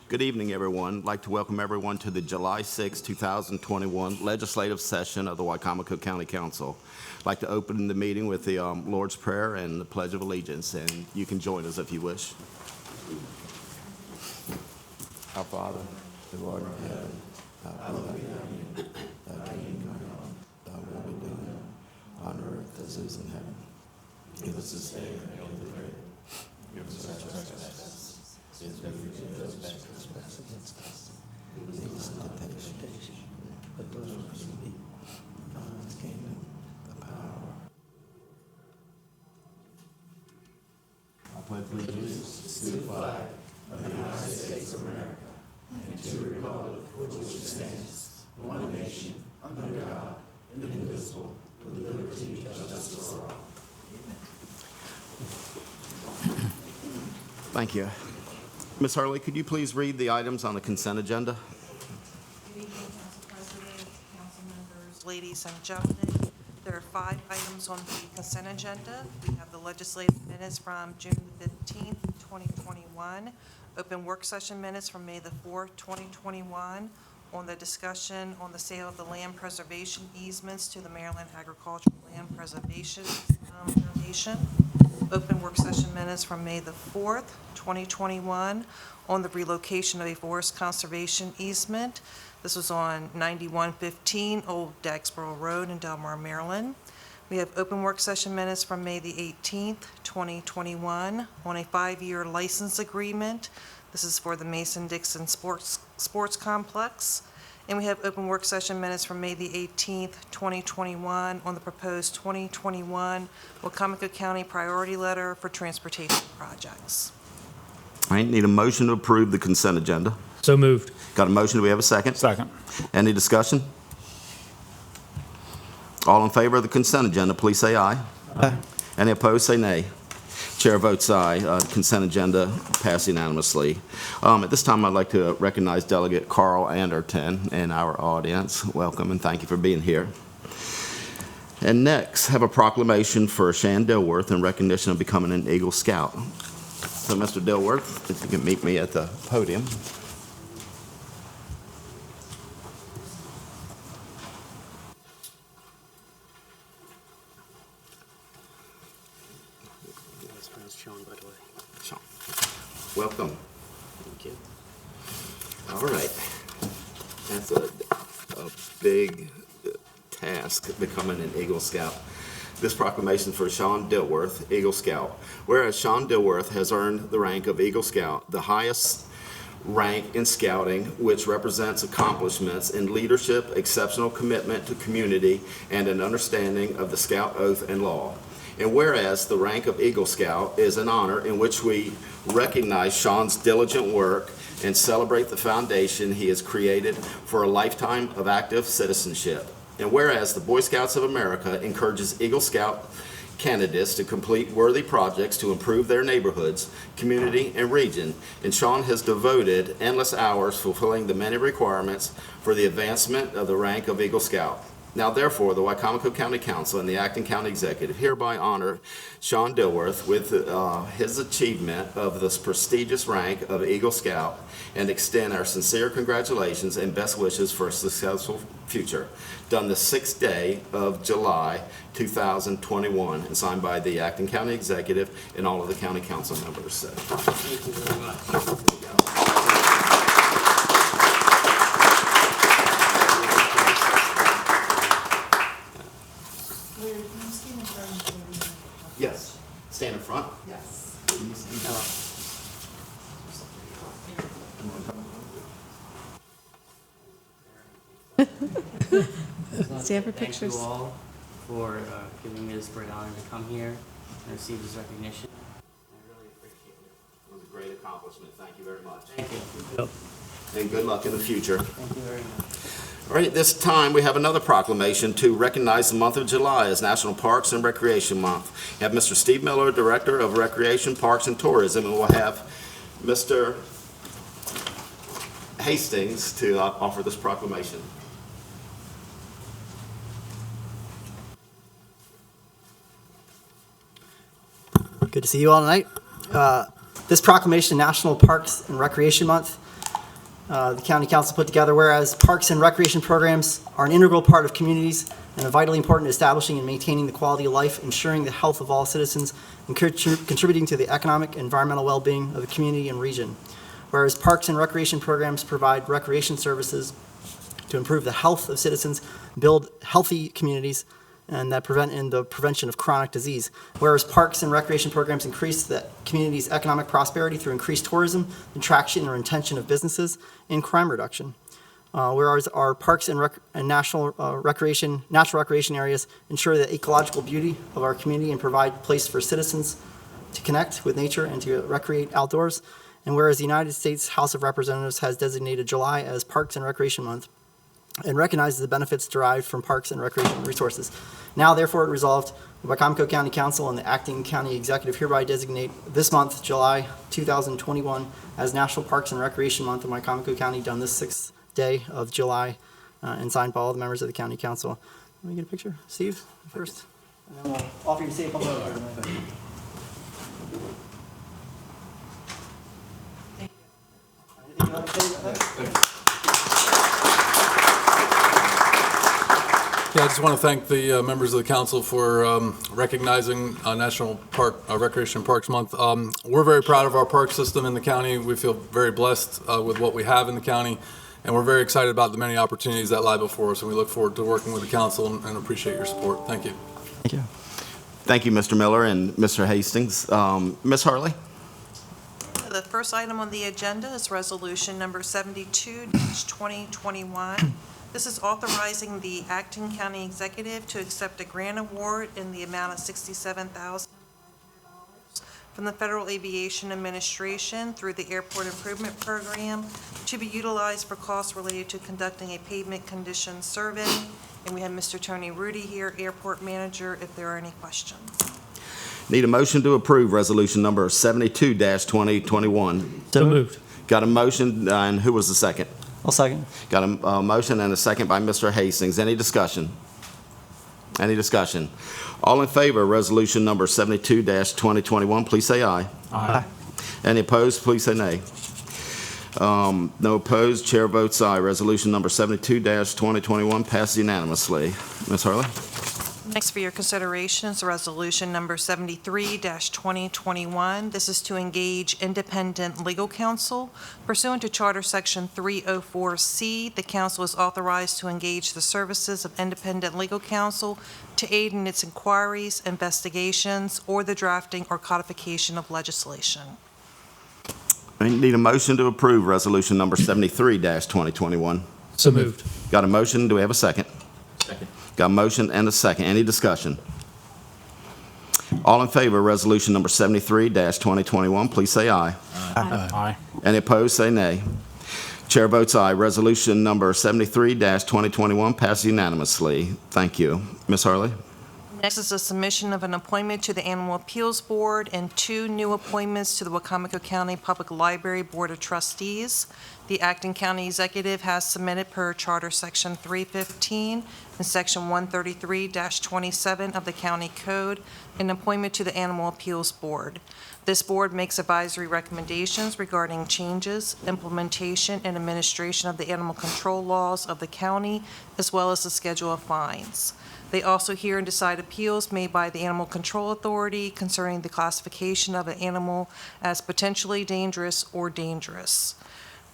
Good evening, everyone. I'd like to welcome everyone to the July 6, 2021 legislative session of the Wicomico County Council. I'd like to open the meeting with the Lord's Prayer and the Pledge of Allegiance, and you can join us if you wish. Our Father, who art in heaven, hallowed be thy name. Thy kingdom come, thy will be done, on earth as it is in heaven. Give us this day our daily bread. Give us our trespasses, as we forgive those who trespass against us. Lead us into temptation, but deliver us from evil. God's kingdom, the power. I pledge allegiance to the flag of the United States of America and to the republic for which it stands, one nation, under God, indivisible, with liberty and justice for all. Thank you. Ms. Hurley, could you please read the items on the consent agenda? Good evening, Council President, council members, ladies and gentlemen. There are 5 items on the consent agenda. We have the legislative minutes from June the 15th, 2021, open work session minutes from May the 4th, 2021, on the discussion on the sale of the land preservation easements to the Maryland Agricultural Land Preservation Foundation. Open work session minutes from May the 4th, 2021, on the relocation of a forest conservation easement. This was on 9115 Old Dagsboro Road in Delmar, Maryland. We have open work session minutes from May the 18th, 2021, on a 5-year license agreement. This is for the Mason-Dixon Sports Complex. And we have open work session minutes from May the 18th, 2021, on the proposed 2021 Wicomico County Priority Letter for Transportation Projects. All right, need a motion to approve the consent agenda. So moved. Got a motion? Do we have a second? Second. Any discussion? All in favor of the consent agenda, please say aye. Aye. Any opposed, say nay. Chair votes aye. Consent agenda passed unanimously. At this time, I'd like to recognize Delegate Carl Anderton in our audience. Welcome and thank you for being here. And next, have a proclamation for Shan Dilworth in recognition of becoming an Eagle Scout. So, Mr. Dilworth, if you can meet me at the podium. Sean, by the way. Sean. Welcome. Thank you. All right. That's a big task, becoming an Eagle Scout. This proclamation for Sean Dilworth, Eagle Scout. Whereas Sean Dilworth has earned the rank of Eagle Scout, the highest rank in scouting, which represents accomplishments in leadership, exceptional commitment to community, and an understanding of the Scout oath and law. And whereas the rank of Eagle Scout is an honor in which we recognize Sean's diligent work and celebrate the foundation he has created for a lifetime of active citizenship. And whereas the Boy Scouts of America encourages Eagle Scout candidates to complete worthy projects to improve their neighborhoods, community, and region, and Sean has devoted endless hours fulfilling the many requirements for the advancement of the rank of Eagle Scout. Now, therefore, the Wicomico County Council and the Acting County Executive hereby honor Sean Dilworth with his achievement of this prestigious rank of Eagle Scout and extend our sincere congratulations and best wishes for a successful future. Done the 6th day of July 2021 and signed by the Acting County Executive and all of the County Council members. So. Thank you very much. Yes. Stand in front. Yes. Stand for Thank pictures. you all for giving me this great honor to come here and receive this recognition. I really appreciate it. It was a great accomplishment. Thank you very much. Thank you. And good luck in the future. Thank you very much. All right, at this time, we have another proclamation to recognize the month of July as National Parks and Recreation Month. We have Mr. Steve Miller, Director of Recreation, Parks, and Tourism, and we'll have Mr. Hastings to offer this proclamation. Good to see you all tonight. This proclamation, National Parks and Recreation Month, the county council put together, whereas parks and recreation programs are an integral part of communities and are vitally important to establishing and maintaining the quality of life, ensuring the health of all citizens, and contributing to the economic and environmental well-being of the community and region. Whereas parks and recreation programs provide recreation services to improve the health of citizens, build healthy communities, and that prevent in the prevention of chronic disease. Whereas parks and recreation programs increase the community's economic prosperity through increased tourism, attraction or retention of businesses, and crime reduction. Whereas our parks and natural recreation areas ensure the ecological beauty of our community and provide a place for citizens to connect with nature and to recreate outdoors. And whereas the United States House of Representatives has designated July as Parks and Recreation Month, and recognizes the benefits derived from parks and recreation resources. Now, therefore, it resolved, the Wicomico County Council and the acting county executive hereby designate this month, July 2021, as National Parks and Recreation Month in Wicomico County, done this 6th day of July, and signed by all the members of the county council. Let me get a picture. Steve, first. And then we'll offer you to say a couple of words. Yeah, I just want to thank the members of the council for recognizing National Park Recreation Parks Month. We're very proud of our park system in the county. We feel very blessed with what we have in the county, and we're very excited about the many opportunities that lie before us, and we look forward to working with the council and appreciate your support. Thank you. Thank you. Thank you, Mr. Miller and Mr. Hastings. Ms. Harley? The first item on the agenda is Resolution Number 72-2021. This is authorizing the acting county executive to accept a grant award in the amount of $67,000 from the Federal Aviation Administration through the Airport Improvement Program to be utilized for costs related to conducting a pavement condition survey. And we have Mr. Tony Rudy here, Airport Manager, if there are any questions. Need a motion to approve Resolution Number 72-2021. So moved. Got a motion, and who was the second? I'll second. Got a motion and a second by Mr. Hastings. Any discussion? Any discussion? All in favor of Resolution Number 72-2021, please say aye. Aye. Any opposed, please say nay. No opposed, chair votes aye. Resolution Number 72-2021 passes unanimously. Ms. Harley? Next for your consideration is Resolution Number 73-2021. This is to engage independent legal counsel. Pursuant to Charter Section 304C, the council is authorized to engage the services of independent legal counsel to aid in its inquiries, investigations, or the drafting or codification of legislation. I need a motion to approve Resolution Number 73-2021. So moved. Got a motion, do we have a second? Second. Got a motion and a second. Any discussion? All in favor of Resolution Number 73-2021, please say aye. Aye. Any opposed, say nay. Chair votes aye. Resolution Number 73-2021 passes unanimously. Thank you. Ms. Harley? Next is a submission of an appointment to the Animal Appeals Board and 2 new appointments to the Wicomico County Public Library Board of Trustees. The acting county executive has submitted per Charter Section 315 and Section 133-27 of the County Code an appointment to the Animal Appeals Board. This board makes advisory recommendations regarding changes, implementation, and administration of the animal control laws of the county, as well as the schedule of fines. They also hear and decide appeals made by the Animal Control Authority concerning the classification of an animal as potentially dangerous or dangerous.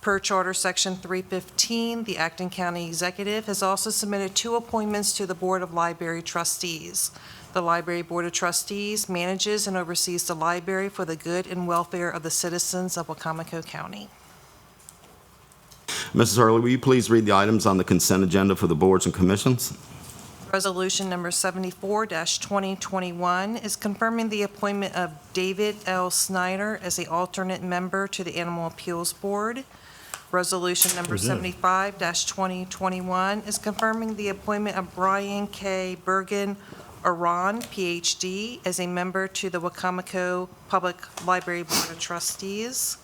Per Charter Section 315, the acting county executive has also submitted 2 appointments to the Board of Library Trustees. The Library Board of Trustees manages and oversees the library for the good and welfare of the citizens of Wicomico County. Mrs. Hurley, will you please read the items on the consent agenda for the boards and commissions? Resolution number 74-2021 is confirming the appointment of David L. Snyder as the alternate member to the Animal Appeals Board. Resolution number 75-2021 is confirming the appointment of Brian K. Bergen Aron, Ph.D., as a member to the Wicomico Public Library Board of Trustees.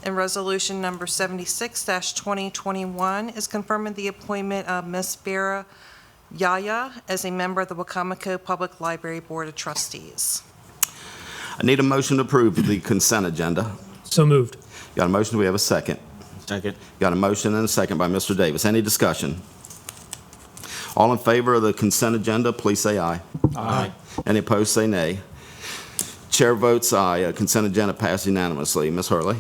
And resolution number 76-2021 is confirming the appointment of Ms. Vera Yaya as a member of the Wicomico Public Library Board of Trustees. I need a motion to approve the consent agenda. So moved. Got a motion, do we have a second? Second. Got a motion and a second by Mr. Davis. Any discussion? All in favor of the consent agenda, please say aye. Aye. Any opposed, say nay. Chair votes aye. Consent agenda passed unanimously. Ms. Hurley.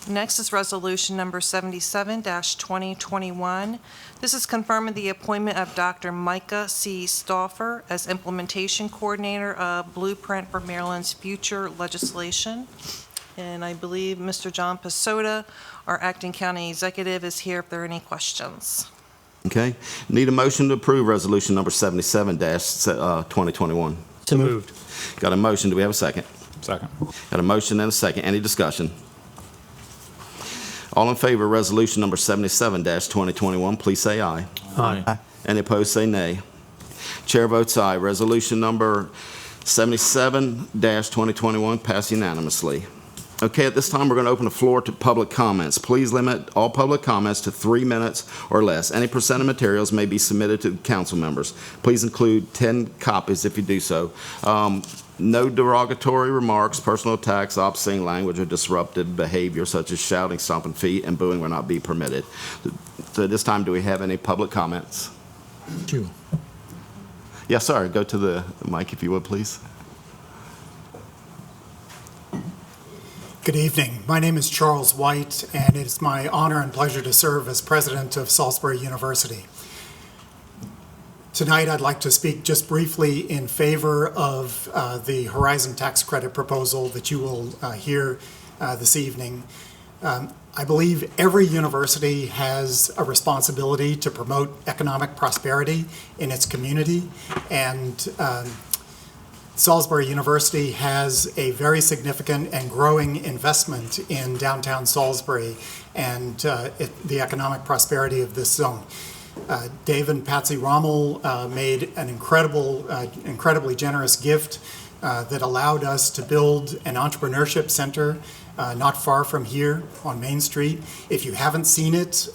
Next is Resolution Number 77-2021. This is confirming the appointment of Dr. Micah C. Stauffer as Implementation Coordinator of Blueprint for Maryland's Future Legislation. And I believe Mr. John Pasota, our Acting County Executive, is here if there are any questions. Okay. Need a motion to approve Resolution Number 77-2021. So moved. Got a motion. Do we have a second? Second. Got a motion and a second. Any discussion? All in favor of Resolution Number 77-2021, please say aye. Aye. Any opposed, say nay. Chair votes aye. Resolution Number 77-2021 passed unanimously. Okay, at this time, we're going to open the floor to public comments. Please limit all public comments to 3 minutes or less. Any presented materials may be submitted to council members. Please include 10 copies if you do so. No derogatory remarks, personal attacks, obscene language, or disruptive behavior such as shouting, stomping feet, and booing will not be permitted. So at this time, do we have any public comments? Two. Yes, sir. Go to the mic if you would, please. Good evening. My name is Charles White, and it is my honor and pleasure to serve as president of Salisbury University. Tonight, I'd like to speak just briefly in favor of the Horizon tax credit proposal that you will hear this evening. I believe every university has a responsibility to promote economic prosperity in its community, and Salisbury University has a very significant and growing investment in downtown Salisbury and the economic prosperity of this zone. Dave and Patsy Rommel made an incredibly generous gift that allowed us to build an entrepreneurship center not far from here on Main Street. If you haven't seen it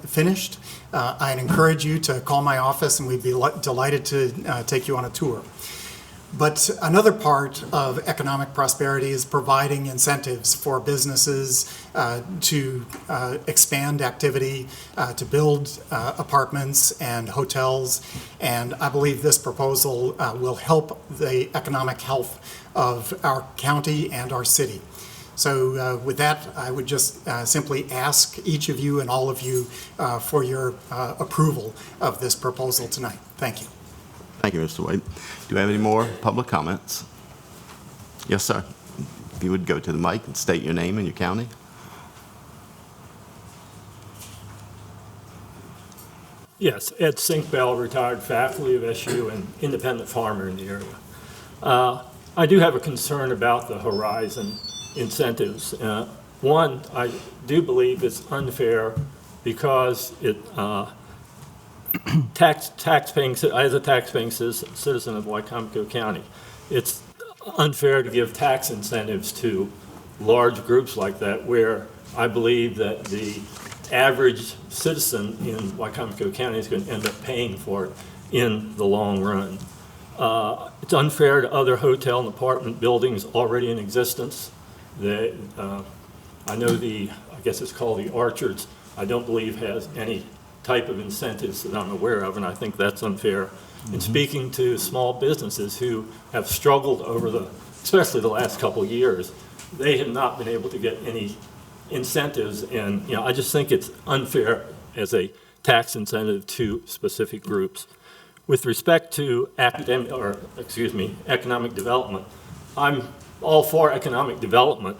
finished, I'd encourage you to call my office and we'd be delighted to take you on a tour. But another part of economic prosperity is providing incentives for businesses to expand activity, to build apartments and hotels. And I believe this proposal will help the economic health of our county and our city. So with that, I would just simply ask each of you and all of you for your approval of this proposal tonight. Thank you. Thank you, Mr. White. Do we have any more public comments? Yes, sir. If you would go to the mic and state your name and your county. Yes, Ed Sinkbell, retired faculty of SU and independent farmer in the area. I do have a concern about the Horizon incentives. One, I do believe it's unfair because it taxpaying, as a taxpaying citizen of Wicomico County, it's unfair to give tax incentives to large groups like that, where I believe that the average citizen in Wicomico County is going to end up paying for it in the long run. It's unfair to other hotel and apartment buildings already in existence. I know I guess it's called the Orchards, I don't believe has any type of incentives that I'm aware of, and I think that's unfair. In speaking to small businesses who have struggled over especially the last couple of years, they have not been able to get any incentives, and I just think it's unfair as a tax incentive to specific groups. With respect to economic development, I'm all for economic development,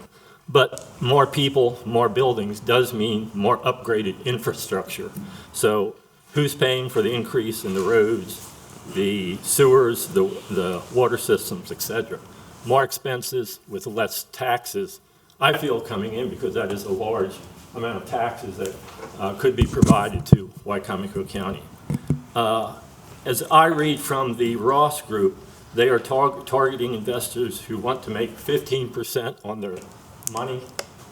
but more people, more buildings does mean more upgraded infrastructure. So who's paying for the increase in the roads, the sewers, the water systems, et cetera? More expenses with less taxes, I feel, coming in, because that is a large amount of taxes that could be provided to Wicomico County. As I read from the Ross Group, they are targeting investors who want to make 15% on their money.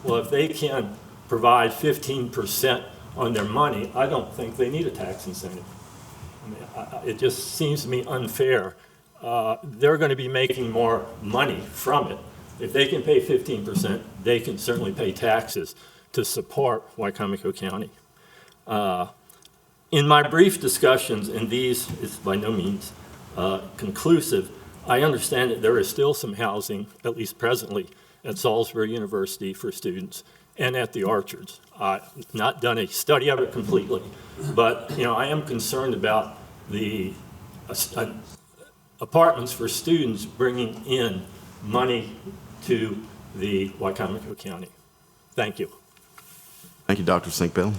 Well, if they can provide 15% on their money, I don't think they need a tax incentive. I mean, it just seems to me unfair. They're going to be making more money from it. If they can pay 15%, they can certainly pay taxes. to support Wicomico County. In my brief discussions, and these is by no means conclusive, I understand that there is still some housing, at least presently, at Salisbury University for students and at the Orchards. I've not done a study of it completely, but I am concerned about the apartments for students bringing in money to the Wicomico County. Thank you. Thank you, Dr. Sinkbill.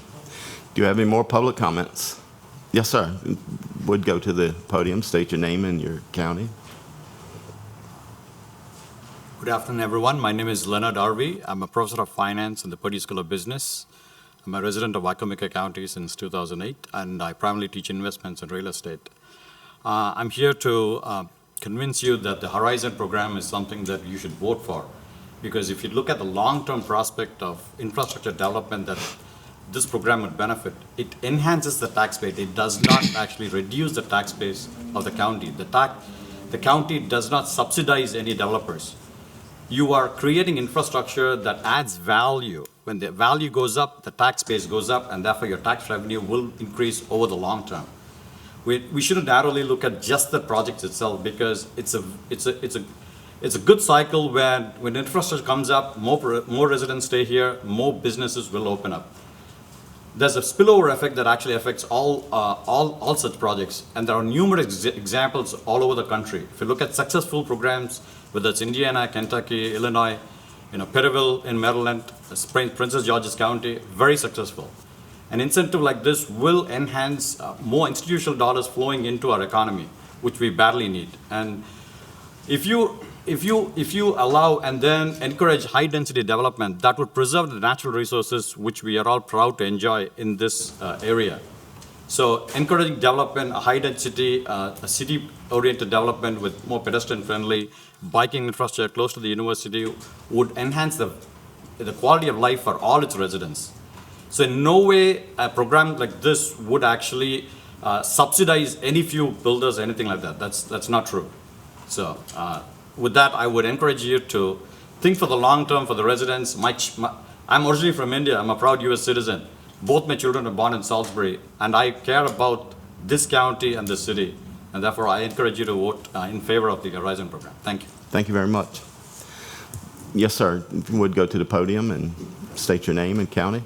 Do you have any more public comments? Yes, sir. Would go to the podium, state your name and your county. Good afternoon, everyone. My name is Leonard Arvey. I'm a professor of finance in the Purdue School of Business. I'm a resident of Wicomico County since 2008, and I primarily teach investments and real estate. I'm here to convince you that the Horizon program is something that you should vote for, because if you look at the long-term prospect of infrastructure development that this program would benefit, it enhances the tax base. It does not actually reduce the tax base of the county. The county does not subsidize any developers. You are creating infrastructure that adds value. When the value goes up, the tax base goes up, and therefore your tax revenue will increase over the long term. We shouldn't narrowly look at just the project itself, because it's a good cycle when infrastructure comes up, more residents stay here, more businesses will open up. There's a spillover effect that actually affects all such projects, and there are numerous examples all over the country. If you look at successful programs, whether it's Indiana, Kentucky, Illinois, Perryville in Maryland, Princess George's County, very successful. An incentive like this will enhance more institutional dollars flowing into our economy, which we badly need. And if you allow and then encourage high density development, that would preserve the natural resources which we are all proud to enjoy in this area. So encouraging development, a high density, a city oriented development with more pedestrian friendly biking infrastructure close to the university would enhance the quality of life for all its residents. So in no way a program like this would actually subsidize any few builders, anything like that. That's not true. So with that, I would encourage you to think for the long term for the residents. I'm originally from India. I'm a proud US citizen. Both my children are born in Salisbury, and I care about this county and this city. And therefore, I encourage you to vote in favor of the Horizon program. Thank you. Thank you very much. Yes, sir. If you would go to the podium and state your name and county.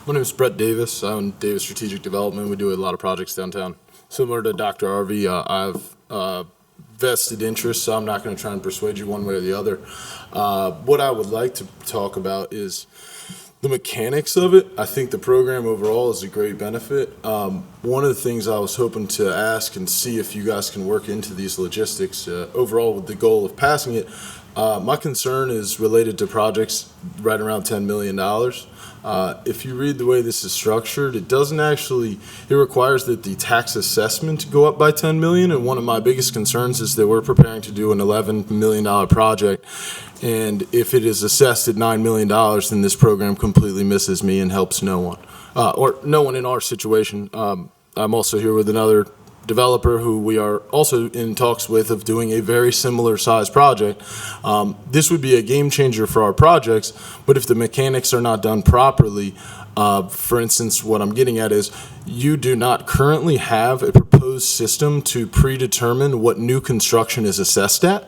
My name is Brett Davis. I'm in Davis Strategic Development. We do a lot of projects downtown. Similar to Dr. Arvey, I have vested interest, so I'm not going to try and persuade you one way or the other. What I would like to talk about is the mechanics of it. I think the program overall is a great benefit. One of the things I was hoping to ask and see if you guys can work into these logistics overall with the goal of passing it. My concern is related to projects right around $10 million. If you read the way this is structured, it requires that the tax assessment go up by $10 million, and one of my biggest concerns is that we're preparing to do an $11 million project, and if it is assessed at $9 million, then this program completely misses me and helps no one, or no one in our situation. I'm also here with another developer who we are also in talks with of doing a very similar size project. This would be a game changer for our projects, but if the mechanics are not done properly, for instance, what I'm getting at is you do not currently have a proposed system to predetermine what new construction is assessed at,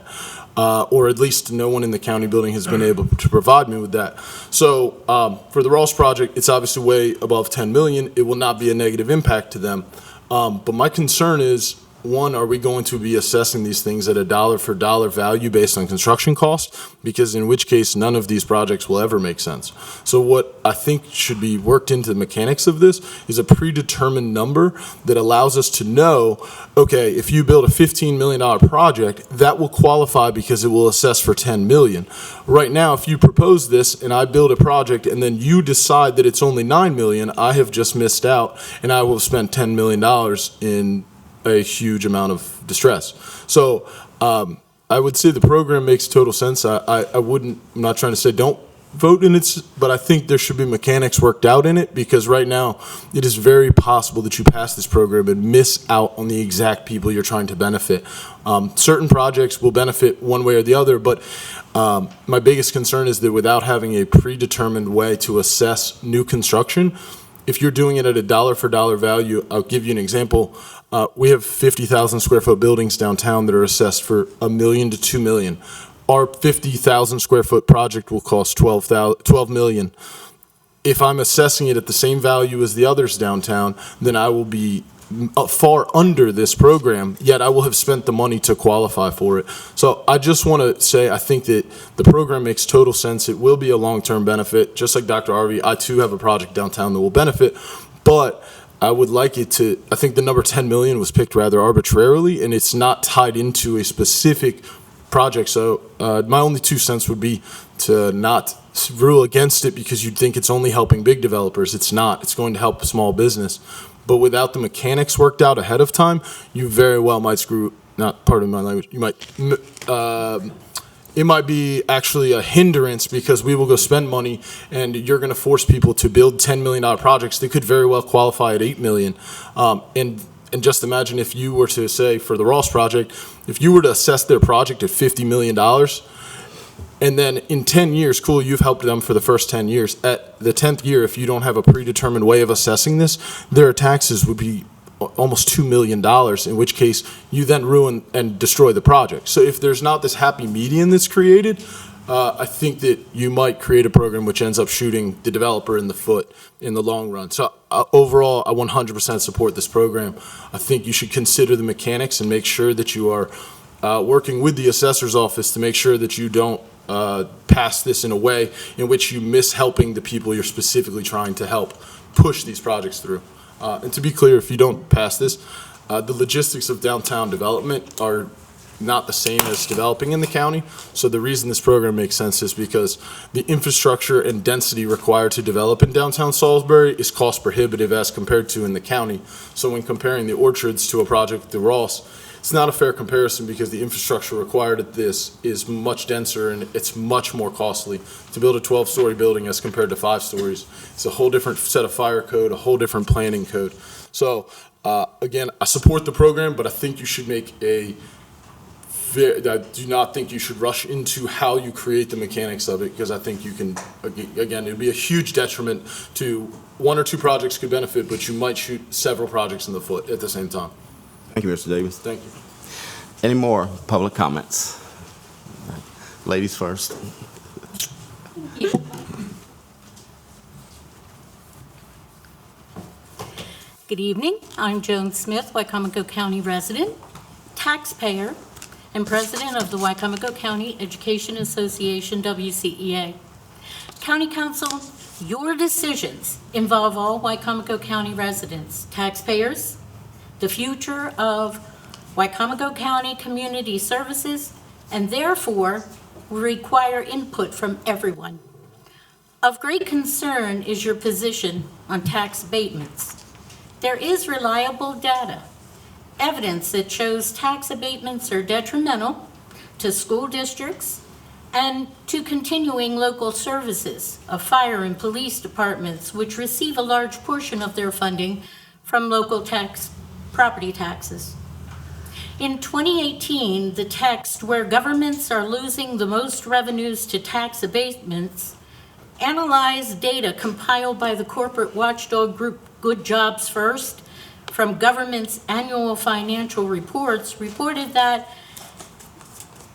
or at least no one in the county building has been able to provide me with that. So for the Ross project, it's obviously way above 10 million. It will not be a negative impact to them. But my concern is, one, are we going to be assessing these things at a dollar for dollar value based on construction cost? Because in which case, none of these projects will ever make sense. So what I think should be worked into the mechanics of this is a predetermined number that allows us to know, okay, if you build a $15 million project, that will qualify because it will assess for $10 million. Right now, if you propose this and I build a project and then you decide that it's only $9 million, I have just missed out and I will have spent $10 million in a huge amount of distress. So I would say the program makes total sense. I'm not trying to say don't vote in it, but I think there should be mechanics worked out in it, because right now it is very possible that you pass this program and miss out on the exact people you're trying to benefit. Certain projects will benefit one way or the other, but my biggest concern is that without having a predetermined way to assess new construction, if you're doing it at a dollar for dollar value, I'll give you an example. We have 50,000 square foot buildings downtown that are assessed for $1 million to $2 million. Our 50,000 square foot project will cost $12 million. If I'm assessing it at the same value as the others downtown, then I will be far under this program, yet I will have spent the money to qualify for it. So I just want to say, I think that the program makes total sense. It will be a long-term benefit. Just like Dr. Harvey, I too have a project downtown that will benefit, but I would like it to, I think the number 10 million was picked rather arbitrarily, and it's not tied into a specific project. So my only 2 cents would be to not rule against it because you'd think it's only helping big developers. It's not. It's going to help a small business. But without the mechanics worked out ahead of time, you very well might screw, not pardon my language, you might, it might be actually a hindrance, because we will go spend money and you're going to force people to build $10 million projects that could very well qualify at $8 million. And just imagine if you were to say, for the Ross project, if you were to assess their project at $50 million, and then in 10 years, cool, you've helped them for the first 10 years. At the 10th year, if you don't have a predetermined way of assessing this, their taxes would be almost $2 million, in which case you then ruin and destroy the project. So if there's not this happy median that's created, I think that you might create a program which ends up shooting the developer in the foot in the long run. So overall, I 100% support this program. I think you should consider the mechanics and make sure that you are working with the assessor's office to make sure that you don't pass this in a way in which you miss helping the people you're specifically trying to help push these projects through. And to be clear, if you don't pass this, the logistics of downtown development are not the same as developing in the county. So the reason this program makes sense is because the infrastructure and density required to develop in downtown Salisbury is cost prohibitive as compared to in the county. So when comparing the Orchards to a project, the Ross, it's not a fair comparison because the infrastructure required at this is much denser and it's much more costly to build a 12-story building as compared to 5 stories. It's a whole different set of fire code, a whole different planning code. So again, I support the program, but I think you should make I do not think you should rush into how you create the mechanics of it, because I think you can, again, it would be a huge detriment to 1 or 2 projects could benefit, but you might shoot several projects in the foot at the same time. Thank you, Mr. Davis. Thank you. Any more public comments? Ladies first. Good evening. I'm Joan Smith, Wicomico County resident, taxpayer, and president of the Wicomico County Education Association, WCEA. County Council, your decisions involve all Wicomico County residents, taxpayers, the future of Wicomico County Community Services, and therefore require input from everyone. Of great concern is your position on tax abatements. There is reliable data, evidence that shows tax abatements are detrimental to school districts and to continuing local services of fire and police departments, which receive a large portion of their funding from local property taxes. In 2018, the text "Where Governments Are Losing the Most Revenues to Tax Abatements" analyzed data compiled by the corporate watchdog group Good Jobs First from government's annual financial reports reported that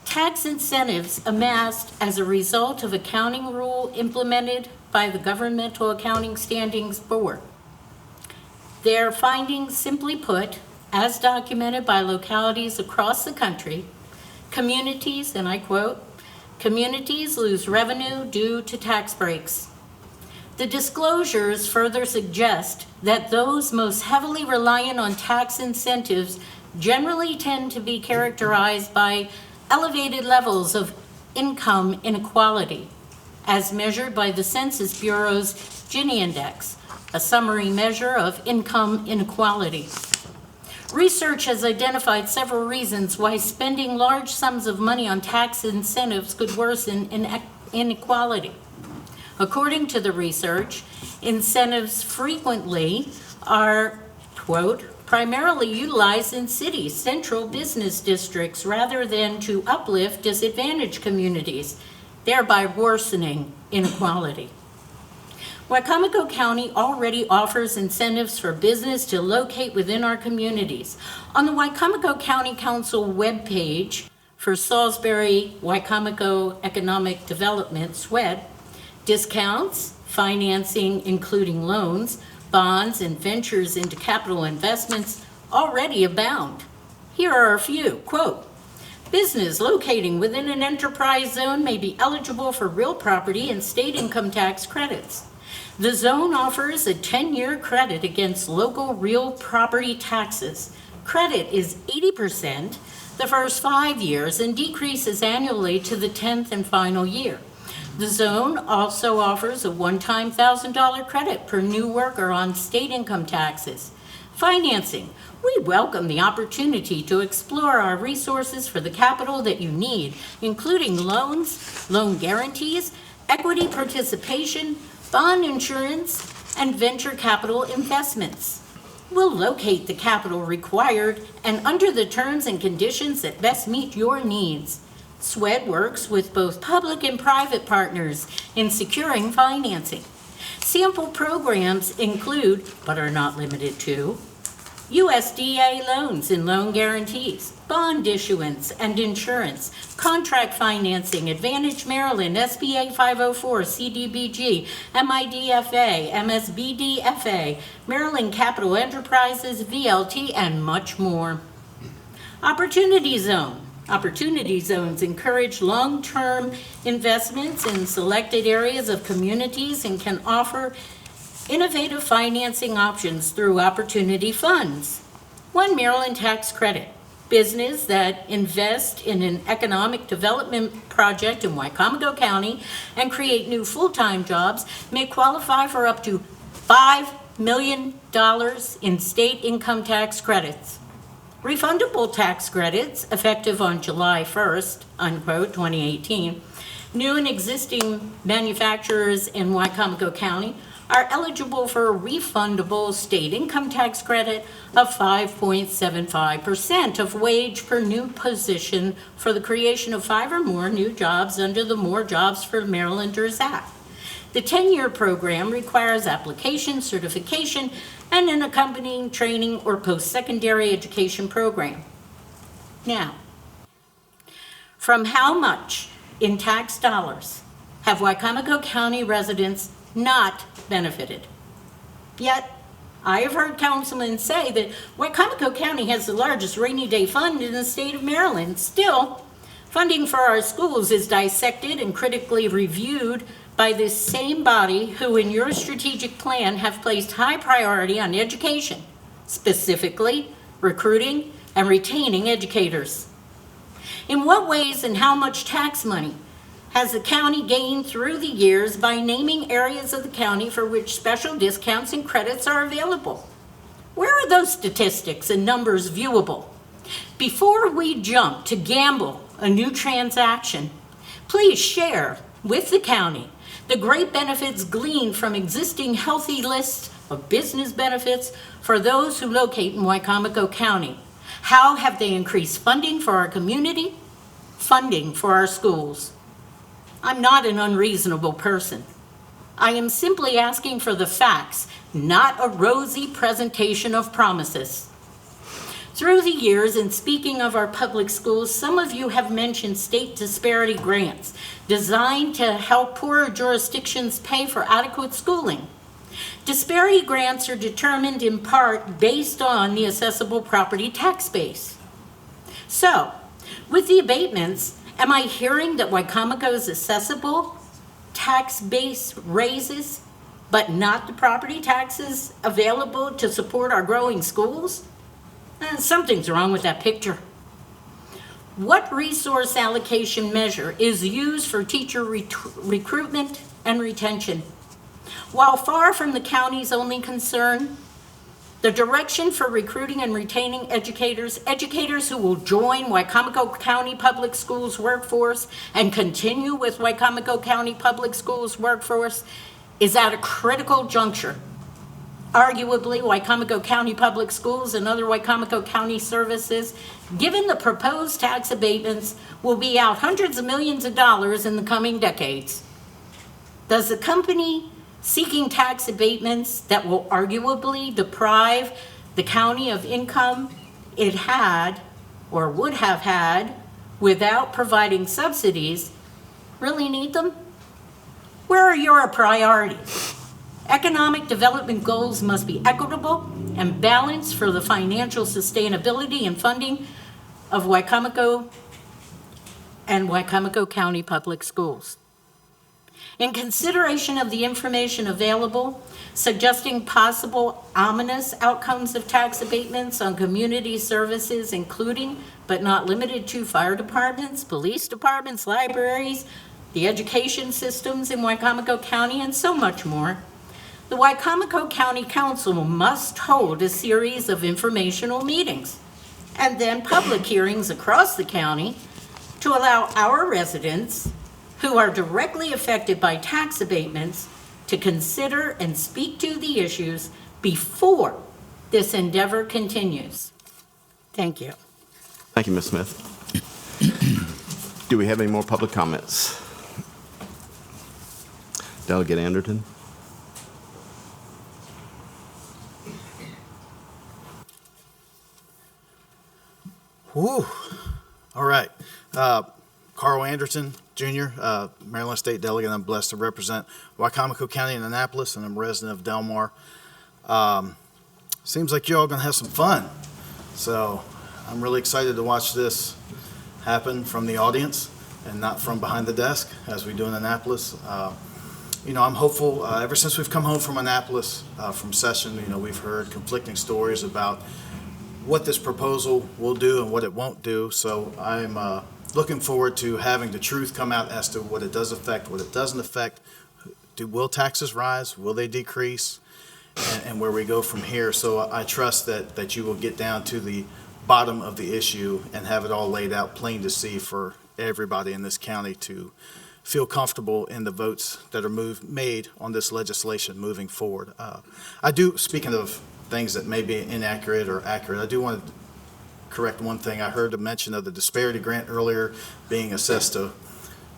tax incentives amassed as a result of accounting rule implemented by the Governmental Accounting Standards Board. Their findings, simply put, as documented by localities across the country, communities, and I quote, "communities lose revenue due to tax breaks." The disclosures further suggest that those most heavily reliant on tax incentives generally tend to be characterized by elevated levels of income inequality, as measured by the Census Bureau's Gini Index, a summary measure of income inequality. Research has identified several reasons why spending large sums of money on tax incentives could worsen inequality. According to the research, incentives frequently are, quote, primarily utilized in cities, central business districts, rather than to uplift disadvantaged communities, thereby worsening inequality. Wicomico County already offers incentives for business to locate within our communities. On the Wicomico County Council webpage for Salisbury Wicomico Economic Development, SWED, discounts, financing including loans, bonds, and ventures into capital investments already abound. Here are a few. Quote, business locating within an enterprise zone may be eligible for real property and state income tax credits. The zone offers a 10-year credit against local real property taxes. Credit is 80% the first 5 years and decreases annually to the 10th and final year. The zone also offers a one-time $1,000 credit per new worker on state income taxes. Financing. We welcome the opportunity to explore our resources for the capital that you need, including loans, loan guarantees, equity participation, bond insurance, and venture capital investments. We'll locate the capital required and under the terms and conditions that best meet your needs. SWED works with both public and private partners in securing financing. Sample programs include, but are not limited to, USDA loans and loan guarantees, bond issuance and insurance, contract financing, Advantage Maryland, SBA 504, CDBG, MIDFA, MSBDFA, Maryland Capital Enterprises, VLT, and much more. Opportunity Zone. Opportunity zones encourage long-term investments in selected areas of communities and can offer innovative financing options through opportunity funds. One Maryland tax credit. Business that invest in an economic development project in Wicomico County and create new full-time jobs may qualify for up to $5 million in state income tax credits. Refundable tax credits, effective on July 1st, unquote, 2018. New and existing manufacturers in Wicomico County are eligible for a refundable state income tax credit of 5.75% of wage per new position for the creation of 5 or more new jobs under the More Jobs for Marylanders Act. The 10-year program requires application, certification, and an accompanying training or post-secondary education program. Now, from how much in tax dollars have Wicomico County residents not benefited? Yet, I have heard councilmen say that Wicomico County has the largest rainy day fund in the state of Maryland. Still, funding for our schools is dissected and critically reviewed by this same body who in your strategic plan have placed high priority on education, specifically recruiting and retaining educators. In what ways and how much tax money has the county gained through the years by naming areas of the county for which special discounts and credits are available? Where are those statistics and numbers viewable? Before we jump to gamble a new transaction, please share with the county the great benefits gleaned from existing healthy lists of business benefits for those who locate in Wicomico County. How have they increased funding for our community, funding for our schools? I'm not an unreasonable person. I am simply asking for the facts, not a rosy presentation of promises. Through the years, in speaking of our public schools, some of you have mentioned state disparity grants designed to help poorer jurisdictions pay for adequate schooling. Disparity grants are determined in part based on the assessable property tax base. So, with the abatements, am I hearing that Wicomico's assessable tax base raises, but not the property taxes available to support our growing schools? Something's wrong with that picture. What resource allocation measure is used for teacher recruitment and retention? While far from the county's only concern, The direction for recruiting and retaining educators who will join Wicomico County Public Schools workforce and continue with Wicomico County Public Schools workforce is at a critical juncture. Arguably, Wicomico County Public Schools and other Wicomico County services, given the proposed tax abatements, will be out hundreds of millions of dollars in the coming decades. Does the company seeking tax abatements that will arguably deprive the county of income it had or would have had without providing subsidies really need them? Where are your priorities? Economic development goals must be equitable and balanced for the financial sustainability and funding of Wicomico and Wicomico County Public Schools. In consideration of the information available, suggesting possible ominous outcomes of tax abatements on community services, including but not limited to fire departments, police departments, libraries, the education systems in Wicomico County, and so much more, the Wicomico County Council must hold a series of informational meetings and then public hearings across the county to allow our residents who are directly affected by tax abatements to consider and speak to the issues before this endeavor continues. Thank you. Thank you, Ms. Smith. Do we have any more public comments? Delegate Anderton? Whew. All right. Carl Anderson, Jr., Maryland State Delegate. I'm blessed to represent Wicomico County and Annapolis, and I'm a resident of Del Mar. Seems like you're all going to have some fun. So I'm really excited to watch this happen from the audience and not from behind the desk, as we do in Annapolis. I'm hopeful. Ever since we've come home from Annapolis, from session, we've heard conflicting stories about what this proposal will do and what it won't do. So I'm looking forward to having the truth come out as to what it does affect, what it doesn't affect. Will taxes rise? Will they decrease? And where we go from here. So I trust that you will get down to the bottom of the issue and have it all laid out plain to see for everybody in this county to feel comfortable in the votes that are made on this legislation moving forward. Speaking of things that may be inaccurate or accurate, I do want to correct one thing. I heard a mention of the disparity grant earlier being assessed to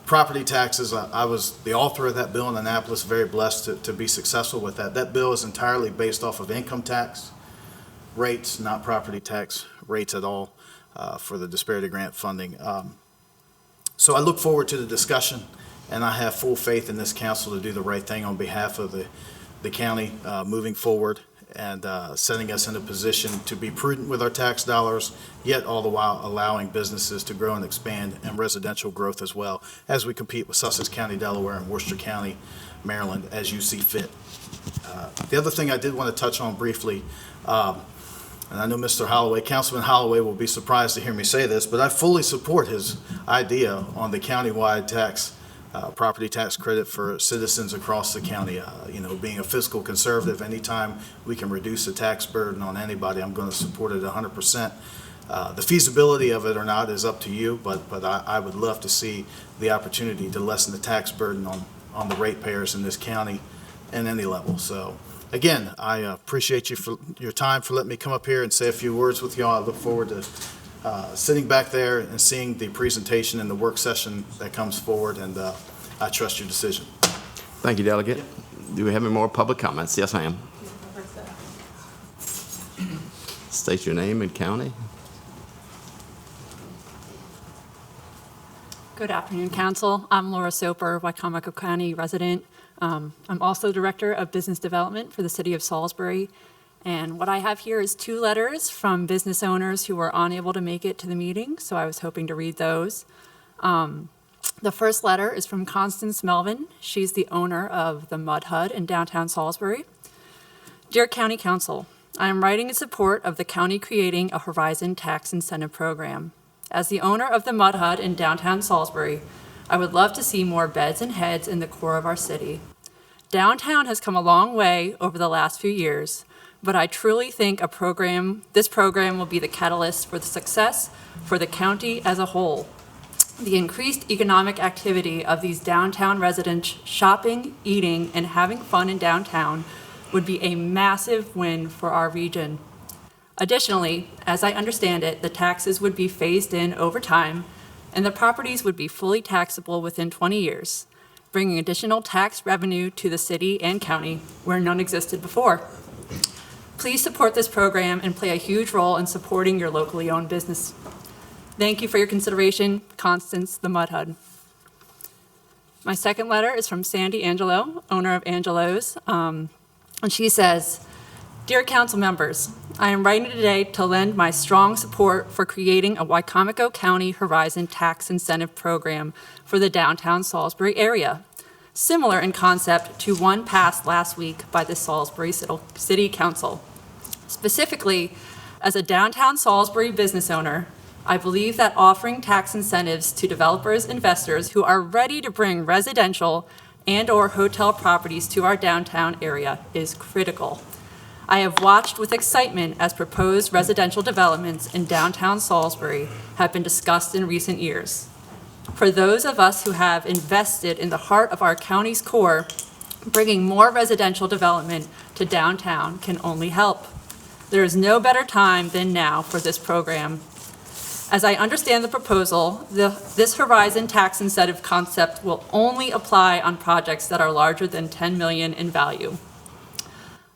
property taxes. I was the author of that bill in Annapolis, very blessed to be successful with that. That bill is entirely based off of income tax rates, not property tax rates at all for the disparity grant funding. So I look forward to the discussion, and I have full faith in this council to do the right thing on behalf of the county moving forward and setting us in a position to be prudent with our tax dollars, yet all the while allowing businesses to grow and expand and residential growth as well as we compete with Sussex County, Delaware, and Worcester County, Maryland, as you see fit. The other thing I did want to touch on briefly, and I know Mr. Holloway, Councilman Holloway will be surprised to hear me say this, but I fully support his idea on the countywide tax property tax credit for citizens across the county. Being a fiscal conservative, anytime we can reduce the tax burden on anybody, I'm going to support it 100%. The feasibility of it or not is up to you, but I would love to see the opportunity to lessen the tax burden on the ratepayers in this county and any level. So again, I appreciate you for your time, for letting me come up here and say a few words with y'all. I look forward to sitting back there and seeing the presentation and the work session that comes forward, and I trust your decision. Thank you, Delegate. Do we have any more public comments? Yes, ma'am. State your name and county. Good afternoon, Council. I'm Laura Soper, Wicomico County resident. I'm also Director of Business Development for the City of Salisbury. And what I have here is 2 letters from business owners who were unable to make it to the meeting, so I was hoping to read those. The first letter is from Constance Melvin. She's the owner of the Mud Hut in downtown Salisbury. Dear County Council, I am writing in support of the county creating a Horizon Tax Incentive Program. As the owner of the Mud Hut in downtown Salisbury, I would love to see more beds and heads in the core of our city. Downtown has come a long way over the last few years, but I truly think this program will be the catalyst for the success for the county as a whole. The increased economic activity of these downtown residents shopping, eating, and having fun in downtown would be a massive win for our region. Additionally, as I understand it, the taxes would be phased in over time, and the properties would be fully taxable within 20 years, bringing additional tax revenue to the city and county where none existed before. Please support this program and play a huge role in supporting your locally owned business. Thank you for your consideration, Constance the Mud Hud. My second letter is from Sandy Angelo, owner of Angelo's, and she says, "Dear council members, I am writing today to lend my strong support for creating a Wicomico County Horizon Tax Incentive Program for the downtown Salisbury area, similar in concept to one passed last week by the Salisbury City Council. Specifically, as a downtown Salisbury business owner, I believe that offering tax incentives to developers, investors who are ready to bring residential and/or hotel properties to our downtown area is critical. I have watched with excitement as proposed residential developments in downtown Salisbury have been discussed in recent years. For those of us who have invested in the heart of our county's core, bringing more residential development to downtown can only help. There is no better time than now for this program. As I understand the proposal, this Horizon tax incentive concept will only apply on projects that are larger than $10 million in value.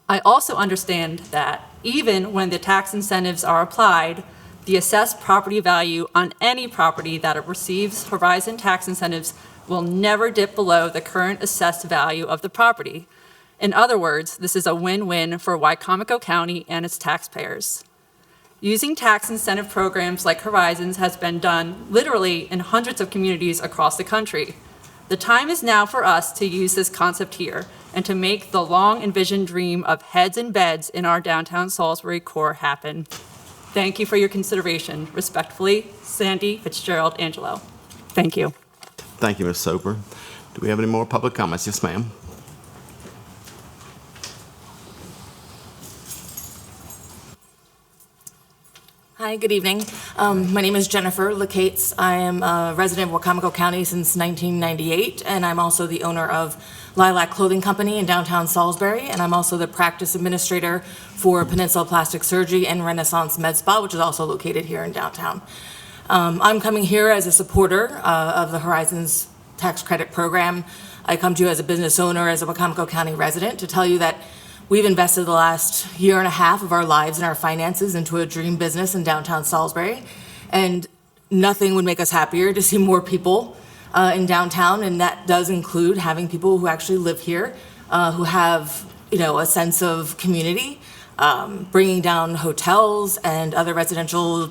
I also understand that even when the tax incentives are applied, the assessed property value on any property that receives Horizon tax incentives will never dip below the current assessed value of the property. In other words, this is a win-win for Wicomico County and its taxpayers. Using tax incentive programs like Horizons has been done literally in hundreds of communities across the country. The time is now for us to use this concept here and to make the long envisioned dream of heads and beds in our downtown Salisbury core happen. Thank you for your consideration. Respectfully, Sandy Fitzgerald Angelo. Thank you. Thank you, Ms. Soper. Do we have any more public comments? Yes, ma'am. Hi, good evening. My name is Jennifer Lacates. I am a resident of Wicomico County since 1998, and I'm also the owner of Lilac Clothing Company in downtown Salisbury, and I'm also the practice administrator for Peninsula Plastic Surgery and Renaissance Med Spa, which is also located here in downtown. I'm coming here as a supporter of the Horizons Tax Credit Program. I come to you as a business owner, as a Wicomico County resident, to tell you that we've invested the last year and a half of our lives and our finances into a dream business in downtown Salisbury, and nothing would make us happier to see more people in downtown, and that does include having people who actually live here, who have, a sense of community, bringing down hotels and other residential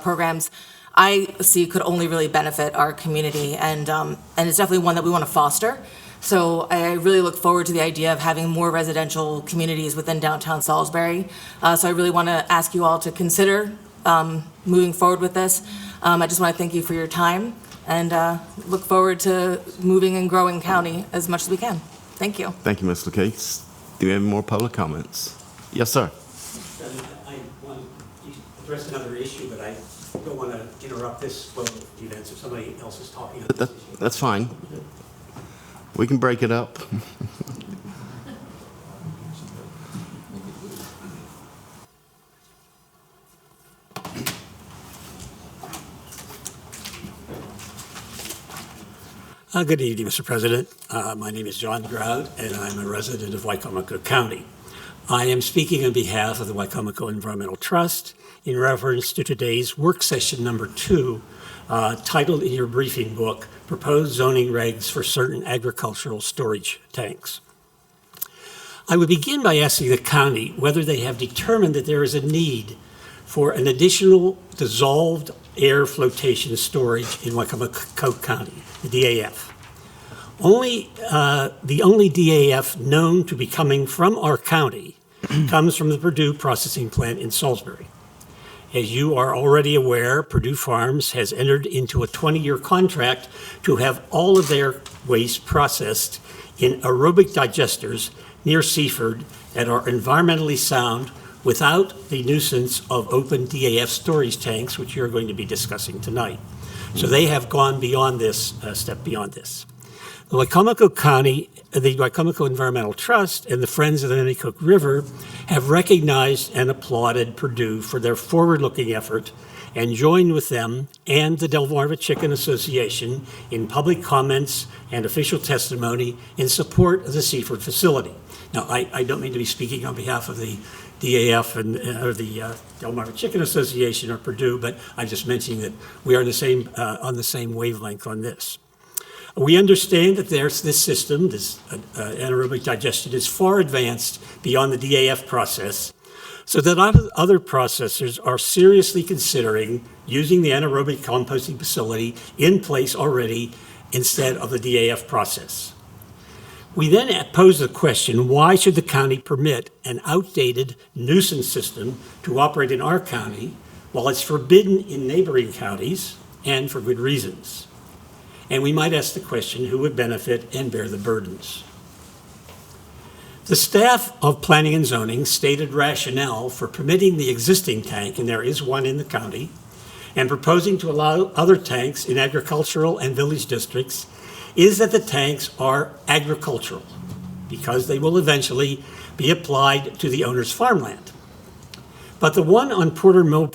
programs. I see could only really benefit our community, and it's definitely one that we want to foster. So I really look forward to the idea of having more residential communities within downtown Salisbury. So I really want to ask you all to consider moving forward with this. I just want to thank you for your time and look forward to moving and growing county as much as we can. Thank you. Thank you, Ms. Lacates. Do we have any more public comments? Yes, sir. I want to address another issue, but I don't want to interrupt this flow of events if somebody else is talking. That's fine. We can break it up. Good evening, Mr. President. My name is John Grout, and I'm a resident of Wicomico County. I am speaking on behalf of the Wicomico Environmental Trust in reference to today's work session number 2, titled in your briefing book, Proposed Zoning Regs for Certain Agricultural Storage Tanks. I would begin by asking the county whether they have determined that there is a need for an additional dissolved air flotation storage in Wicomico County, the DAF. The only DAF known to be coming from our county comes from the Purdue processing plant in Salisbury. As you are already aware, Purdue Farms has entered into a 20-year contract to have all of their waste processed in aerobic digesters near Seaford and are environmentally sound without the nuisance of open DAF storage tanks, which you're going to be discussing tonight. So they have gone beyond this, step beyond this. The Wicomico County, the Wicomico Environmental Trust, and the Friends of the Nanico River have recognized and applauded Purdue for their forward-looking effort and joined with them and the Delmarva Chicken Association in public comments and official testimony in support of the Seaford facility. Now, I don't mean to be speaking on behalf of the DAF and or the Delmarva Chicken Association or Purdue, but I'm just mentioning that we are on the same wavelength on this. We understand that this system, this anaerobic digestion, is far advanced beyond the DAF process, so that other processors are seriously considering using the anaerobic composting facility in place already instead of the DAF process. We then pose the question, why should the county permit an outdated nuisance system to operate in our county while it's forbidden in neighboring counties, and for good reasons? And we might ask the question, who would benefit and bear the burdens? The staff of Planning and Zoning stated rationale for permitting the existing tank, and there is one in the county, and proposing to allow other tanks in agricultural and village districts is that the tanks are agricultural because they will eventually be applied to the owner's farmland. But the one on Porter Mill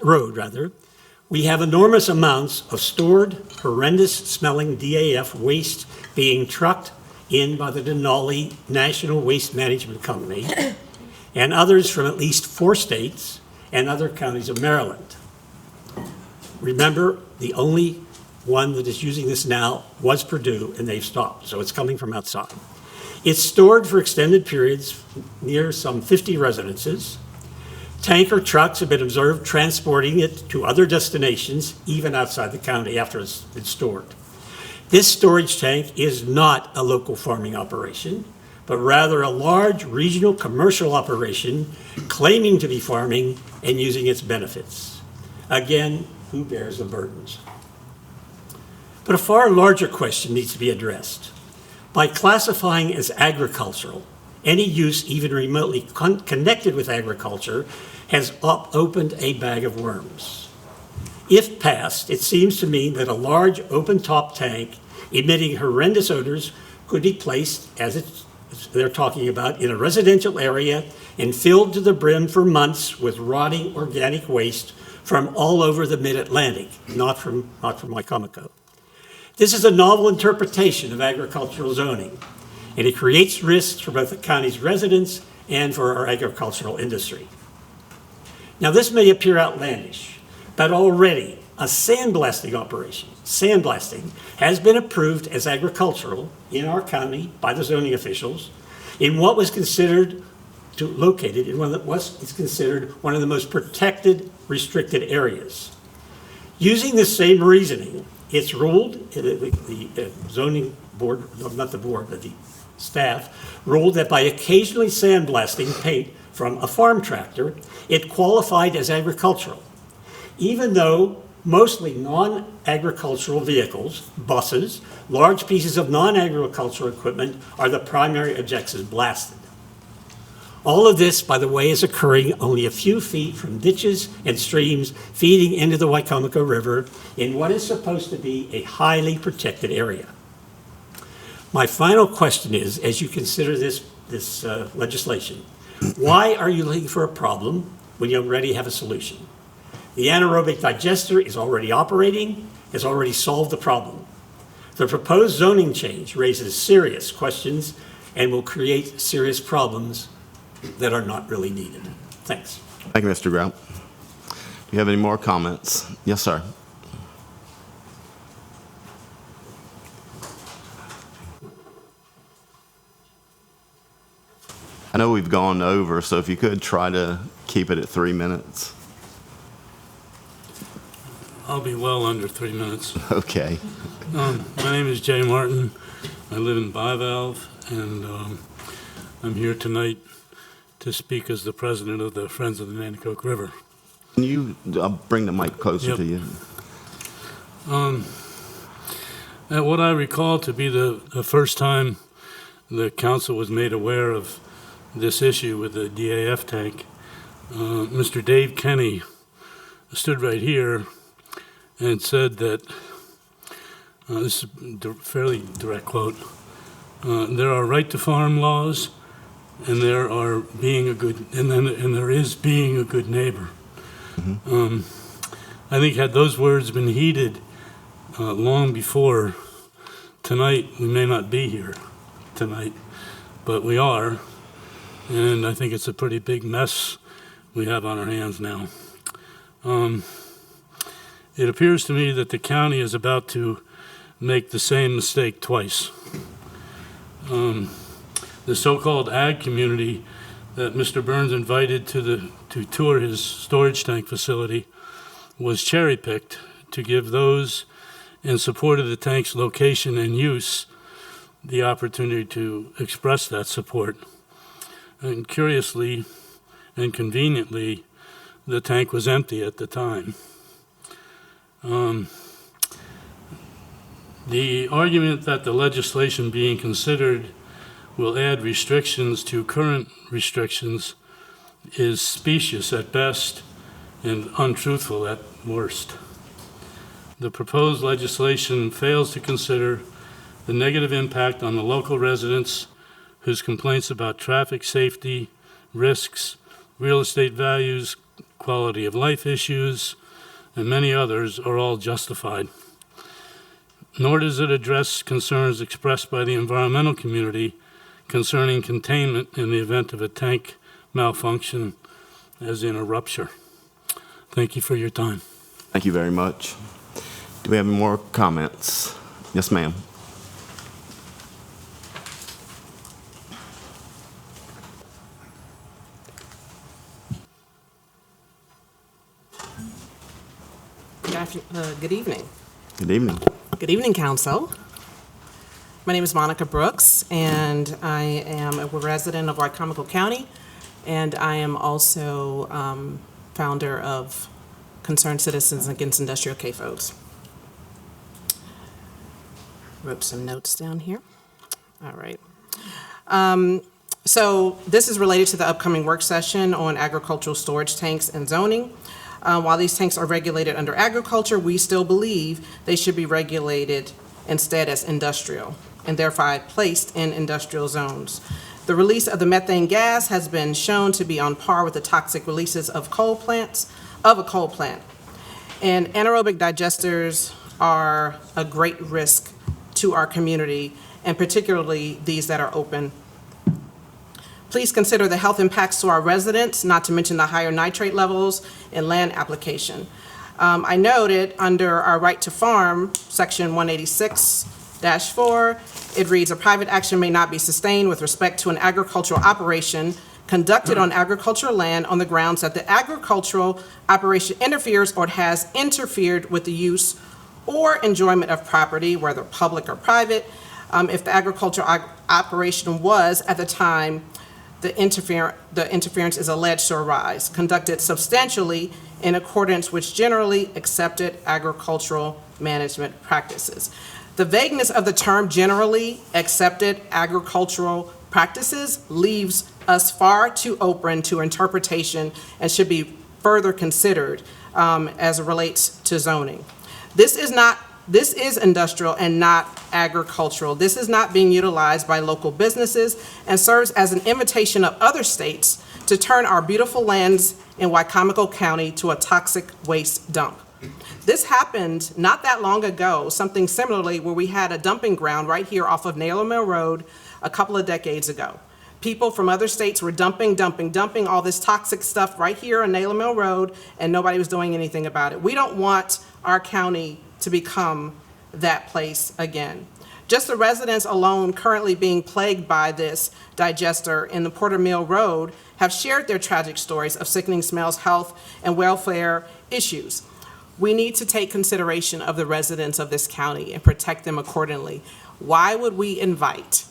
Road, we have enormous amounts of stored, horrendous-smelling DAF waste being trucked in by the Denali National Waste Management Company and others from at least 4 states and other counties of Maryland. Remember, the only one that is using this now was Purdue, and they've stopped, so it's coming from outside. It's stored for extended periods near some 50 residences. Tanker trucks have been observed transporting it to other destinations, even outside the county after it's been stored. This storage tank is not a local farming operation, but rather a large regional commercial operation claiming to be farming and using its benefits. Again, who bears the burdens? But a far larger question needs to be addressed. By classifying as agricultural, any use even remotely connected with agriculture has opened a bag of worms. If passed, it seems to me that a large open-top tank emitting horrendous odors could be placed, as they're talking about, in a residential area and filled to the brim for months with rotting organic waste from all over the mid-Atlantic, not from Wicomico. This is a novel interpretation of agricultural zoning, and it creates risks for both the county's residents and for our agricultural industry. Now, this may appear outlandish, but already a sandblasting operation, has been approved as agricultural in our county by the zoning officials in what was considered located in one that is considered one of the most protected, restricted areas. Using this same reasoning, it's ruled, the zoning board, not the board, but the staff, ruled that by occasionally sandblasting paint from a farm tractor, it qualified as agricultural, even though mostly non-agricultural vehicles, buses, large pieces of non-agricultural equipment are the primary objects blasted. All of this, by the way, is occurring only a few feet from ditches and streams feeding into the Wicomico River in what is supposed to be a highly protected area. My final question is, as you consider this legislation, why are you looking for a problem when you already have a solution? The anaerobic digester is already operating, has already solved the problem. The proposed zoning change raises serious questions and will create serious problems that are not really needed. Thanks. Thank you, Mr. Grout. Do you have any more comments? Yes, sir. I know we've gone over, so if you could try to keep it at 3 minutes. I'll be well under 3 minutes. Okay. My name is Jay Martin. I live in Bivalve, and I'm here tonight to speak as the president of the Friends of the Nanico River. Can you bring the mic closer to you? At what I recall to be the first time the council was made aware of this issue with the DAF tank. Mr. Dave Kenny stood right here and said that, this is a fairly direct quote, there are right to farm laws, and there is being a good neighbor. I think had those words been heeded long before tonight, we may not be here tonight, but we are, and I think it's a pretty big mess we have on our hands now. It appears to me that the county is about to make the same mistake twice. The so-called ag community that Mr. Burns invited to tour his storage tank facility was cherry-picked to give those in support of the tank's location and use the opportunity to express that support. And curiously and conveniently, the tank was empty at the time. The argument that the legislation being considered will add restrictions to current restrictions is specious at best and untruthful at worst. The proposed legislation fails to consider the negative impact on the local residents whose complaints about traffic safety, risks, real estate values, quality of life issues, and many others are all justified. Nor does it address concerns expressed by the environmental community concerning containment in the event of a tank malfunction, as in a rupture. Thank you for your time. Thank you very much. Do we have any more comments? Yes, ma'am. Good evening. Good evening. Good evening, Council. My name is Monica Brooks, and I am a resident of Wicomico County, and I am also founder of Concerned Citizens Against Industrial CAFOs. Wrote some notes down here. All right. So this is related to the upcoming work session on agricultural storage tanks and zoning. While these tanks are regulated under agriculture, we still believe they should be regulated instead as industrial, and therefore placed in industrial zones. The release of the methane gas has been shown to be on par with the toxic releases of a coal plant. And anaerobic digesters are a great risk to our community, and particularly these that are open. Please consider the health impacts to our residents, not to mention the higher nitrate levels in land application. I noted under our right to farm, section 186-4, it reads, a private action may not be sustained with respect to an agricultural operation conducted on agricultural land on the grounds that the agricultural operation interferes or has interfered with the use or enjoyment of property, whether public or private, if the agricultural operation was, at the time the interference is alleged to arise, conducted substantially in accordance with generally accepted agricultural management practices. The vagueness of the term generally accepted agricultural practices leaves us far too open to interpretation and should be further considered as it relates to zoning. This is industrial and not agricultural. This is not being utilized by local businesses and serves as an invitation of other states to turn our beautiful lands in Wicomico County to a toxic waste dump. This happened not that long ago, something similarly where we had a dumping ground right here off of Naylor Mill Road a couple of decades ago. People from other states were dumping all this toxic stuff right here on Naylor Mill Road, and nobody was doing anything about it. We don't want our county to become that place again. Just the residents alone currently being plagued by this digester in the Porter Mill Road have shared their tragic stories of sickening smells, health, and welfare issues. We need to take consideration of the residents of this county and protect them accordingly. Why would we invite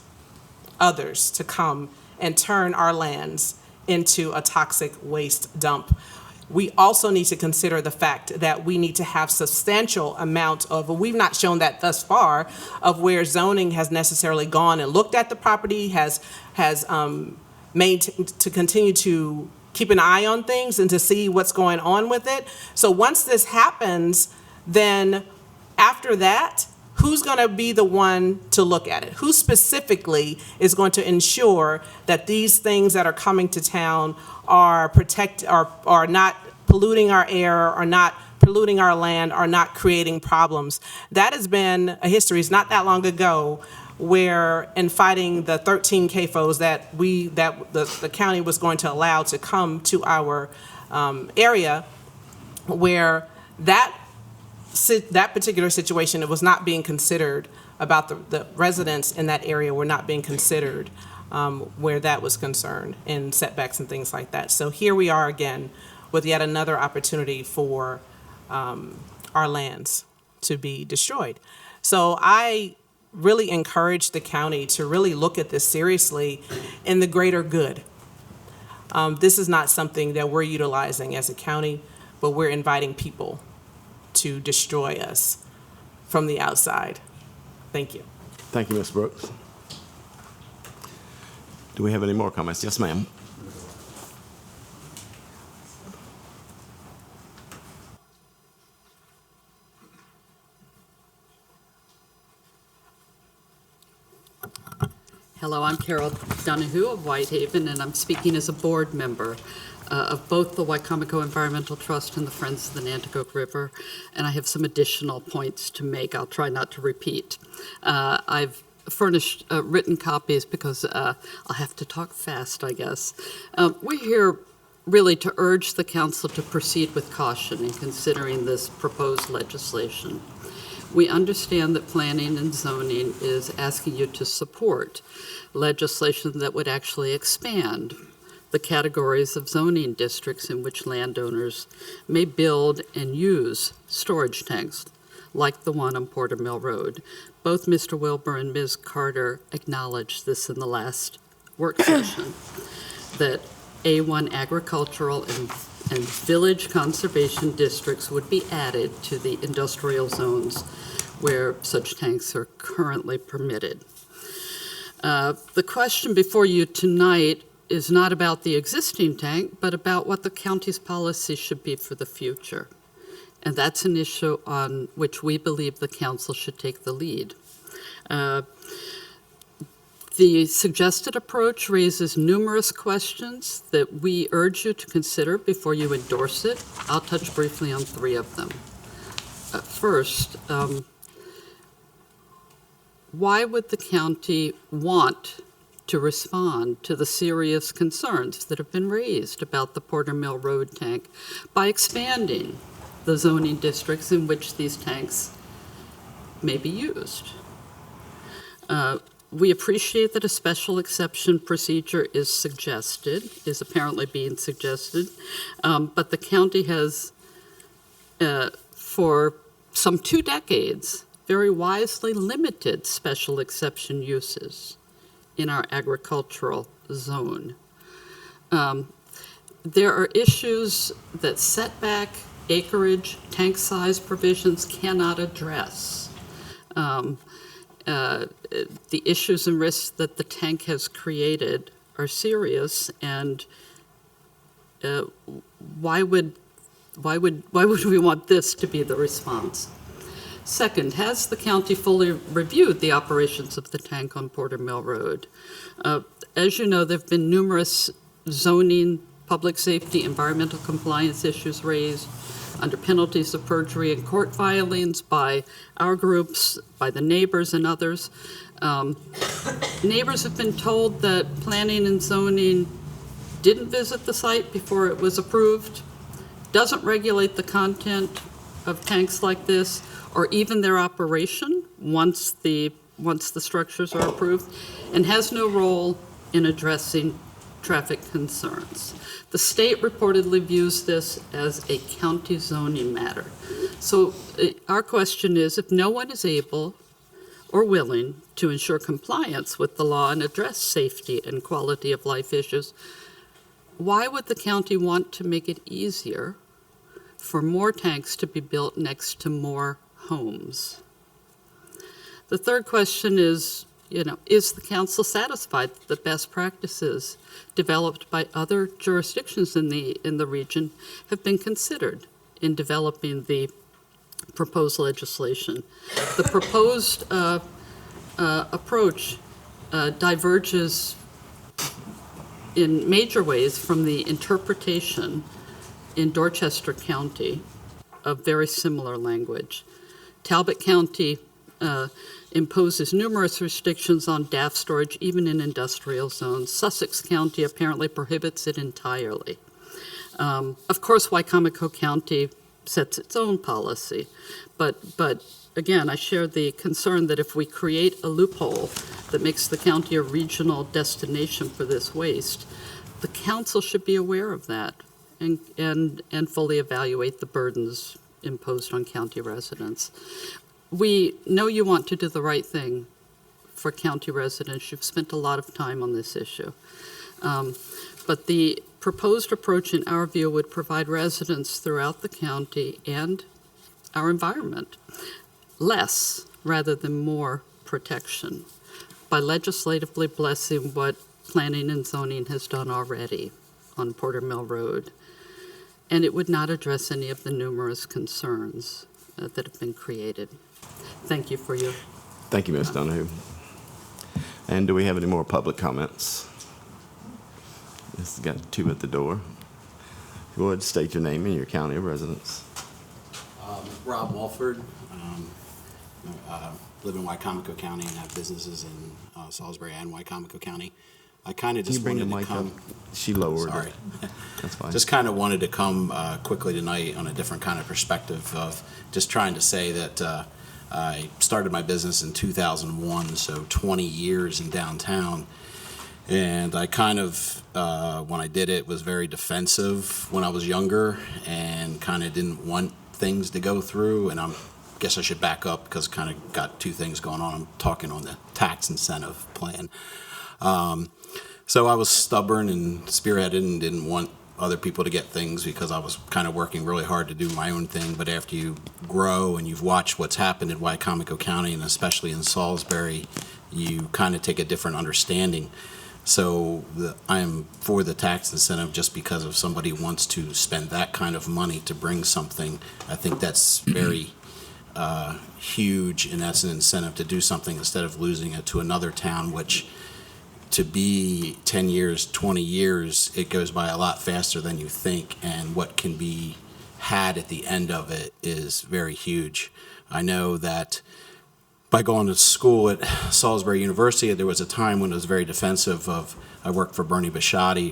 others to come and turn our lands into a toxic waste dump? We also need to consider the fact that we need to have substantial amount of, we've not shown that thus far, of where zoning has necessarily gone and looked at the property, has to continue to keep an eye on things and to see what's going on with it. So once this happens, then after that, who's going to be the one to look at it? Who specifically is going to ensure that these things that are coming to town are not polluting our air, are not polluting our land, are not creating problems? That has been a history. It's not that long ago where in fighting the 13 CAFOs that the county was going to allow to come to our area, where that particular situation, it was not being considered, about the residents in that area were not being considered where that was concerned, and setbacks and things like that. So here we are again with yet another opportunity for our lands to be destroyed. So I really encourage the county to really look at this seriously in the greater good. This is not something that we're utilizing as a county, but we're inviting people to destroy us from the outside. Thank you. Thank you, Ms. Brooks. Do we have any more comments? Yes, ma'am. Hello, I'm Carol Donahue of Whitehaven, and I'm speaking as a board member of both the Wicomico Environmental Trust and the Friends of the Nanico River, and I have some additional points to make. I'll try not to repeat. I've furnished written copies because I'll have to talk fast, I guess. We're here really to urge the council to proceed with caution in considering this proposed legislation. We understand that planning and zoning is asking you to support legislation that would actually expand the categories of zoning districts in which landowners may build and use storage tanks, like the one on Porter Mill Road. Both Mr. Wilbur and Ms. Carter acknowledged this in the last work session, that A1 agricultural and village conservation districts would be added to the industrial zones where such tanks are currently permitted. The question before you tonight is not about the existing tank, but about what the county's policy should be for the future. And that's an issue on which we believe the council should take the lead. The suggested approach raises numerous questions that we urge you to consider before you endorse it. I'll touch briefly on three of them. First, why would the county want to respond to the serious concerns that have been raised about the Porter Mill Road tank by expanding the zoning districts in which these tanks may be used? We appreciate that a special exception procedure is apparently being suggested, but the county has, for some 2 decades, very wisely limited special exception uses in our agricultural zone. There are issues that setback, acreage, tank size provisions cannot address. The issues and risks that the tank has created are serious, and why would we want this to be the response? Second, has the county fully reviewed the operations of the tank on Porter Mill Road? As you know, there have been numerous zoning, public safety, environmental compliance issues raised under penalties of perjury and court filings by our groups, by the neighbors and others. Neighbors have been told that planning and zoning didn't visit the site before it was approved, doesn't regulate the content of tanks like this, or even their operation once the structures are approved, and has no role in addressing traffic concerns. The state reportedly views this as a county zoning matter. So our question is, if no one is able or willing to ensure compliance with the law and address safety and quality of life issues, why would the county want to make it easier for more tanks to be built next to more homes? The third question is is the council satisfied that the best practices developed by other jurisdictions in the region have been considered in developing the proposed legislation? The proposed approach diverges in major ways from the interpretation in Dorchester County of very similar language. Talbot County imposes numerous restrictions on DAF storage, even in industrial zones. Sussex County apparently prohibits it entirely. Of course, Wicomico County sets its own policy, but again, I share the concern that if we create a loophole that makes the county a regional destination for this waste, the council should be aware of that and fully evaluate the burdens imposed on county residents. We know you want to do the right thing for county residents. You've spent a lot of time on this issue. But the proposed approach, in our view, would provide residents throughout the county and our environment less rather than more protection by legislatively blessing what planning and zoning has done already on Porter Mill Road. And it would not address any of the numerous concerns that have been created. Thank you for your... Thank you, Ms. Donahue. And do we have any more public comments? This has got two at the door. Go ahead, state your name and your county of residence. Rob Walford. Live in Wicomico County and have businesses in Salisbury and Wicomico County. I kind of just wanted to come. She lowered Sorry. it. That's fine. Just kind of wanted to come quickly tonight on a different kind of perspective of just trying to say that I started my business in 2001, so 20 years in downtown. And I kind of, when I did it, was very defensive when I was younger and kind of didn't want things to go through. And I guess I should back up because kind of got two things going on. I'm talking on the tax incentive plan. So I was stubborn and spearheaded and didn't want other people to get things because I was kind of working really hard to do my own thing. But after you grow and you've watched what's happened in Wicomico County and especially in Salisbury, you kind of take a different understanding. So I am for the tax incentive just because if somebody wants to spend that kind of money to bring something, I think that's very huge, and that's an incentive to do something instead of losing it to another town, which to be 10 years, 20 years, it goes by a lot faster than you think, and what can be had at the end of it is very huge. I know that by going to school at Salisbury University, there was a time when it was very defensive of, I worked for Bernie Bisciotti,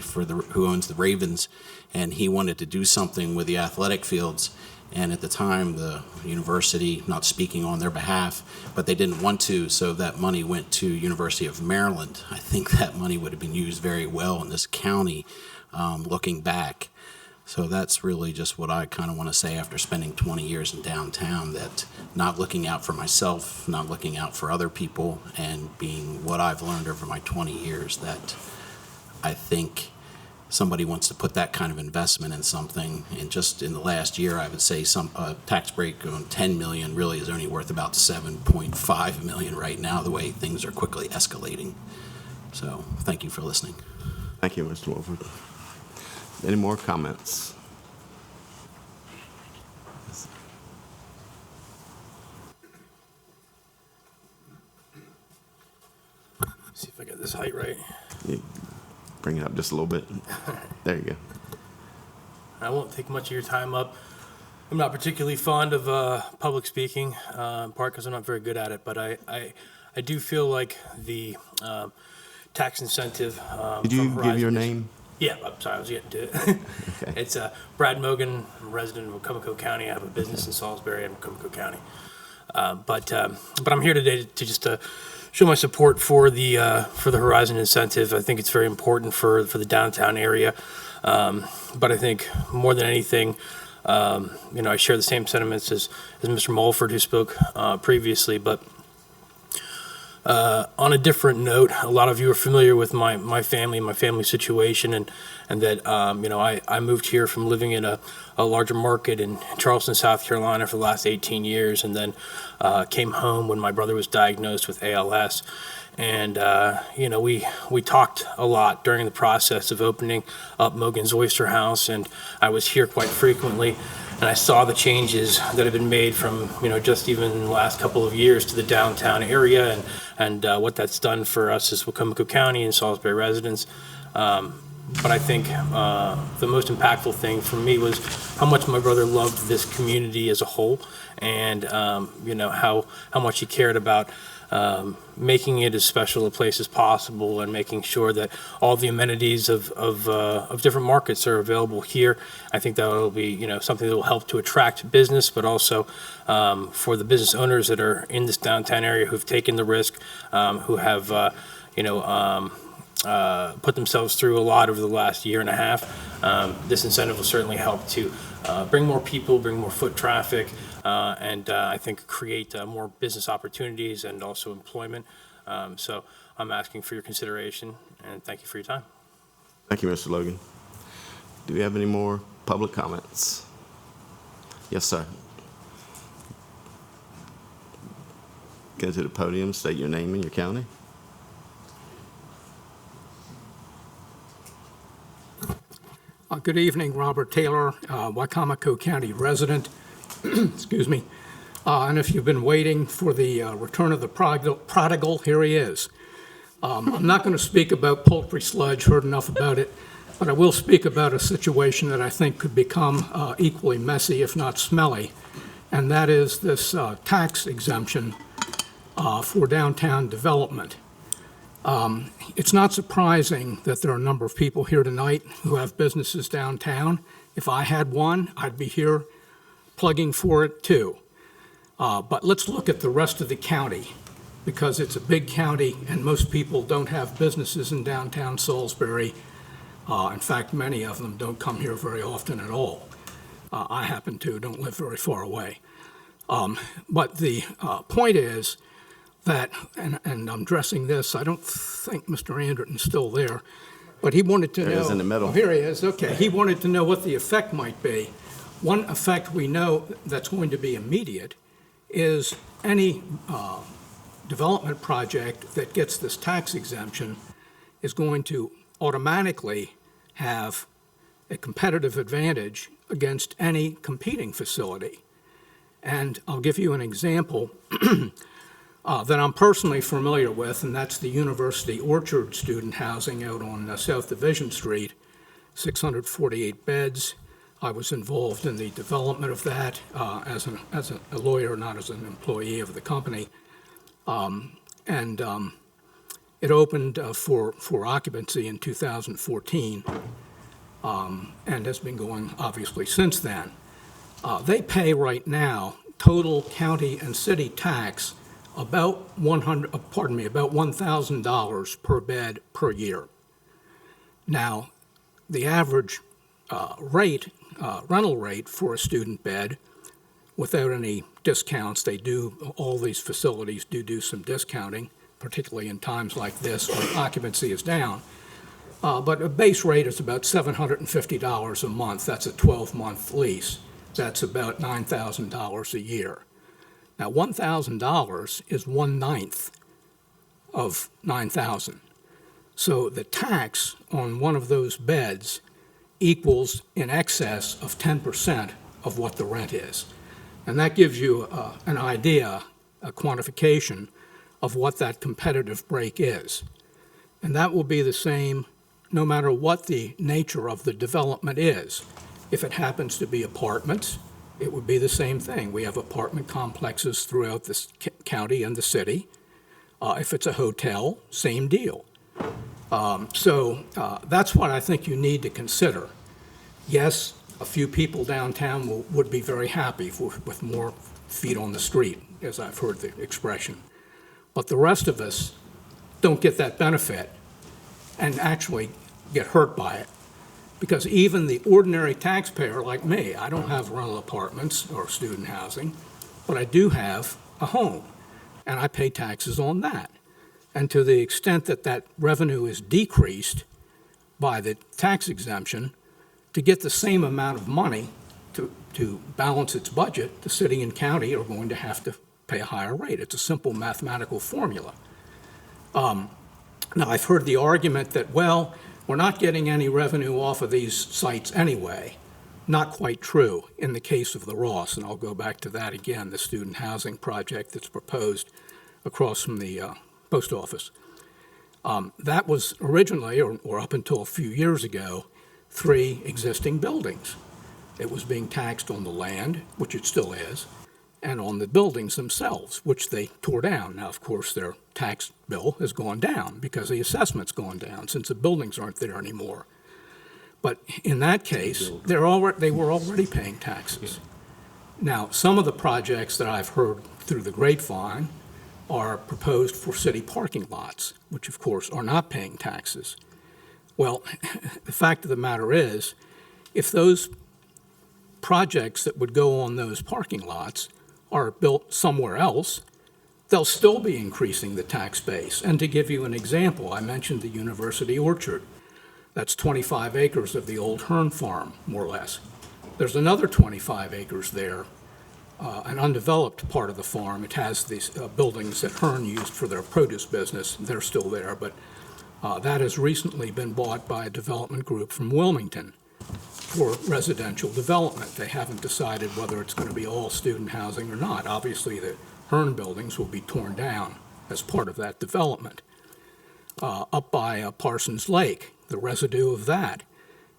who owns the Ravens, and he wanted to do something with the athletic fields. And at the time, the university, not speaking on their behalf, but they didn't want to, so that money went to University of Maryland. I think that money would have been used very well in this county, looking back. So that's really just what I kind of want to say after spending 20 years in downtown, that not looking out for myself, not looking out for other people, and being what I've learned over my 20 years, that I think somebody wants to put that kind of investment in something, and just in the last year, I would say some tax break on 10 million really is only worth about 7.5 million right now, the way things are quickly escalating. So thank you for listening. Thank you, Mr. Wolford. Any more comments? See if I get this height right. Bring it up just a little bit. There you go. I won't take much of your time up. I'm not particularly fond of public speaking, in part because I'm not very good at it, but I do feel like the tax incentive. Did you give your name? Yeah, I'm sorry, I was getting to it. Okay. It's Brad Mogan, I'm a resident of Wicomico County. I have a business in Salisbury and Wicomico County. But I'm here today to just show my support for the Horizon incentive. I think it's very important for the downtown area. But I think more than anything, I share the same sentiments as Mr. Mulford, who spoke previously. But On a different note, a lot of you are familiar with my family situation, and that, I moved here from living in a larger market in Charleston, South Carolina for the last 18 years, and then came home when my brother was diagnosed with ALS. And, we talked a lot during the process of opening up Mogan's Oyster House, and I was here quite frequently. And I saw the changes that have been made from, just even the last couple of years to the downtown area, and what that's done for us as Wicomico County and Salisbury residents. But I think the most impactful thing for me was how much my brother loved this community as a whole, and how much he cared about making it as special a place as possible, and making sure that all the amenities of different markets are available here. I think that will be something that will help to attract business, but also for the business owners that are in this downtown area who've taken the risk, who have put themselves through a lot over the last year and a half. This incentive will certainly help to bring more people, bring more foot traffic, and I think create more business opportunities and also employment. So I'm asking for your consideration, and thank you for your time. Thank you, Mr. Logan. Do we have any more public comments? Yes, sir. Go to the podium, state your name and your county. Good evening, Robert Taylor, Wicomico County resident. Excuse me. And if you've been waiting for the return of the prodigal, here he is. I'm not going to speak about poultry sludge, heard enough about it, but I will speak about a situation that I think could become equally messy, if not smelly, and that is this tax exemption for downtown development. It's not surprising that there are a number of people here tonight who have businesses downtown. If I had one, I'd be here plugging for it too. But let's look at the rest of the county, because it's a big county and most people don't have businesses in downtown Salisbury. In fact, many of them don't come here very often at all. I happen to, don't live very far away. But the point is that, and I'm addressing this, I don't think Mr. Anderton's still there, but he wanted to know. There he is in the middle. Oh, here he is, okay. He wanted to know what the effect might be. One effect we know that's going to be immediate is any development project that gets this tax exemption is going to automatically have a competitive advantage against any competing facility. And I'll give you an example that I'm personally familiar with, and that's the University Orchard student housing out on South Division Street, 648 beds. I was involved in the development of that as a lawyer, not as an employee of the company. It opened for occupancy in 2014 and has been going obviously since then. They pay right now total county and city tax about $1,000 per bed per year. Now, the average rental rate for a student bed, without any discounts, all these facilities do some discounting, particularly in times like this when occupancy is down. But a base rate is about $750 a month. That's a 12-month lease. That's about $9,000 a year. Now, $1,000 is 1/9 of $9,000. So the tax on one of those beds equals in excess of 10% of what the rent is. And that gives you an idea, a quantification of what that competitive break is. And that will be the same no matter what the nature of the development is. If it happens to be apartments, it would be the same thing. We have apartment complexes throughout this county and the city. If it's a hotel, same deal. So that's what I think you need to consider. Yes, a few people downtown would be very happy with more feet on the street, as I've heard the expression. But the rest of us don't get that benefit and actually get hurt by it. Because even the ordinary taxpayer like me, I don't have rental apartments or student housing, but I do have a home, and I pay taxes on that. And to the extent that that revenue is decreased by the tax exemption, to get the same amount of money to balance its budget, the city and county are going to have to pay a higher rate. It's a simple mathematical formula. Now, I've heard the argument that, well, we're not getting any revenue off of these sites anyway. Not quite true in the case of the Ross, and I'll go back to that again, the student housing project that's proposed across from the post office. That was originally, or up until a few years ago, 3 existing buildings. It was being taxed on the land, which it still is, and on the buildings themselves, which they tore down. Now, of course, their tax bill has gone down because the assessment's gone down since the buildings aren't there anymore. But in that case, they were already paying taxes. Now, some of the projects that I've heard through the grapevine are proposed for city parking lots, which of course are not paying taxes. Well, the fact of the matter is, if those projects that would go on those parking lots are built somewhere else, they'll still be increasing the tax base. And to give you an example, I mentioned the University Orchard. That's 25 acres of the old Hearn farm, more or less. There's another 25 acres there, an undeveloped part of the farm. It has these buildings that Hearn used for their produce business. They're still there, but that has recently been bought by a development group from Wilmington for residential development. They haven't decided whether it's going to be all student housing or not. Obviously, the Hearn buildings will be torn down as part of that development. Up by Parsons Lake, the residue of that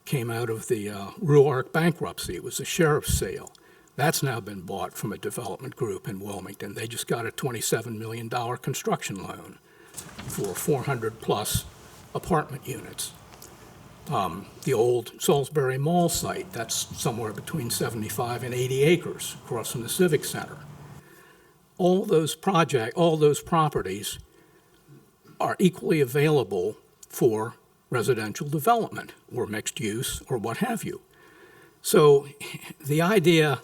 came out of the Ruark bankruptcy. It was a sheriff's sale. That's now been bought from a development group in Wilmington. They just got a $27 million construction loan for 400-plus apartment units. The old Salisbury Mall site, that's somewhere between 75 and 80 acres across from the Civic Center. All those properties are equally available for residential development or mixed use or what have you. So the idea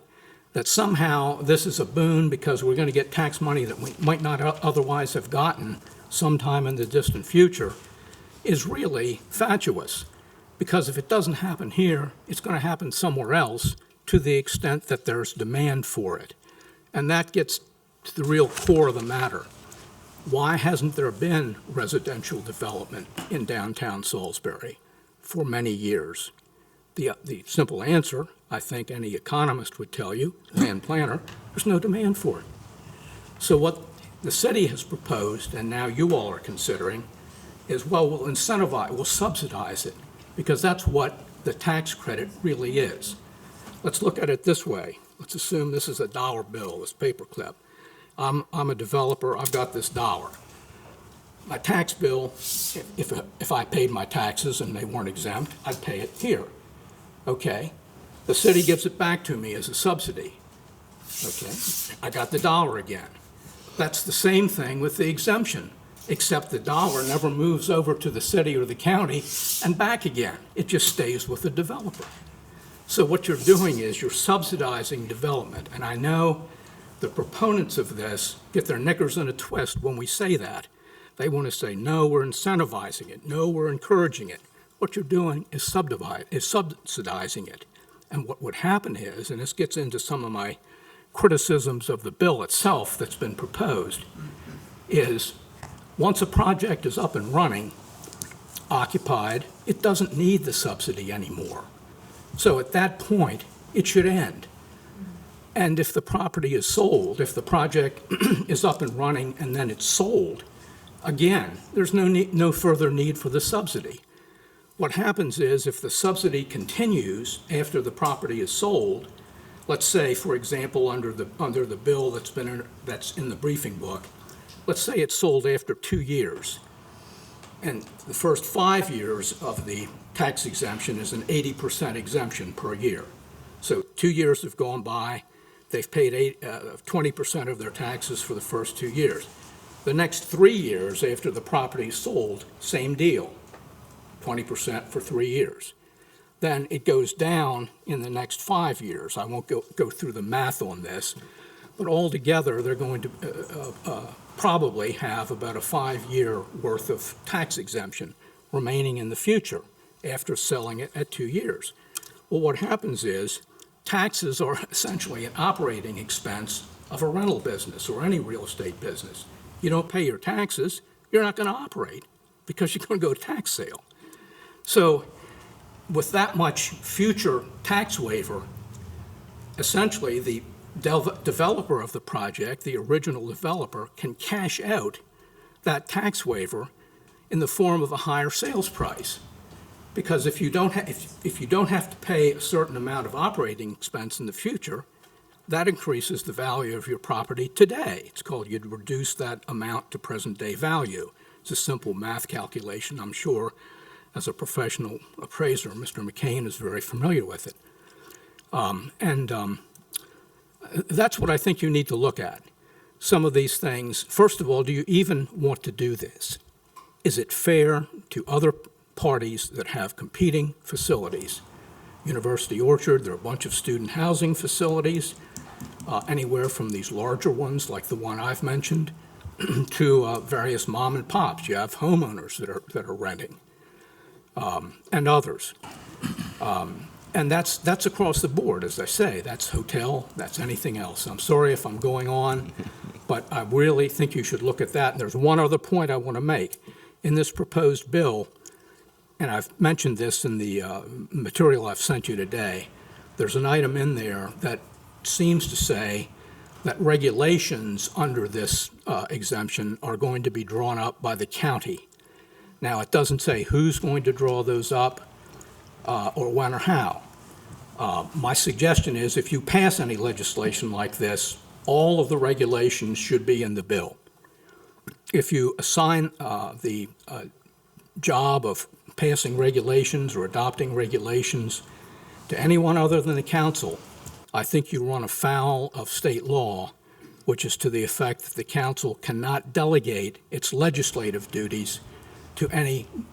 that somehow this is a boon because we're going to get tax money that we might not otherwise have gotten sometime in the distant future is really fatuous. Because if it doesn't happen here, it's going to happen somewhere else to the extent that there's demand for it. And that gets to the real core of the matter. Why hasn't there been residential development in downtown Salisbury for many years? The simple answer, I think any economist would tell you, and planner, there's no demand for it. So what the city has proposed, and now you all are considering, is, well, we'll incentivize, we'll subsidize it, because that's what the tax credit really is. Let's look at it this way. Let's assume this is a dollar bill, this paperclip. I'm a developer, I've got this dollar. My tax bill, if I paid my taxes and they weren't exempt, I'd pay it here. Okay, the city gives it back to me as a subsidy. Okay, I got the dollar again. That's the same thing with the exemption, except the dollar never moves over to the city or the county and back again. It just stays with the developer. So what you're doing is you're subsidizing development, and I know the proponents of this get their knickers in a twist when we say that. They want to say, no, we're incentivizing it. No, we're encouraging it. What you're doing is subsidizing it. And what would happen is, and this gets into some of my criticisms of the bill itself that's been proposed, is once a project is up and running, occupied, it doesn't need the subsidy anymore. So at that point, it should end. And if the property is sold, if the project is up and running and then it's sold, again, there's no further need for the subsidy. What happens is if the subsidy continues after the property is sold, let's say, for example, under the bill that's in the briefing book, let's say it's sold after 2 years, and the first 5 years of the tax exemption is an 80% exemption per year. So 2 years have gone by, they've paid 20% of their taxes for the first 2 years. The next 3 years after the property is sold, same deal, 20% for 3 years. Then it goes down in the next 5 years. I won't go through the math on this, But altogether, they're going to probably have about a 5-year worth of tax exemption remaining in the future after selling it at 2 years. Well, what happens is taxes are essentially an operating expense of a rental business or any real estate business. You don't pay your taxes, you're not going to operate because you're going to go to tax sale. So with that much future tax waiver, essentially the developer of the project, the original developer, can cash out that tax waiver in the form of a higher sales price. Because if you don't have to pay a certain amount of operating expense in the future, that increases the value of your property today. It's called, you'd reduce that amount to present day value. It's a simple math calculation. I'm sure as a professional appraiser, Mr. McCain is very familiar with it. That's what I think you need to look at. Some of these things, first of all, do you even want to do this? Is it fair to other parties that have competing facilities? University Orchard, there are a bunch of student housing facilities, anywhere from these larger ones like the one I've mentioned to various mom and pops. You have homeowners that are renting and others. And that's across the board, as I say. That's hotel, that's anything else. I'm sorry if I'm going on, but I really think you should look at that. And there's one other point I want to make. In this proposed bill, and I've mentioned this in the material I've sent you today, there's an item in there that seems to say that regulations under this exemption are going to be drawn up by the county. Now, it doesn't say who's going to draw those up or when or how. My suggestion is if you pass any legislation like this, all of the regulations should be in the bill. If you assign the job of passing regulations or adopting regulations to anyone other than the council, I think you run afoul of state law, which is to the effect that the council cannot delegate its legislative duties to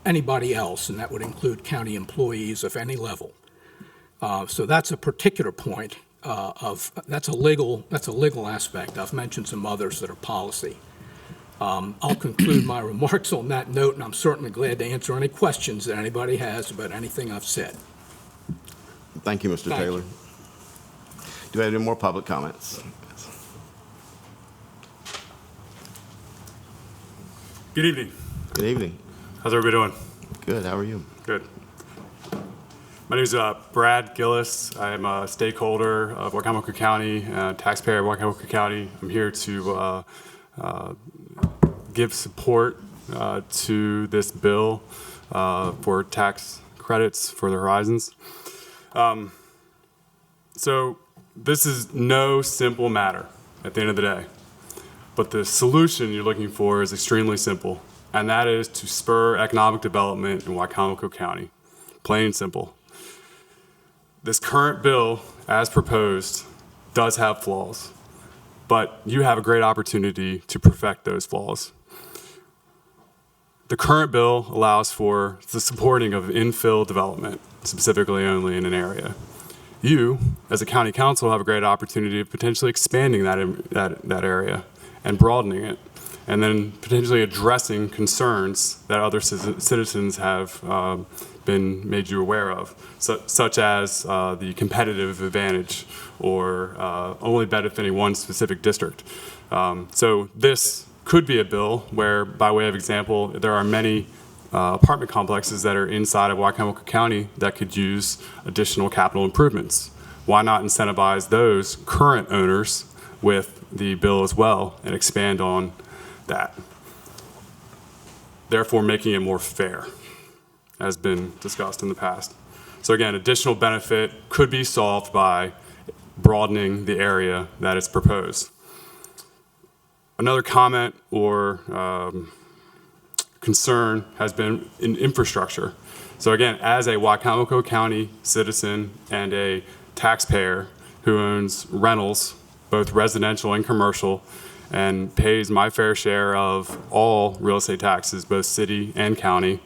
anybody else, and that would include county employees of any level. So that's a particular point that's a legal aspect. I've mentioned some others that are policy. I'll conclude my remarks on that note, and I'm certainly glad to answer any questions that anybody has about anything I've said. Thank you, Mr. Taylor. Do we have any more public comments? Good evening. Good evening. How's everybody doing? Good. How are you? Good. My name is Brad Gillis. I'm a stakeholder of Wicomico County, taxpayer of Wicomico County. I'm here to give support to this bill for tax credits for the Horizons. So this is no simple matter at the end of the day, but the solution you're looking for is extremely simple, and that is to spur economic development in Wicomico County, plain and simple. This current bill, as proposed, does have flaws, but you have a great opportunity to perfect those flaws. The current bill allows for the supporting of infill development, specifically only in an area. You, as a county council, have a great opportunity of potentially expanding that area and broadening it, and then potentially addressing concerns that other citizens have been made you aware of, such as the competitive advantage or only benefiting one specific district. So this could be a bill where, by way of example, there are many apartment complexes that are inside of Wicomico County that could use additional capital improvements. Why not incentivize those current owners with the bill as well and expand on that, therefore making it more fair, as been discussed in the past. So again, additional benefit could be solved by broadening the area that is proposed. Another comment or concern has been in infrastructure. So again, as a Wicomico County citizen and a taxpayer who owns rentals, both residential and commercial, and pays my fair share of all real estate taxes, both city and county,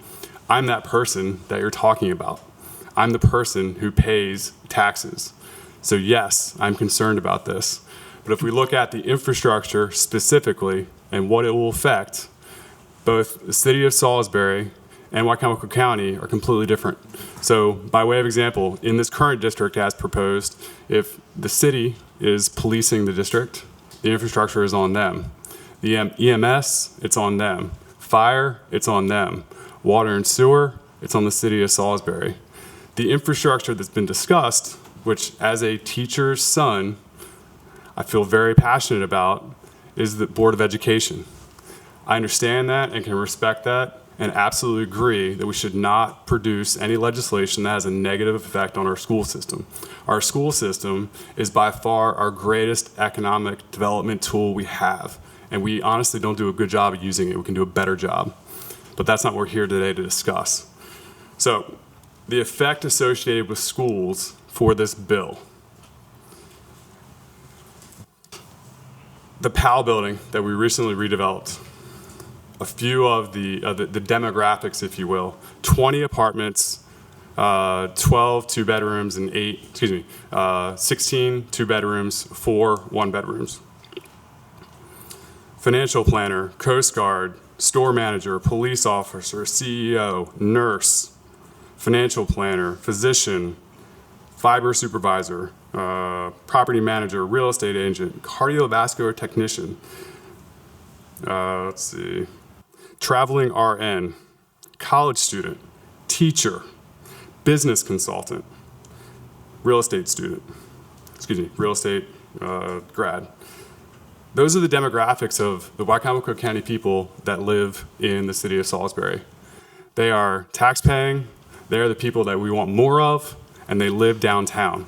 I'm that person that you're talking about. I'm the person who pays taxes. So yes, I'm concerned about this. But if we look at the infrastructure specifically and what it will affect, both the city of Salisbury and Wicomico County are completely different. So by way of example, in this current district as proposed, if the city is policing the district, the infrastructure is on them. The EMS, it's on them. Fire, it's on them. Water and sewer, it's on the city of Salisbury. The infrastructure that's been discussed, which as a teacher's son, I feel very passionate about, is the Board of Education. I understand that and can respect that and absolutely agree that we should not produce any legislation that has a negative effect on our school system. Our school system is by far our greatest economic development tool we have, and we honestly don't do a good job of using it. We can do a better job, but that's not what we're here today to discuss. So the effect associated with schools for this bill. The PAL building that we recently redeveloped, a few of the demographics, if you will, 20 apartments, 12 two-bedrooms, and 16 two-bedrooms, 4 one-bedrooms. Financial planner, Coast Guard, store manager, police officer, CEO, nurse, financial planner, physician, fiber supervisor, property manager, real estate agent, cardiovascular technician, let's see, traveling RN, college student, teacher, business consultant, real estate student, real estate grad. Those are the demographics of the Wicomico County people that live in the city of Salisbury. They are tax-paying, they're the people that we want more of, and they live downtown.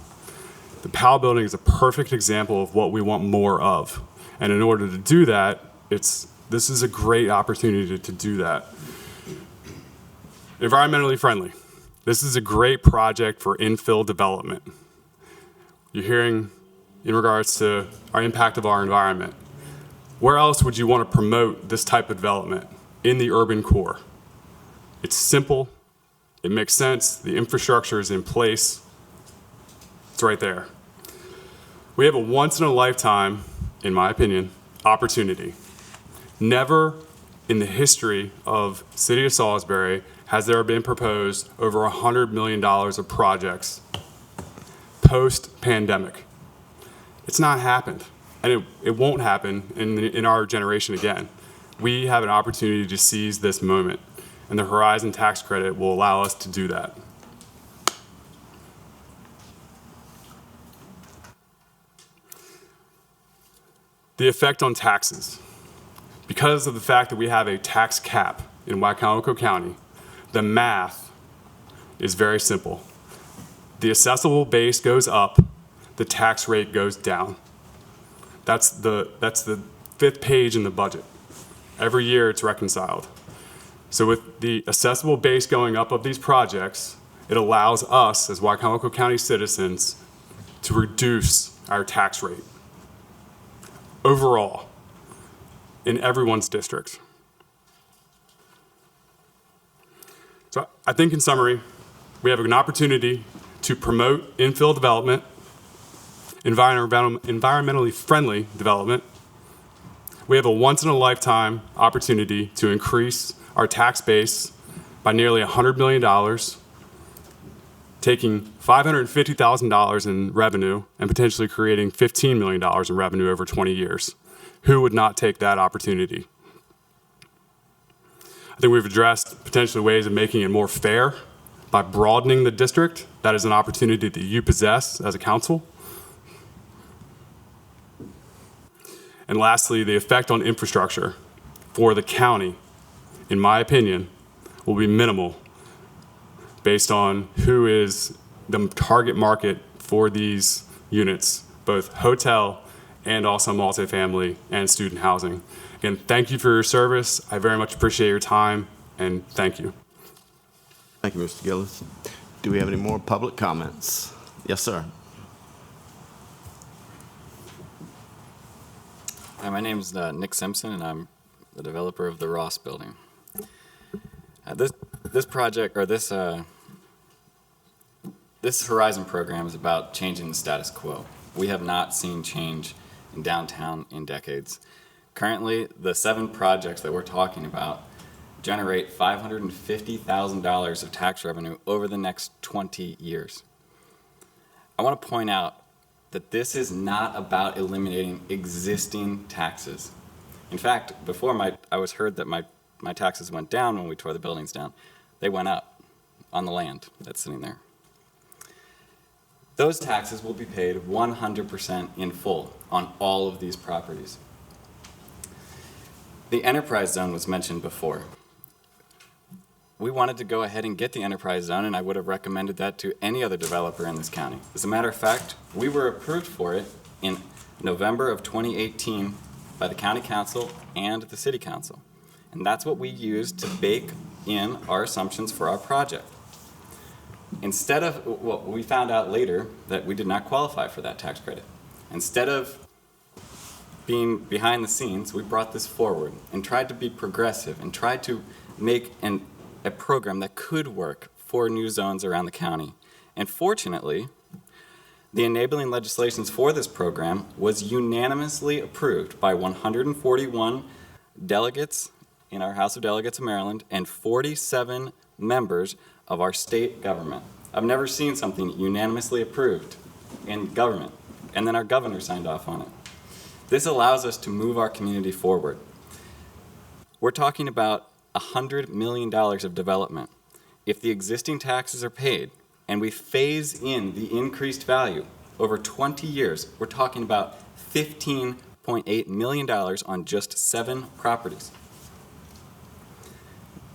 The PAL building is a perfect example of what we want more of. And in order to do that, this is a great opportunity to do that. Environmentally friendly. This is a great project for infill development. You're hearing in regards to our impact of our environment. Where else would you want to promote this type of development? In the urban core. It's simple, it makes sense, the infrastructure is in place. It's right there. We have a once in a lifetime, in my opinion, opportunity. Never in the history of City of Salisbury has there been proposed over $100 million of projects post-pandemic. It's not happened, and it won't happen in our generation again. We have an opportunity to seize this moment, and the Horizon tax credit will allow us to do that. The effect on taxes. Because of the fact that we have a tax cap in Wicomico County, the math is very simple. The assessable base goes up, the tax rate goes down. That's the 5th page in the budget. Every year it's reconciled. So with the assessable base going up of these projects, it allows us as Wicomico County citizens to reduce our tax rate overall in everyone's district. So I think in summary, we have an opportunity to promote infill development, environmentally friendly development. We have a once in a lifetime opportunity to increase our tax base by nearly $100 million, taking $550,000 in revenue and potentially creating $15 million in revenue over 20 years. Who would not take that opportunity? I think we've addressed potentially ways of making it more fair by broadening the district. That is an opportunity that you possess as a council. And lastly, the effect on infrastructure for the county, in my opinion, will be minimal based on who is the target market for these units, both hotel and also multifamily and student housing. Again, thank you for your service. I very much appreciate your time, and thank you. Thank you, Mr. Gillis. Do we have any more public comments? Yes, sir. Hi, my name is Nick Simpson, and I'm the developer of the Ross building. This project, or this Horizon program, is about changing the status quo. We have not seen change in downtown in decades. Currently, the 7 projects that we're talking about generate $550,000 of tax revenue over the next 20 years. I want to point out that this is not about eliminating existing taxes. In fact, before I was heard that my taxes went down when we tore the buildings down. They went up on the land that's sitting there. Those taxes will be paid 100% in full on all of these properties. The enterprise zone was mentioned before. We wanted to go ahead and get the enterprise zone, and I would have recommended that to any other developer in this county. As a matter of fact, we were approved for it in November of 2018 by the county council and the city council. And that's what we used to bake in our assumptions for our project. Instead of, well, we found out later that we did not qualify for that tax credit. Instead of being behind the scenes, we brought this forward and tried to be progressive and tried to make a program that could work for new zones around the county. And fortunately, the enabling legislations for this program was unanimously approved by 141 delegates in our House of Delegates of Maryland and 47 members of our state government. I've never seen something unanimously approved in government, and then our governor signed off on it. This allows us to move our community forward. We're talking about $100 million of development. If the existing taxes are paid and we phase in the increased value over 20 years, we're talking about $15.8 million on just 7 properties.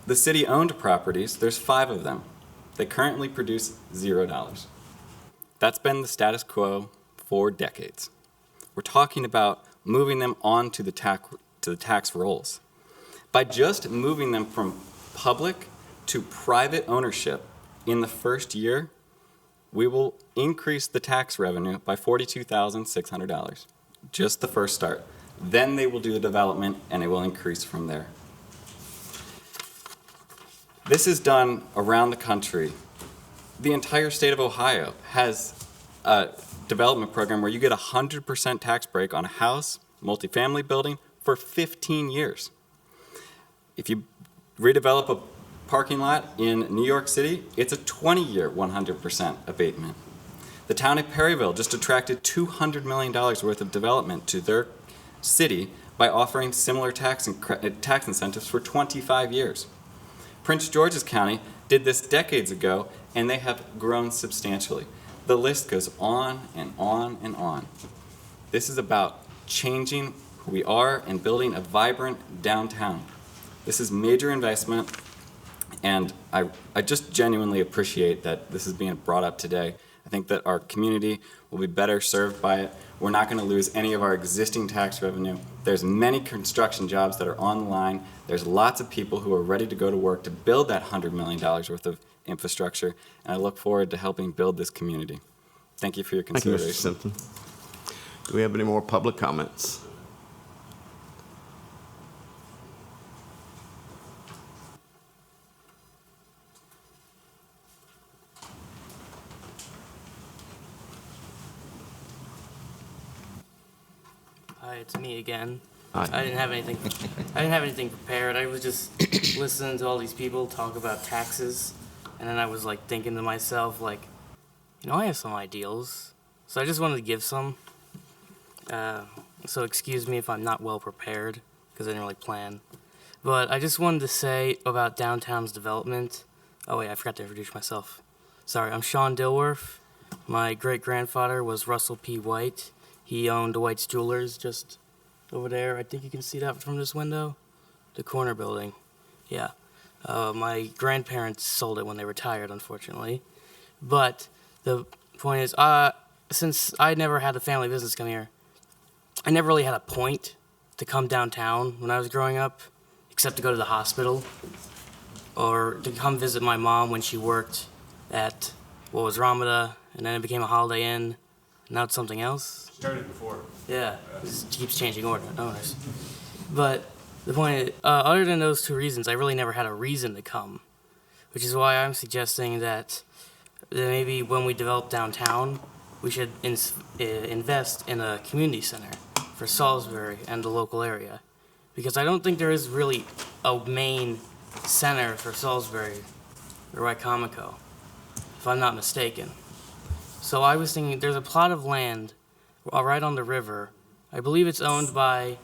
The city-owned properties, there's 5 of them. They currently produce $0. That's been the status quo for decades. We're talking about moving them on to the tax rolls. By just moving them from public to private ownership in the first year, we will increase the tax revenue by $42,600, just the first start. Then they will do the development and it will increase from there. This is done around the country. The entire state of Ohio has a development program where you get 100% tax break on a house, multifamily building for 15 years. If you redevelop a parking lot in New York City, it's a 20-year 100% abatement. The town of Perryville just attracted $200 million worth of development to their city by offering similar tax incentives for 25 years. Prince George's County did this decades ago, and they have grown substantially. The list goes on and on and on. This is about changing who we are and building a vibrant downtown. This is major investment, and I just genuinely appreciate that this is being brought up today. I think that our community will be better served by it. We're not going to lose any of our existing tax revenue. There's many construction jobs that are on the line. There's lots of people who are ready to go to work to build that $100 million worth of infrastructure, and I look forward to helping build this community. Thank you for your consideration. Thank you, Mr. Simpson. Do we have any more public comments? Hi, it's me again. Hi. I didn't have anything prepared. I was just listening to all these people talk about taxes, and then I was like thinking to myself, like, you know, I have some ideals, so I just wanted to give some. So excuse me if I'm not well prepared, because I didn't really plan. But I just wanted to say about downtown's development. Oh wait, I forgot to introduce myself. Sorry, I'm Sean Dilworth. My great-grandfather was Russell P. White. He owned White's Jewelers just over there. I think you can see that from this window. The corner building. Yeah. My grandparents sold it when they retired, unfortunately. But the point is, since I never had a family business come here, I never really had a point to come downtown when I was growing up, except to go to the hospital or to come visit my mom when she worked at what was Ramada, and then it became a Holiday Inn. Now it's something else. Started before. Yeah, it just keeps changing owners. But the point is, other than those 2 reasons, I really never had a reason to come, which is why I'm suggesting that maybe when we develop downtown, we should invest in a community center. for Salisbury and the local area, because I don't think there is really a main center for Salisbury or Wicomico, if I'm not mistaken. So I was thinking there's a plot of land right on the river. I believe it's owned by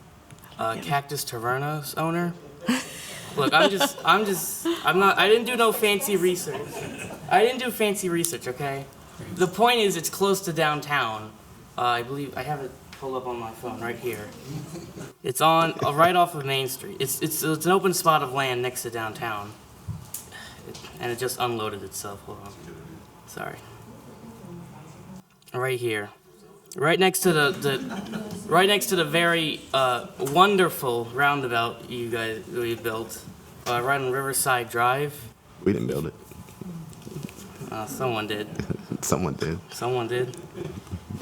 Cactus Taverna's owner. Look, I didn't do no fancy research. I didn't do fancy research, okay? The point is, it's close to downtown. I believe I have it pulled up on my phone right here. It's on right off of Main Street. It's an open spot of land next to downtown, and it just unloaded itself. Hold on, sorry. Right here, right next to the very wonderful roundabout we built, right on Riverside Drive. We didn't build it. Someone did. Someone did. Someone did.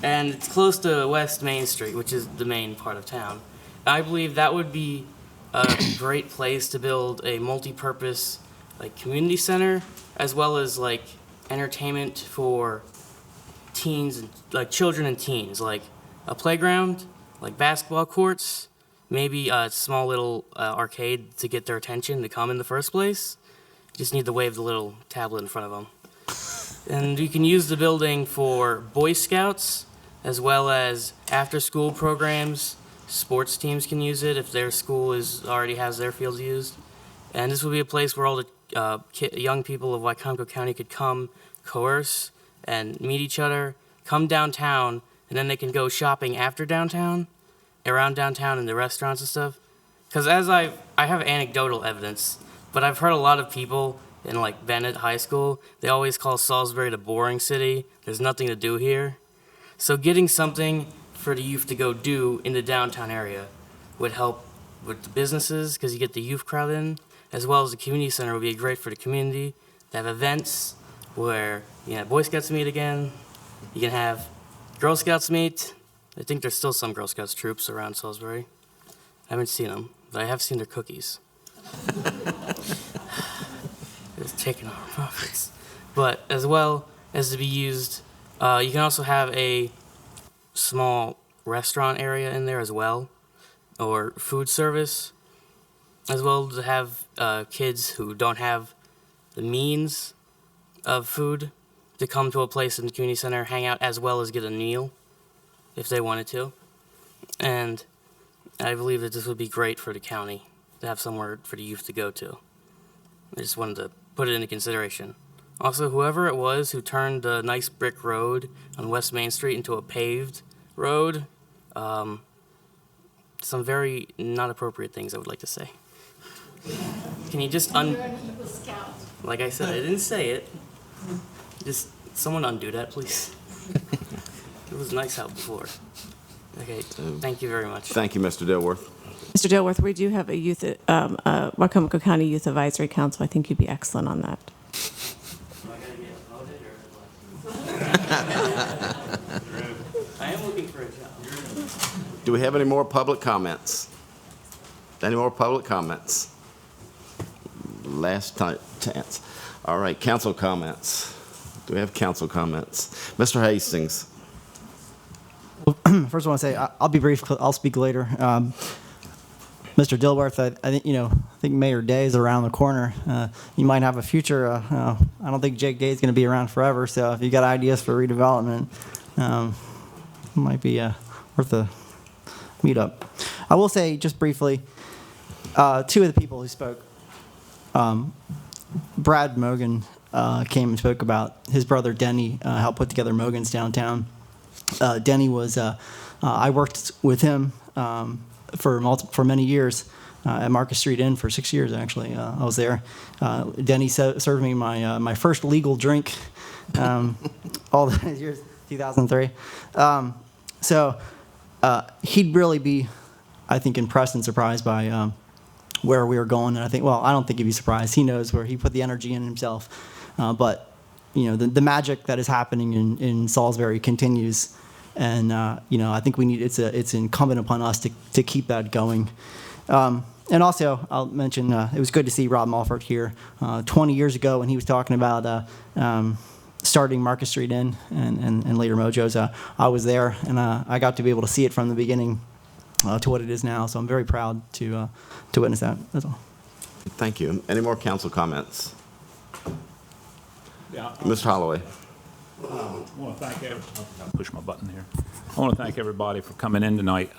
And it's close to West Main Street, which is the main part of town. I believe that would be a great place to build a multi-purpose community center, as well as entertainment for teens and children and teens, like a playground, like basketball courts, maybe a small little arcade to get their attention to come in the first place. You just need to wave the little tablet in front of them. And you can use the building for Boy Scouts, as well as after-school programs. Sports teams can use it if their school already has their fields used. And this would be a place where all the young people of Wicomico County could come, coerce, and meet each other, come downtown, and then they can go shopping after downtown, around downtown in the restaurants and stuff. Because I have anecdotal evidence, but I've heard a lot of people in Bennett High School, they always call Salisbury the boring city. There's nothing to do here. So getting something for the youth to go do in the downtown area would help with the businesses, because you get the youth crowd in, as well as the community center would be great for the community. They have events where Boy Scouts meet again. You can have Girl Scouts meet. I think there's still some Girl Scouts troops around Salisbury. I haven't seen them, but I have seen their cookies. It's taking our profits. But as well as to be used, you can also have a small restaurant area in there as well, or food service, as well to have kids who don't have the means of food to come to a place in the community center, hang out, as well as get a meal if they wanted to. And I believe that this would be great for the county to have somewhere for the youth to go to. I just wanted to put it into consideration. Also, whoever it was who turned the nice brick road on West Main Street into a paved road, some very not appropriate things I would like to say. Can you just like I said, I didn't say it. Just someone undo that, please. It was nice out before. Okay, thank you very much. Thank you, Mr. Dilworth. Mr. Dilworth, we do have a Wicomico County Youth Advisory Council. I think you'd be excellent on that. I am looking for a job. Do we have any more public comments? Any more public comments? Last chance. All right, council comments. Do we have council comments? Mr. Hastings. First, I want to say I'll be brief. I'll speak later. Mr. Dilworth, I think Mayor Day is around the corner. You might have a future. I don't think Jake Day is going to be around forever. So if you got ideas for redevelopment, it might be worth a meetup. I will say just briefly, two of the people who spoke, Brad Mogan came and spoke about his brother Denny helped put together Mogan's downtown. Denny was, I worked with him for many years at Marcus Street Inn for 6 years, actually. I was there. Denny served me my first legal drink all those years, 2003. So he'd really be, I think, impressed and surprised by where we were going. And I think, well, I don't think he'd be surprised. He knows where he put the energy in himself. But the magic that is happening in Salisbury continues, and I think we need it's incumbent upon us to keep that going. And also, I'll mention it was good to see Rob Mulford here 20 years ago when he was talking about starting Marcus Street Inn and later Mojo's. I was there, and I got to be able to see it from the beginning. to what it is now. So I'm very proud to witness that. That's all. Thank you. Any more council comments? Yeah, Mr. Holloway. I want to thank I'll push my button here. I want to thank everybody for coming in tonight.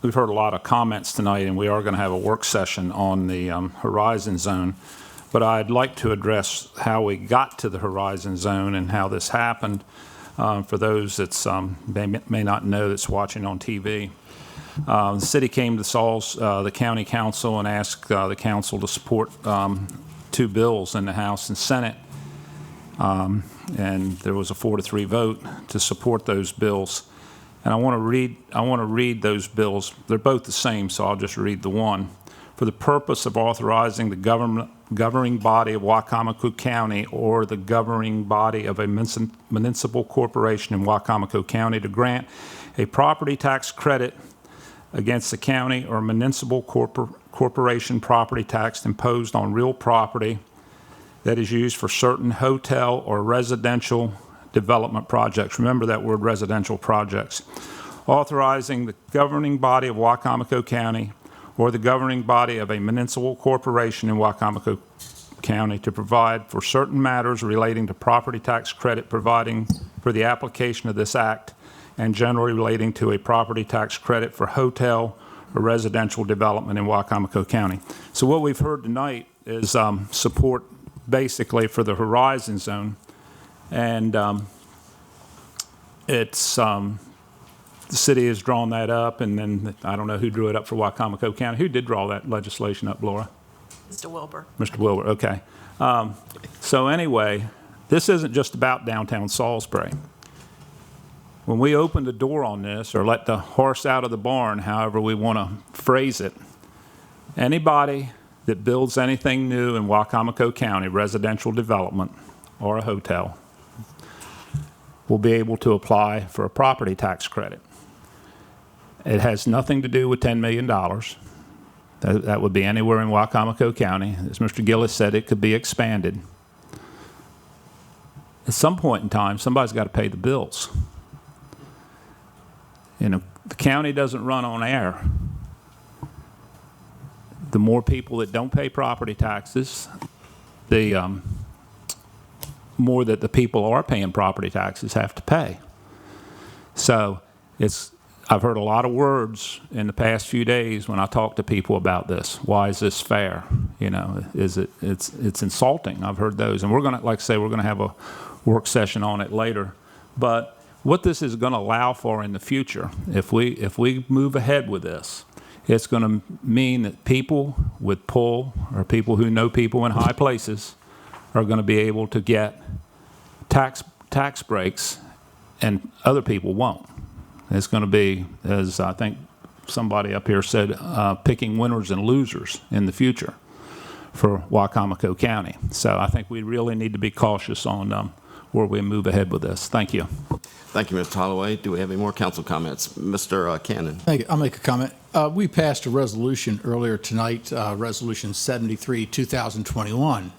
We've heard a lot of comments tonight, and we are going to have a work session on the Horizon Zone. But I'd like to address how we got to the Horizon Zone and how this happened for those that may not know that's watching on TV. The city came to the county council and asked the council to support 2 bills in the House and Senate. And there was a 4-3 vote to support those bills. And I want to read those bills. They're both the same, so I'll just read the one. For the purpose of authorizing the governing body of Wicomico County or the governing body of a municipal corporation in Wicomico County to grant a property tax credit against the county or municipal corporation property tax imposed on real property that is used for certain hotel or residential development projects. Remember that word, residential projects. Authorizing the governing body of Wicomico County or the governing body of a municipal corporation in Wicomico County to provide for certain matters relating to property tax credit, providing for the application of this act, and generally relating to a property tax credit for hotel or residential development in Wicomico County. So what we've heard tonight is support basically for the Horizon Zone, and the city has drawn that up, and then I don't know who drew it up for Wicomico County. Who did draw that legislation up, Laura? Mr. Wilbur. Mr. Wilbur, okay. So anyway, this isn't just about downtown Salisbury. When we open the door on this, or let the horse out of the barn, however we want to phrase it, anybody that builds anything new in Wicomico County, residential development or a hotel, will be able to apply for a property tax credit. It has nothing to do with $10 million. That would be anywhere in Wicomico County. As Mr. Gillis said, it could be expanded. At some point in time, somebody's got to pay the bills. You know, the county doesn't run on air. The more people that don't pay property taxes, the more that the people are paying property taxes have to pay. So I've heard a lot of words in the past few days when I talk to people about this. Why is this fair? You know, it's insulting. I've heard those, and we're gonna, like I say, we're gonna have a work session on it later. But what this is going to allow for in the future, if we move ahead with this, it's going to mean that people with pull or people who know people in high places are going to be able to get tax breaks, and other people won't. It's going to be, as I think somebody up here said, picking winners and losers in the future for Wicomico County. So I think we really need to be cautious on where we move ahead with this. Thank you. Thank you, Mr. Holloway. Do we have any more council comments? Mr. Cannon. Thank you. I'll make a comment. We passed a resolution earlier tonight, Resolution 73, 2021.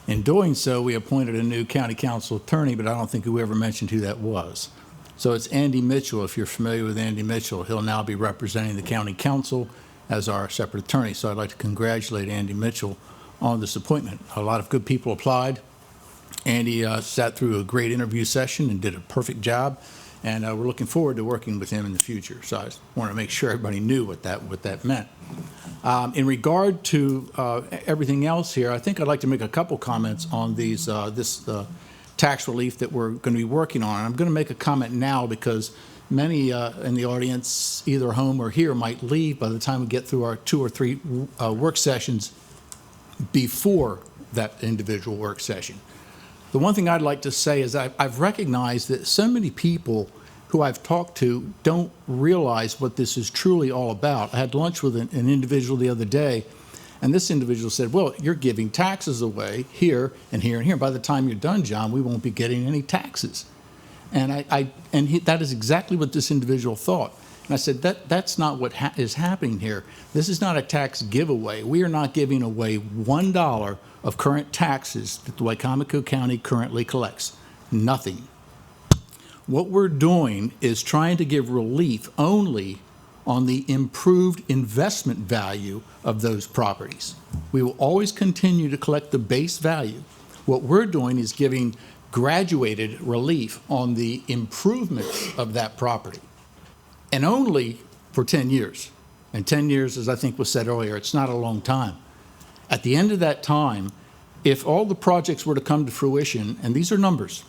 In doing so, we appointed a new county council attorney, but I don't think we ever mentioned who that was. So it's Andy Mitchell. If you're familiar with Andy Mitchell, he'll now be representing the county council as our separate attorney. So I'd like to congratulate Andy Mitchell on this appointment. A lot of good people applied. Andy sat through a great interview session and did a perfect job, and we're looking forward to working with him in the future. So I just want to make sure everybody knew what that meant. In regard to everything else here, I think I'd like to make a couple comments on this tax relief that we're going to be working on. And I'm going to make a comment now because many in the audience, either home or here, might leave by the time we get through our 2 or 3 work sessions before that individual work session. The one thing I'd like to say is I've recognized that so many people who I've talked to don't realize what this is truly all about. I had lunch with an individual the other day, and this individual said, well, you're giving taxes away here and here and here. By the time you're done, John, we won't be getting any taxes. And that is exactly what this individual thought. And I said, that's not what is happening here. This is not a tax giveaway. We are not giving away $1 of current taxes that the Wicomico County currently collects. Nothing. What we're doing is trying to give relief only on the improved investment value of those properties. We will always continue to collect the base value. What we're doing is giving graduated relief on the improvements of that property, and only for 10 years. And 10 years, as I think was said earlier, it's not a long time. At the end of that time, if all the projects were to come to fruition, and these are numbers,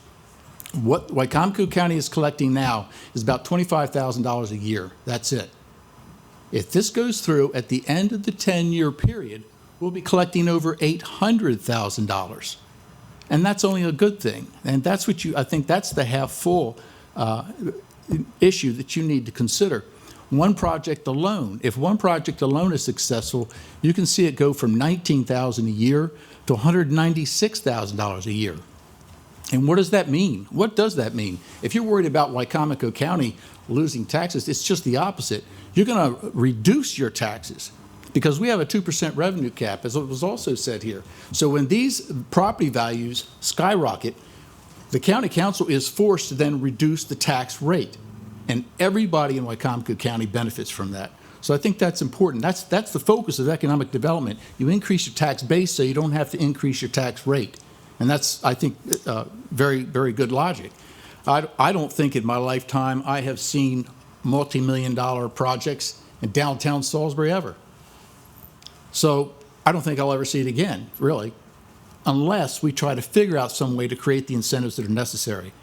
what Wicomico County is collecting now is about $25,000 a year. That's it. If this goes through, at the end of the 10-year period, we'll be collecting over $800,000. And that's only a good thing. And that's what I think that's the half-full issue that you need to consider. One project alone, if one project alone is successful, you can see it go from $19,000 a year to $196,000 a year. And what does that mean? What does that mean? If you're worried about Wicomico County losing taxes, it's just the opposite. You're going to reduce your taxes because we have a 2% revenue cap, as it was also said here. So when these property values skyrocket, the county council is forced to then reduce the tax rate. And everybody in Wicomico County benefits from that. So I think that's important. That's the focus of economic development. You increase your tax base so you don't have to increase your tax rate. And that's, I think, very, very good logic. I don't think in my lifetime I have seen multi-million-dollar projects in downtown Salisbury ever. So I don't think I'll ever see it again, really, unless we try to figure out some way to create the incentives that are necessary.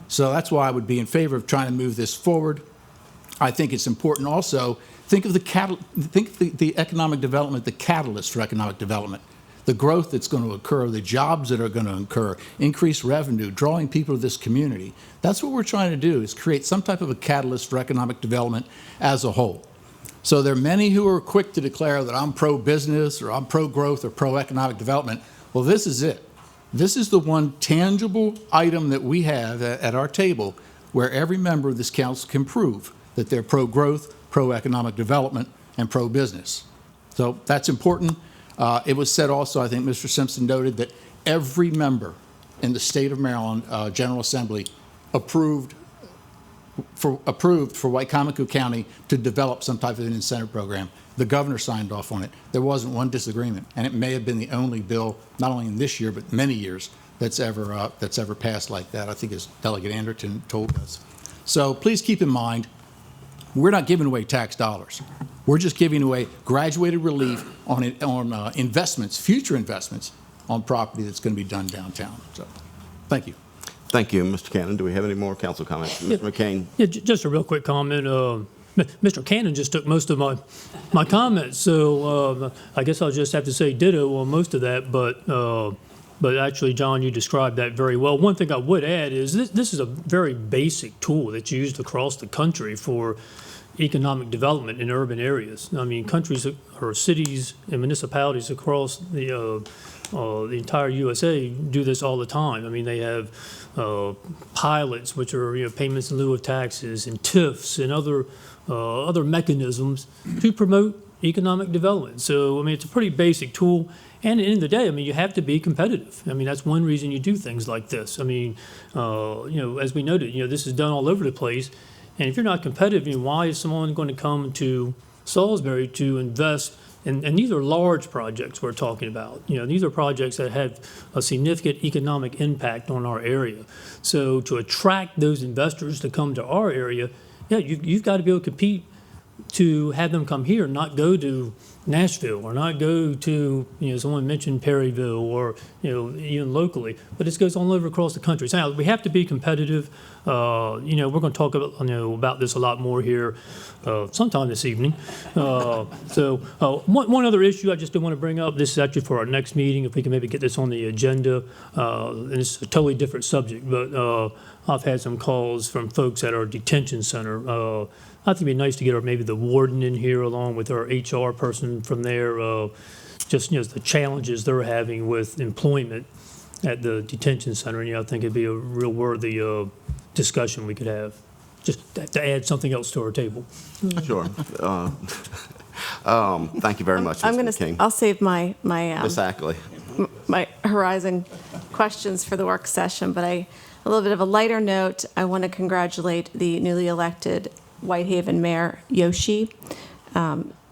So that's why I would be in favor of trying to move this forward. I think it's important also, think of the economic development, the catalyst for economic development, the growth that's going to occur, the jobs that are going to occur, increased revenue, drawing people to this community. That's what we're trying to do, is create some type of a catalyst for economic development as a whole. So there are many who are quick to declare that I'm pro-business or I'm pro-growth or pro-economic development. Well, this is it. This is the one tangible item that we have at our table where every member of this council can prove that they're pro-growth, pro-economic development, and pro-business. So that's important. It was said also, I think Mr. Simpson noted, that every member in the state of Maryland General Assembly approved for Wicomico County to develop some type of an incentive program. The governor signed off on it. There wasn't one disagreement, and it may have been the only bill, not only in this year but many years, that's ever passed like that. I think as Delegate Anderton told us. So please keep in mind, we're not giving away tax dollars. We're just giving away graduated relief on investments, future investments on property that's going to be done downtown. So, thank you. Thank you, Mr. Cannon. Do we have any more council comments? Mr. McCain? Yeah, just a real quick comment. Mr. Cannon just took most of my comments, so I guess I'll just have to say ditto on most of that, but actually, John, you described that very well. One thing I would add is this is a very basic tool that's used across the country for economic development in urban areas. I mean, countries or cities and municipalities across the entire USA do this all the time. I mean, they have pilots, which are payments in lieu of taxes, and TIFs and other mechanisms to promote economic development. So, I mean, it's a pretty basic tool. And at the end of the day, I mean, you have to be competitive. I mean, that's one reason you do things like this. I mean, as we noted, this is done all over the place. And if you're not competitive, why is someone going to come to Salisbury to invest? And these are large projects we're talking about. These are projects that have a significant economic impact on our area. So to attract those investors to come to our area, you've got to be able to compete to have them come here, not go to Nashville or not go to, someone mentioned Perryville or, even locally, but this goes all over across the country. So we have to be competitive. We're going to talk about this a lot more here sometime this evening. One other issue I just do want to bring up, this is actually for our next meeting, if we can maybe get this on the agenda, and it's a totally different subject, but I've had some calls from folks at our detention center. I think it'd be nice to get maybe the warden in here along with our HR person from there, just the challenges they're having with employment at the detention center. And I think it'd be a real worthy discussion we could have, just to add something else to our table. Sure. Thank you very much, Mr. King. I'll save my Ms. Ackley. my horizon questions for the work session, but a little bit of a lighter note. I want to congratulate the newly elected Whitehaven Mayor Yoshi.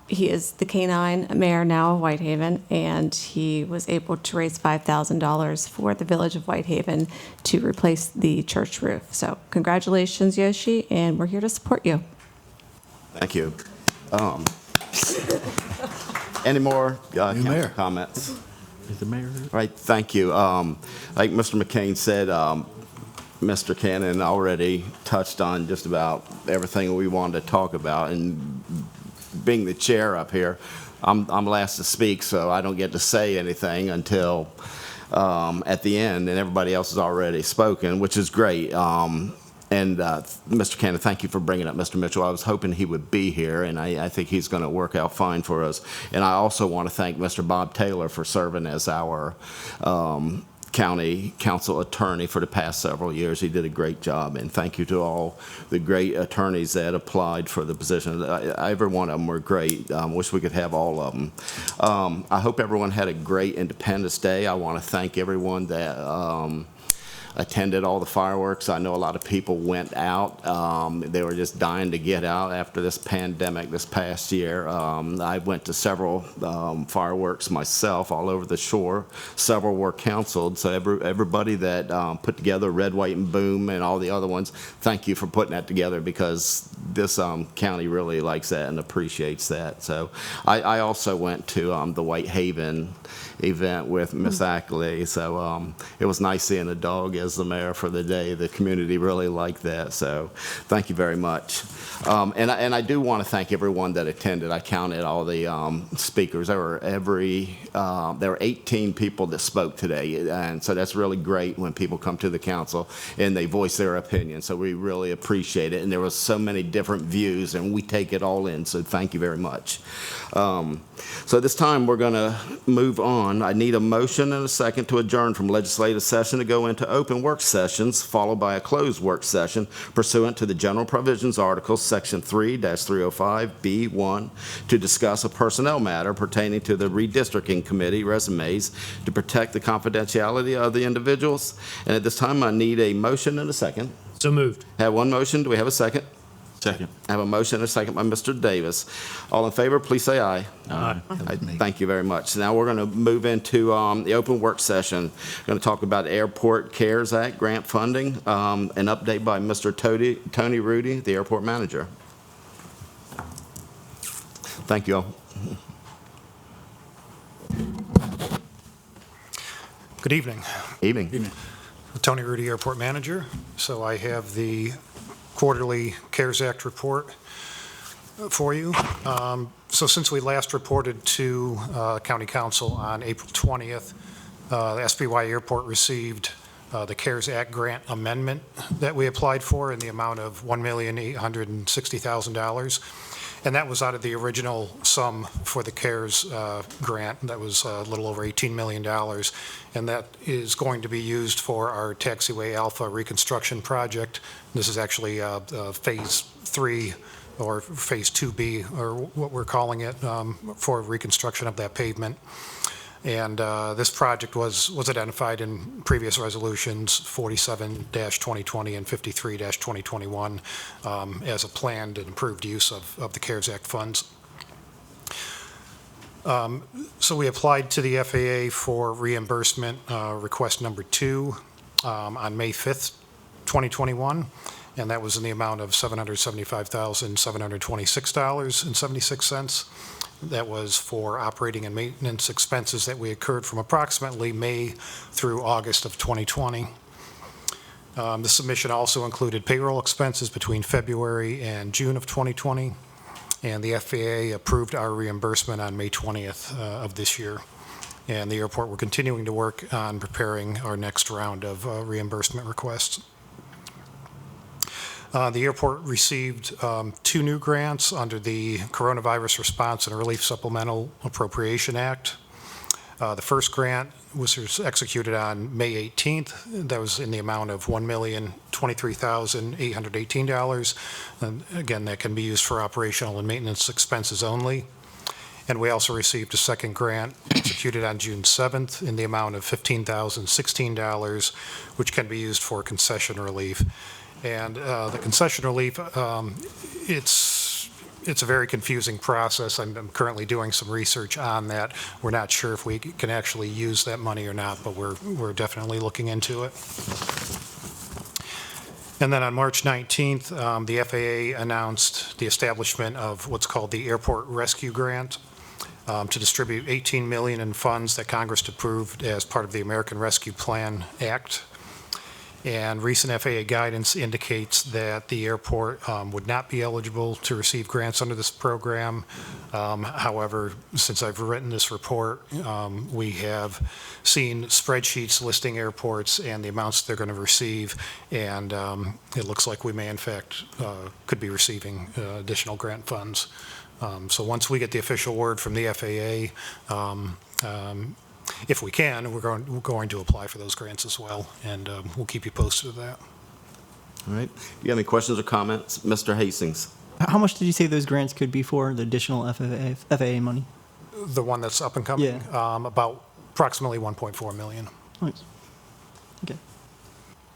He is the canine mayor now of Whitehaven, and he was able to raise $5,000 for the village of Whitehaven to replace the church roof. So congratulations, Yoshi, and we're here to support you. Thank you. Any more council comments? Is the mayor? Right, thank you. Like Mr. McCain said, Mr. Cannon already touched on just about everything we wanted to talk about, and being the chair up here, I'm last to speak, so I don't get to say anything until at the end, and everybody else has already spoken, which is great. And Mr. Cannon, thank you for bringing up Mr. Mitchell. I was hoping he would be here, and I think he's going to work out fine for us. And I also want to thank Mr. Bob Taylor for serving as our county council attorney for the past several years. He did a great job, and thank you to all the great attorneys that applied for the position. Every one of them were great. Wish we could have all of them. I hope everyone had a great Independence Day. I want to thank everyone that attended all the fireworks. I know a lot of people went out. They were just dying to get out after this pandemic this past year. I went to several fireworks myself all over the shore. Several were canceled. So everybody that put together Red, White, and Boom and all the other ones, thank you for putting that together, because this county really likes that and appreciates that. So I also went to the Whitehaven event with Miss Ackley. So it was nice seeing the dog as the mayor for the day. The community really liked that. So thank you very much. And I do want to thank everyone that attended. I counted all the speakers. There were 18 people that spoke today. And so that's really great when people come to the council and they voice their opinion. So we really appreciate it. And there was so many different views, and we take it all in. So thank you very much. So this time we're going to move on. I need a motion and a second to adjourn from legislative session to go into open work sessions, followed by a closed work session pursuant to the general provisions articles section 3-305B1 to discuss a personnel matter pertaining to the redistricting committee resumes to protect the confidentiality of the individuals. And at this time I need a motion and a second. So moved. Have one motion. Do we have a second? Second. I have a motion and a second by Mr. Davis. All in favor, please say aye. Aye. Thank you very much. Now we're going to move into the open work session. We're going to talk about Airport CARES Act grant funding. An update by Mr. Tony Rudy, the airport manager. Thank you all. Good evening. Evening. Tony Rudy, airport manager. So I have the quarterly CARES Act report for you. So since we last reported to County Council on April 20th, the SBY Airport received the CARES Act grant amendment that we applied for in the amount of $1,860,000. And that was out of the original sum for the CARES grant. That was a little over $18 million. And that is going to be used for our Taxiway Alpha reconstruction project. This is actually phase 3 or phase 2B, or what we're calling it, for reconstruction of that pavement. And this project was identified in previous resolutions 47-2020 and 53-2021 as a planned and approved use of the CARES Act funds. So we applied to the FAA for reimbursement request number 2 on May 5th, 2021. And that was in the amount of $775,726.76. That was for operating and maintenance expenses that we incurred from approximately May through August of 2020. The submission also included payroll expenses between February and June of 2020, and the FAA approved our reimbursement on May 20th of this year. And the airport, we're continuing to work on preparing our next round of reimbursement requests. The airport received 2 new grants under the Coronavirus Response and Relief Supplemental Appropriation Act. The first grant was executed on May 18th. That was in the amount of $1,023,818. And again, that can be used for operational and maintenance expenses only. And we also received a second grant executed on June 7th in the amount of $15,016, which can be used for concession relief. And the concession relief, it's a very confusing process. I'm currently doing some research on that. We're not sure if we can actually use that money or not, but we're definitely looking into it. And then on March 19th, the FAA announced the establishment of what's called the Airport Rescue Grant to distribute $18 million in funds that Congress approved as part of the American Rescue Plan Act. And recent FAA guidance indicates that the airport would not be eligible to receive grants under this program. However, since I've written this report, we have seen spreadsheets listing airports and the amounts they're going to receive, and it looks like we may in fact could be receiving additional grant funds. So once we get the official word from the FAA, if we can, we're going to apply for those grants as well, and we'll keep you posted of that. All right. Do you have any questions or comments? Mr. Hastings? How much did you say those grants could be for, the additional FAA money? The one that's up and coming? Yeah. About approximately 1.4 million. Nice. Okay.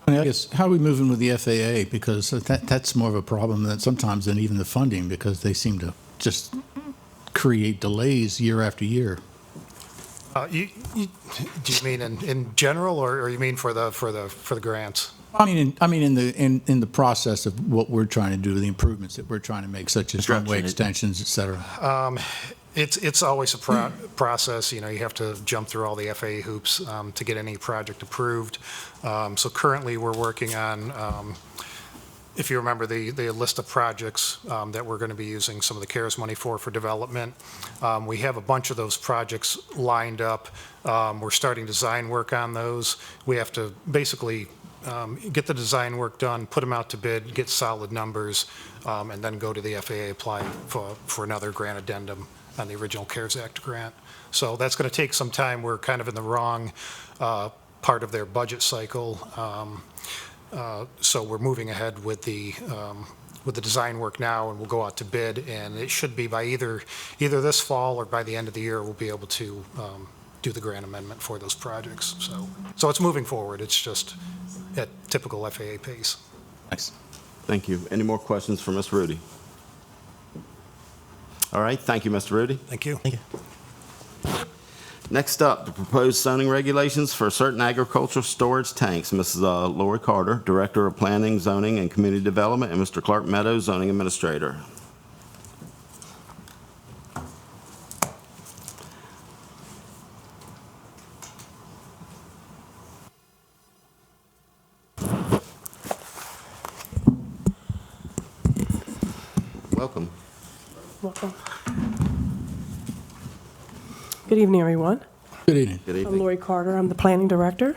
I guess, how are we moving with the FAA? Because that's more of a problem than sometimes than even the funding, because they seem to just create delays year after year. Do you mean in general, or you mean for the grants? I mean in the process of what we're trying to do, the improvements that we're trying to make, such as runway extensions, et cetera. It's always a process. You know, you have to jump through all the FAA hoops to get any project approved. So currently, we're working on. If you remember the list of projects that we're going to be using some of the CARES money for development, we have a bunch of those projects lined up. We're starting design work on those. We have to basically get the design work done, put them out to bid, get solid numbers, and then go to the FAA, apply for another grant addendum on the original CARES Act grant. So that's going to take some time. We're kind of in the wrong part of their budget cycle. So we're moving ahead with the design work now, and we'll go out to bid, and it should be by either this fall or by the end of the year, we'll be able to do the grant amendment for those projects. So it's moving forward. It's just at typical FAA pace. Nice. Thank you. Any more questions for Ms. Rudy? All right. Thank you, Mr. Rudy. Thank you. Thank you. Next up, the proposed zoning regulations for certain agricultural storage tanks. Mrs. Lori Carter, Director of Planning, Zoning, and Community Development, and Mr. Clark Meadows, Zoning Administrator. Welcome. Welcome. Good evening, everyone. Good evening. Good evening. I'm Lori Carter. I'm the Planning Director.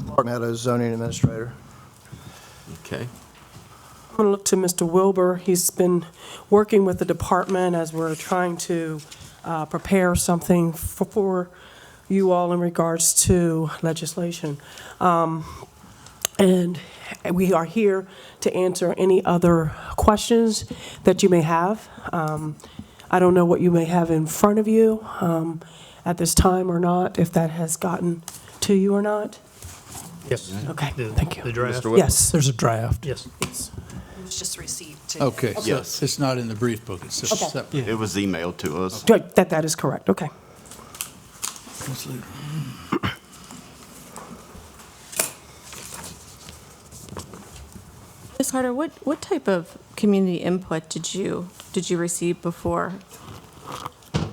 Clark Meadows, Zoning Administrator. Okay. I'm going to look to Mr. Wilbur. He's been working with the department as we're trying to prepare something for you all in regards to legislation. And we are here to answer any other questions that you may have. I don't know what you may have in front of you at this time or not, if that has gotten to you or not. Yes. Okay, thank you. The draft? Yes. There's a draft. Yes. It was just received today. Okay, so Yes. it's not in the brief book, it's just Okay. separate. It was emailed to us. That is correct, okay. Ms. Carter, what type of community input did you receive before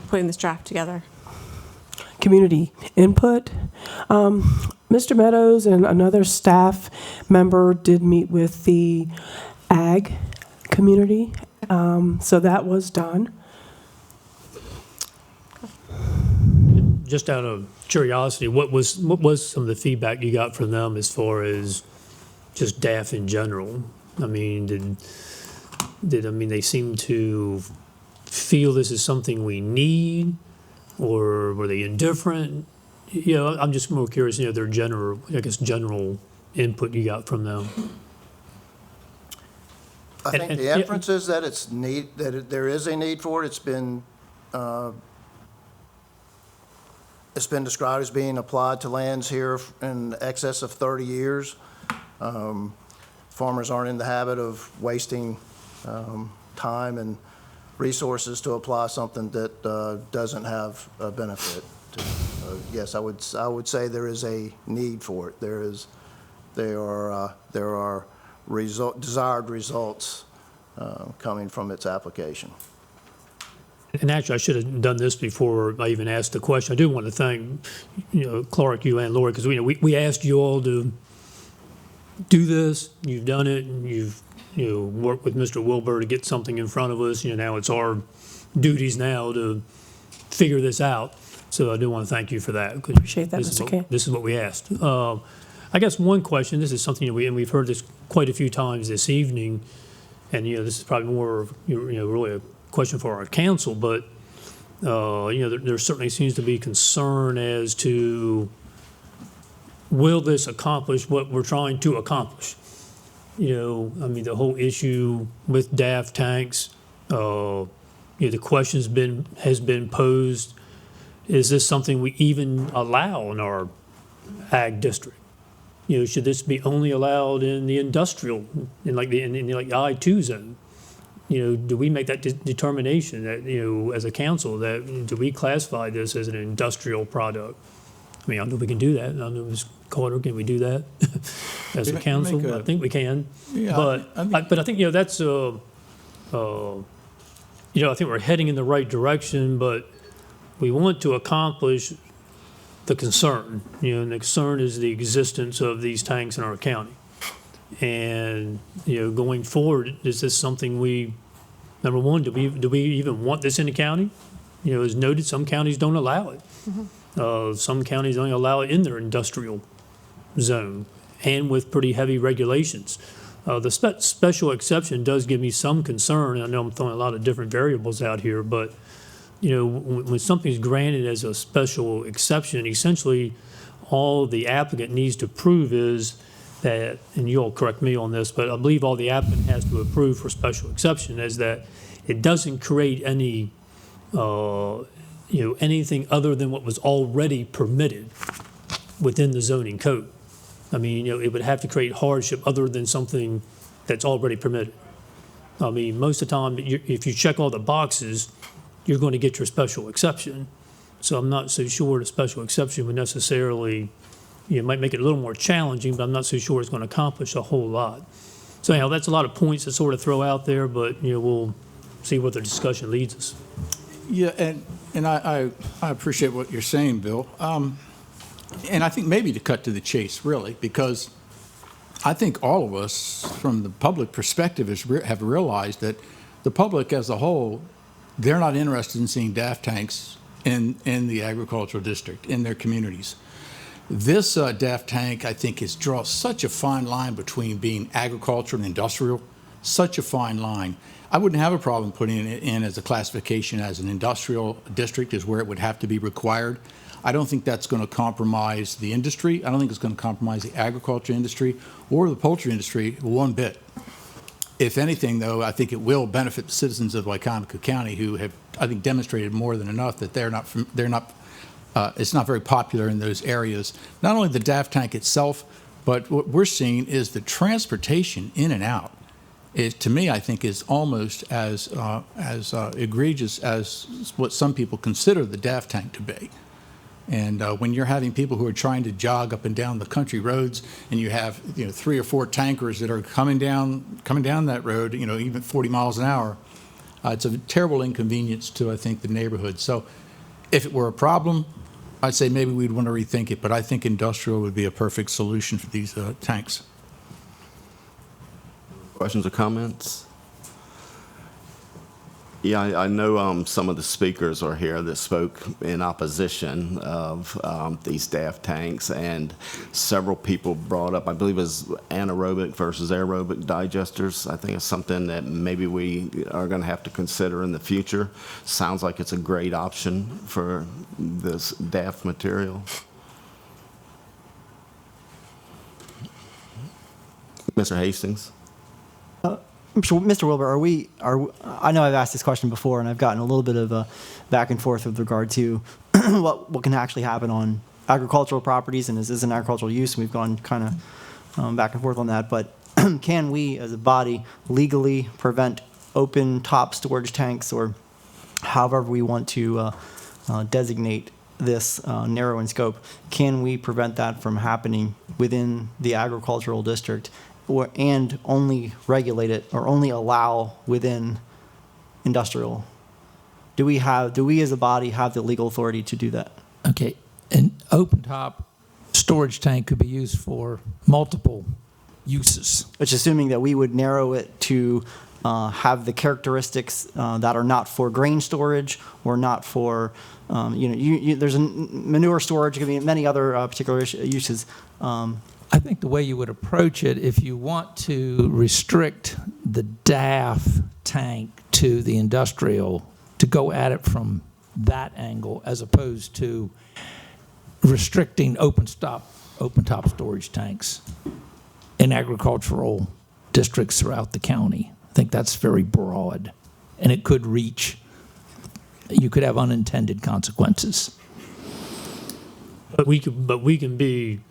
putting this draft together? Community input. Mr. Meadows and another staff member did meet with the ag community, so that was done. Just out of curiosity, what was some of the feedback you got from them as far as just DAF in general? I mean, did they seem to feel this is something we need, or were they indifferent? You know, I'm just more curious, their general input you got from them. I think the inference is that there is a need for it. It's been described as being applied to lands here in excess of 30 years. Farmers aren't in the habit of wasting time and resources to apply something that doesn't have a benefit. Yes, I would say there is a need for it. There are desired results coming from its application. And actually, I should have done this before I even asked the question. I do want to thank, Clark, you and Lori, because we asked you all to do this. You've done it, and you've worked with Mr. Wilbur to get something in front of us. Now it's our duties now to figure this out. So I do want to thank you for that. Appreciate that, Mr. King. This is what we asked. I guess one question. This is something we've heard this quite a few times this evening, and this is probably more of really a question for our council, but there certainly seems to be concern as to will this accomplish what we're trying to accomplish? The whole issue with DAF tanks, the question has been posed, is this something we even allow in our ag district? Should this be only allowed in the industrial, in the I-2 zone? Do we make that determination that, as a council, that do we classify this as an industrial product? I don't know if we can do that. I don't know, Ms. Carter, can we do that as a council? I think we can. Yeah, but I think, that's, I think we're heading in the right direction, but we want to accomplish the concern. And the concern is the existence of these tanks in our county. And, going forward, is this something number one, do we even want this in the county? As noted, some counties don't allow it. Mm-hmm. Some counties only allow it in their industrial zone and with pretty heavy regulations. The special exception does give me some concern. I know I'm throwing a lot of different variables out here, but, when something's granted as a special exception, essentially all the applicant needs to prove is that, and you'll correct me on this, but I believe all the applicant has to approve for special exception is that it doesn't create any, anything other than what was already permitted within the zoning code. It would have to create hardship other than something that's already permitted. Most of the time, if you check all the boxes, you're going to get your special exception. So I'm not so sure the special exception would necessarily, it might make it a little more challenging, but I'm not so sure it's going to accomplish a whole lot. So anyhow, that's a lot of points to sort of throw out there, but we'll see where the discussion leads us. Yeah, and I appreciate what you're saying, Bill. And I think maybe to cut to the chase, really, because I think all of us, from the public perspective, have realized that the public as a whole, they're not interested in seeing DAF tanks in the agricultural district, in their communities. This DAF tank, I think, draws such a fine line between being agricultural and industrial, such a fine line. I wouldn't have a problem putting it in as a classification as an industrial district is where it would have to be required. I don't think that's going to compromise the industry. I don't think it's going to compromise the agriculture industry or the poultry industry one bit. If anything, though, I think it will benefit the citizens of Wicomico County who have, I think, demonstrated more than enough that it's not very popular in those areas. Not only the DAF tank itself, but what we're seeing is the transportation in and out. To me, I think, is almost as egregious as what some people consider the DAF tank to be. And when you're having people who are trying to jog up and down the country roads, and you have 3 or 4 tankers that are coming down that road, even 40 miles an hour, it's a terrible inconvenience to, I think, the neighborhood. So, if it were a problem, I'd say maybe we'd want to rethink it. But I think industrial would be a perfect solution for these tanks. Questions or comments? Yeah, I know some of the speakers are here that spoke in opposition of these DAF tanks, and several people brought up, I believe it was anaerobic versus aerobic digesters. I think it's something that maybe we are going to have to consider in the future. Sounds like it's a great option for this DAF material. Mr. Hastings? Mr. Wilbur, I know I've asked this question before, and I've gotten a little bit of a back and forth with regard to what can actually happen on agricultural properties, and is this an agricultural use? And we've gone kind of back and forth on that, but can we, as a body, legally prevent open-top storage tanks, or however we want to designate this narrow in scope? Can we prevent that from happening within the agricultural district, and only regulate it or only allow within industrial? Do we as a body have the legal authority to do that? Okay, an open-top storage tank could be used for multiple uses. Which, assuming that we would narrow it to have the characteristics that are not for grain storage or not for, there's a manure storage, there could be many other particular uses. I think the way you would approach it, if you want to restrict the DAF tank to the industrial, to go at it from that angle, as opposed to restricting open-top storage tanks in agricultural districts throughout the county. I think that's very broad, and it could you could have unintended consequences. But we can be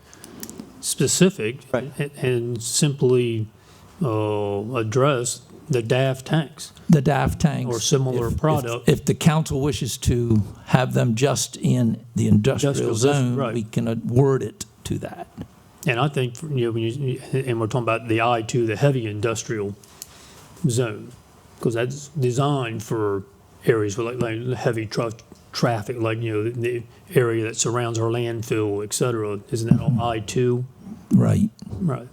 specific, right, and simply address the DAF tanks. The DAF tanks. Or similar product. If the council wishes to have them just in the industrial zone, right, we can word it to that. And I think, when and we're talking about the I-2, the heavy industrial zone, because that's designed for areas with like heavy traffic, like, the area that surrounds our landfill, et cetera. Isn't that all I-2? Right. Right.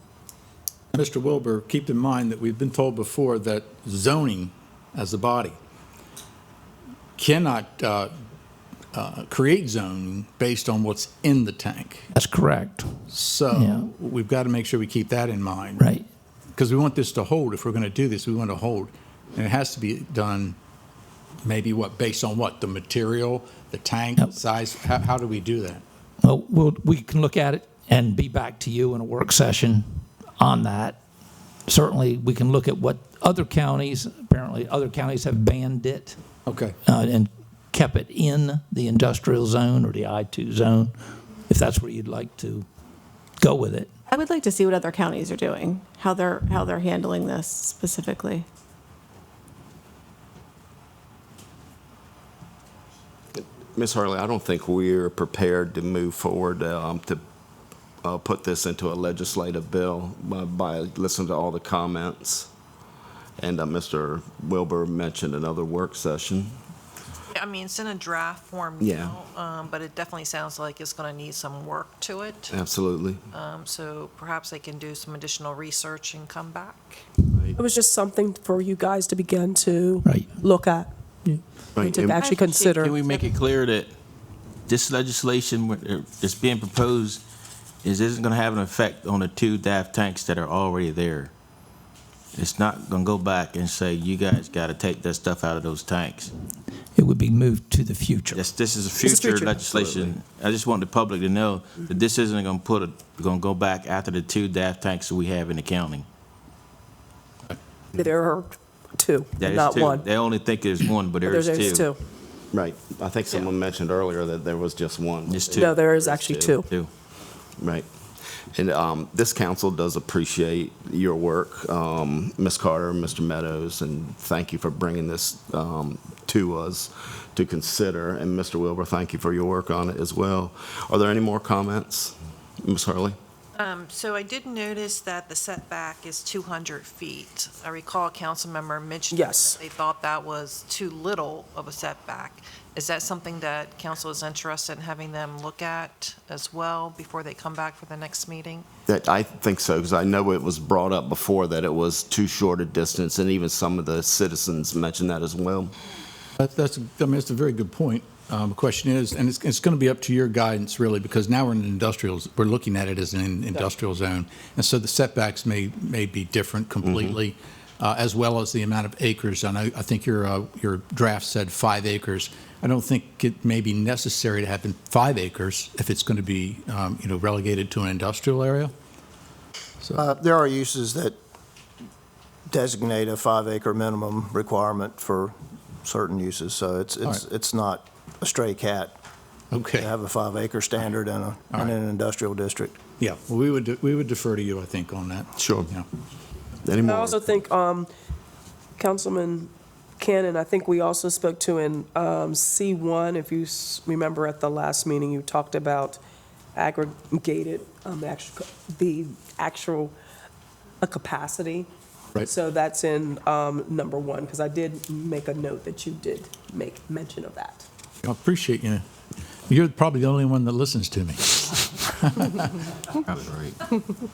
Mr. Wilbur, keep in mind that we've been told before that zoning as a body cannot create zoning based on what's in the tank. That's correct. So we've got to make sure we keep that in mind. Right. Because we want this to hold. If we're going to do this, we want to hold. And it has to be done maybe based on what? The material, the tank, size? How do we do that? Well, we can look at it and be back to you in a work session on that. Certainly, we can look at what apparently other counties have banned it. Okay. And kept it in the industrial zone or the I-2 zone, if that's where you'd like to go with it. I would like to see what other counties are doing, how they're handling this specifically. Ms. Harley, I don't think we're prepared to move forward to put this into a legislative bill by listening to all the comments. And Mr. Wilbur mentioned another work session. I mean, it's in a draft form now, but it definitely sounds like it's going to need some work to it. Absolutely. So perhaps they can do some additional research and come back. It was just something for you guys to begin to Right. look at, Right. to actually consider. Can we make it clear that this legislation that's being proposed isn't going to have an effect on the 2 DAF tanks that are already there? It's not going to go back and say, you guys got to take that stuff out of those tanks. It would be moved to the future. Yes, this is a future legislation. I just want the public to know that this isn't going to go back after the 2 DAF tanks that we have in the county. There are 2, not 2. 1. They only think there's 1, but there's 2. 2. Right. I think someone mentioned earlier that there was just 1. Just 2. No, there is actually 2. Right. And this council does appreciate your work, Ms. Carter, Mr. Meadows, and thank you for bringing this to us to consider. And Mr. Wilbur, thank you for your work on it as well. Are there any more comments, Ms. Harley? So I did notice that the setback is 200 feet. I recall a council member mentioning Yes. that they thought that was too little of a setback. Is that something that council is interested in having them look at as well before they come back for the next meeting? I think so, because I know it was brought up before that it was too short a distance, and even some of the citizens mentioned that as well. That's a very good point. The question is, and it's going to be up to your guidance, really, because now we're we're looking at it as an industrial zone, and so the setbacks may be different completely, as well as the amount of acres. And I think your draft said 5 acres. I don't think it may be necessary to have 5 acres if it's going to be, relegated to an industrial area. So There are uses that designate a 5-acre minimum requirement for certain uses, so it's not a stray cat to have a 5-acre standard in an industrial district. Yeah, well, we would defer to you, I think, on that. Sure. Yeah. Any I more? also think, Councilman Cannon, I think we also spoke to in C1, if you remember at the last meeting, you talked about aggregated, the actual capacity. Right. So that's in number 1, because I did make a note that you did make mention of that. I appreciate you. You're probably the only one that listens to me.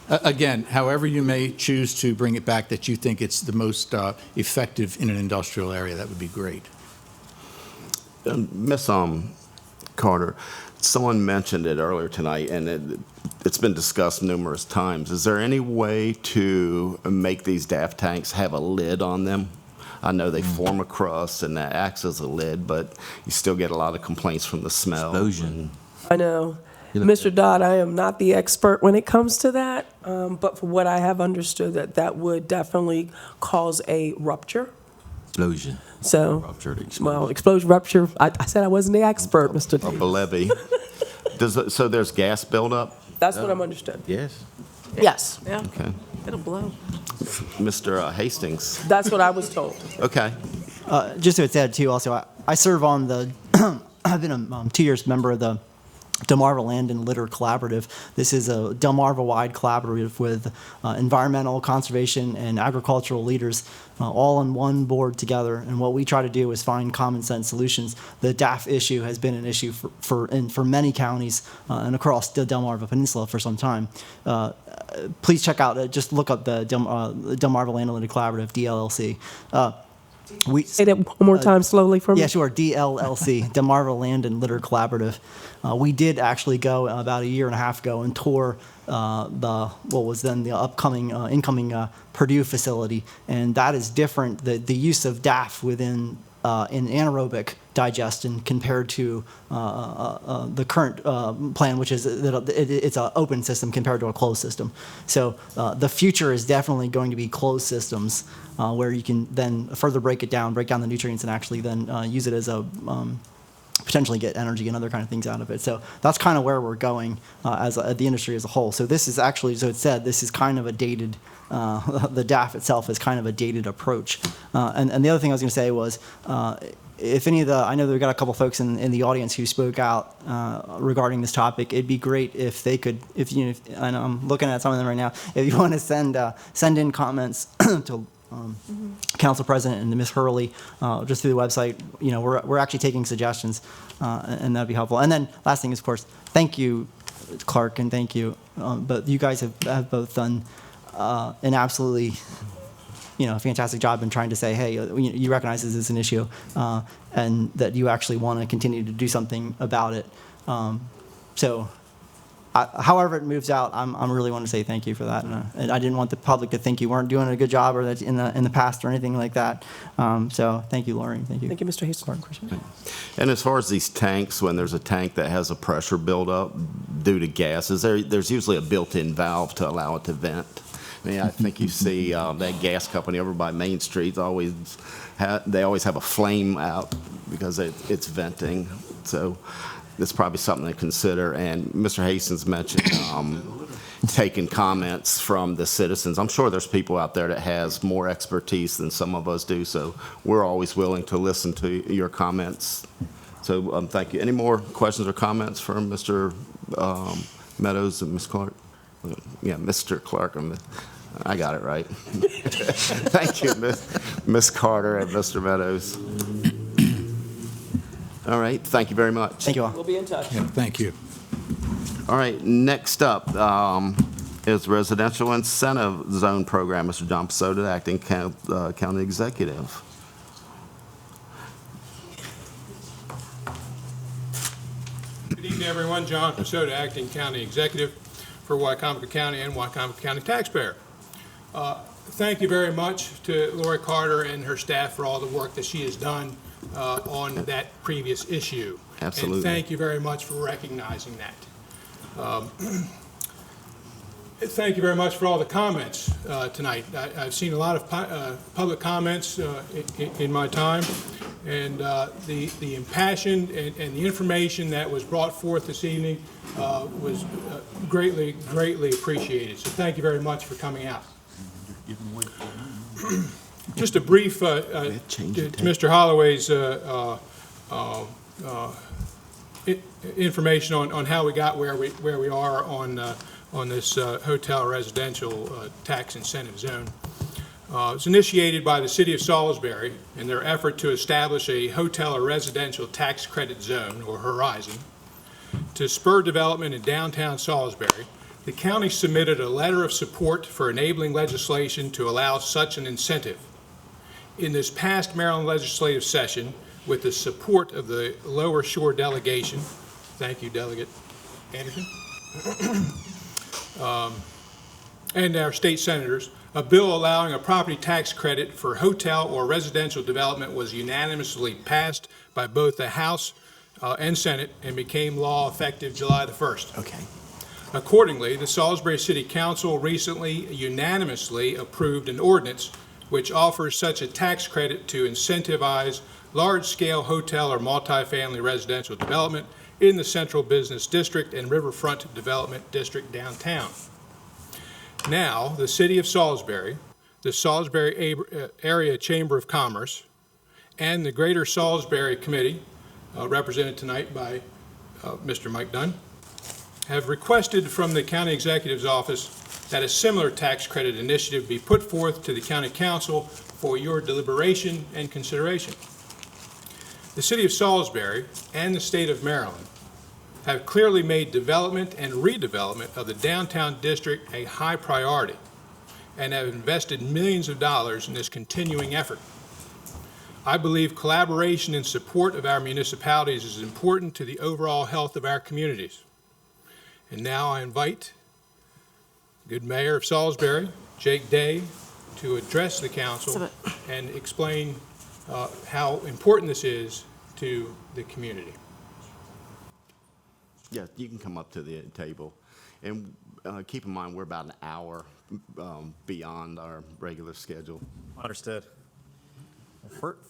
Again, however you may choose to bring it back, that you think it's the most effective in an industrial area, that would be great. Miss Carter, someone mentioned it earlier tonight, and it's been discussed numerous times. Is there any way to make these DAF tanks have a lid on them? I know they form a crust and that acts as a lid, but you still get a lot of complaints from the smell. Explosion. I know. Mr. Dodd, I am not the expert when it comes to that, but from what I have understood, that would definitely cause a rupture. Explosion. So, explosion, rupture. I said I wasn't the expert, Mr. Davis. A levy. So there's gas buildup? That's what I'm understood. Yes. Yes. Yeah, Okay. it'll blow. Mr. Hastings? That's what I was told. Okay. Just so it's added too, also, I serve on the, I've been a 2 years member of the Delmarva Land and Litter Collaborative. This is a Delmarva-wide collaborative with environmental, conservation, and agricultural leaders all on one board together. And what we try to do is find common sense solutions. The DAF issue has been an issue for many counties and across the Delmarva Peninsula for some time. Please check out, just look up the Delmarva Land and Litter Collaborative, DLLC. Say that one more time slowly for me. Yeah, sure. DLLC, Delmarva Land and Litter Collaborative. We did actually go about a year and a half ago and tour what was then the incoming Purdue facility, and that is different. The use of DAF within in anaerobic digestion compared to the current plan, which is that it's an open system compared to a closed system. So the future is definitely going to be closed systems where you can then further break down the nutrients, and actually then use it as a potentially get energy and other kind of things out of it. So that's kind of where we're going as the industry as a whole. So this is actually, so it said, this is kind of a dated, the DAF itself is kind of a dated approach. And the other thing I was going to say was, if any of I know we've got a couple folks in the audience who spoke out regarding this topic. It'd be great if they could, and I'm looking at some of them right now, if you want to send in comments to Council President and to Ms. Hurley, just through the website. We're actually taking suggestions, and that'd be helpful. And then last thing is, of course, thank you, Clark, and thank you. But you guys have both done an absolutely, fantastic job in trying to say, hey, you recognize this as an issue, and that you actually want to continue to do something about it. However it moves out, I'm really want to say thank you for that, and I didn't want the public to think you weren't doing a good job or that in the past or anything like that. So thank you, Lori. Thank you. Thank you, Mr. Hastings. And as far as these tanks, when there's a tank that has a pressure buildup due to gases, there's usually a built-in valve to allow it to vent. I think you see that gas company over by Main Street they always have a flame out because it's venting. So that's probably something to consider. And Mr. Hastings mentioned taking comments from the citizens. I'm sure there's people out there that has more expertise than some of us do, so we're always willing to listen to your comments. So thank you. Any more questions or comments from Mr. Meadows and Ms. Clark? Yeah, Mr. Clark. I got it right. Thank you, Ms. Carter and Mr. Meadows. All right, thank you very much. Thank you all. We'll be in touch. Yeah, thank you. All right, next up is Residential Incentive Zone Program. Mr. John Pesota, Acting County Executive. Good evening, everyone. John Pesota, Acting County Executive for Wicomico County and Wicomico County taxpayer. Thank you very much to Lori Carter and her staff for all the work that she has done on that previous issue. Absolutely. And thank you very much for recognizing that. Thank you very much for all the comments tonight. I've seen a lot of public comments in my time, and the impassioned and the information that was brought forth this evening was greatly appreciated. So thank you very much for coming out. Just a brief to Mr. Holloway's information on how we got where we are on this hotel residential tax incentive zone. It was initiated by the City of Salisbury in their effort to establish a hotel or residential tax credit zone, or horizon, to spur development in downtown Salisbury. The county submitted a letter of support for enabling legislation to allow such an incentive. In this past Maryland legislative session, with the support of the Lower Shore delegation, thank you, Delegate Anderson, and our state senators, a bill allowing a property tax credit for hotel or residential development was unanimously passed by both the House and Senate and became law effective July the 1st. Okay. Accordingly, the Salisbury City Council recently unanimously approved an ordinance which offers such a tax credit to incentivize large-scale hotel or multifamily residential development in the Central Business District and Riverfront Development District downtown. Now, the City of Salisbury, the Salisbury Area Chamber of Commerce, and the Greater Salisbury Committee, represented tonight by Mr. Mike Dunn, have requested from the County Executive's Office that a similar tax credit initiative be put forth to the County Council for your deliberation and consideration. The City of Salisbury and the State of Maryland have clearly made development and redevelopment of the downtown district a high priority and have invested millions of dollars in this continuing effort. I believe collaboration and support of our municipalities is important to the overall health of our communities. And now I invite good Mayor of Salisbury, Jake Day, to address the council and explain how important this is to the community. Yeah, you can come up to the table. And keep in mind, we're about an hour beyond our regular schedule. Understood.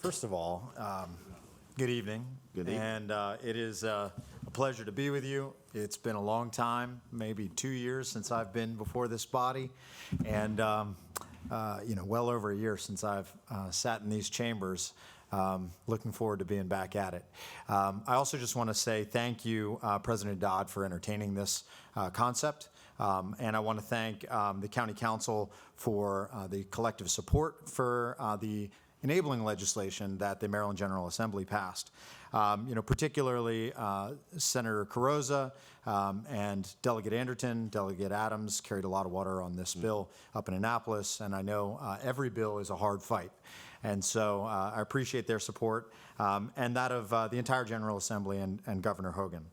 First of all, good evening. Good evening. And it is a pleasure to be with you. It's been a long time, maybe 2 years since I've been before this body, and well over a year since I've sat in these chambers. Looking forward to being back at it. I also just want to say thank you, President Dodd, for entertaining this concept. And I want to thank the County Council for the collective support for the enabling legislation that the Maryland General Assembly passed. Particularly Senator Carrozza and Delegate Anderton, Delegate Adams carried a lot of water on this bill up in Annapolis, and I know every bill is a hard fight. And so I appreciate their support and that of the entire General Assembly and Governor Hogan.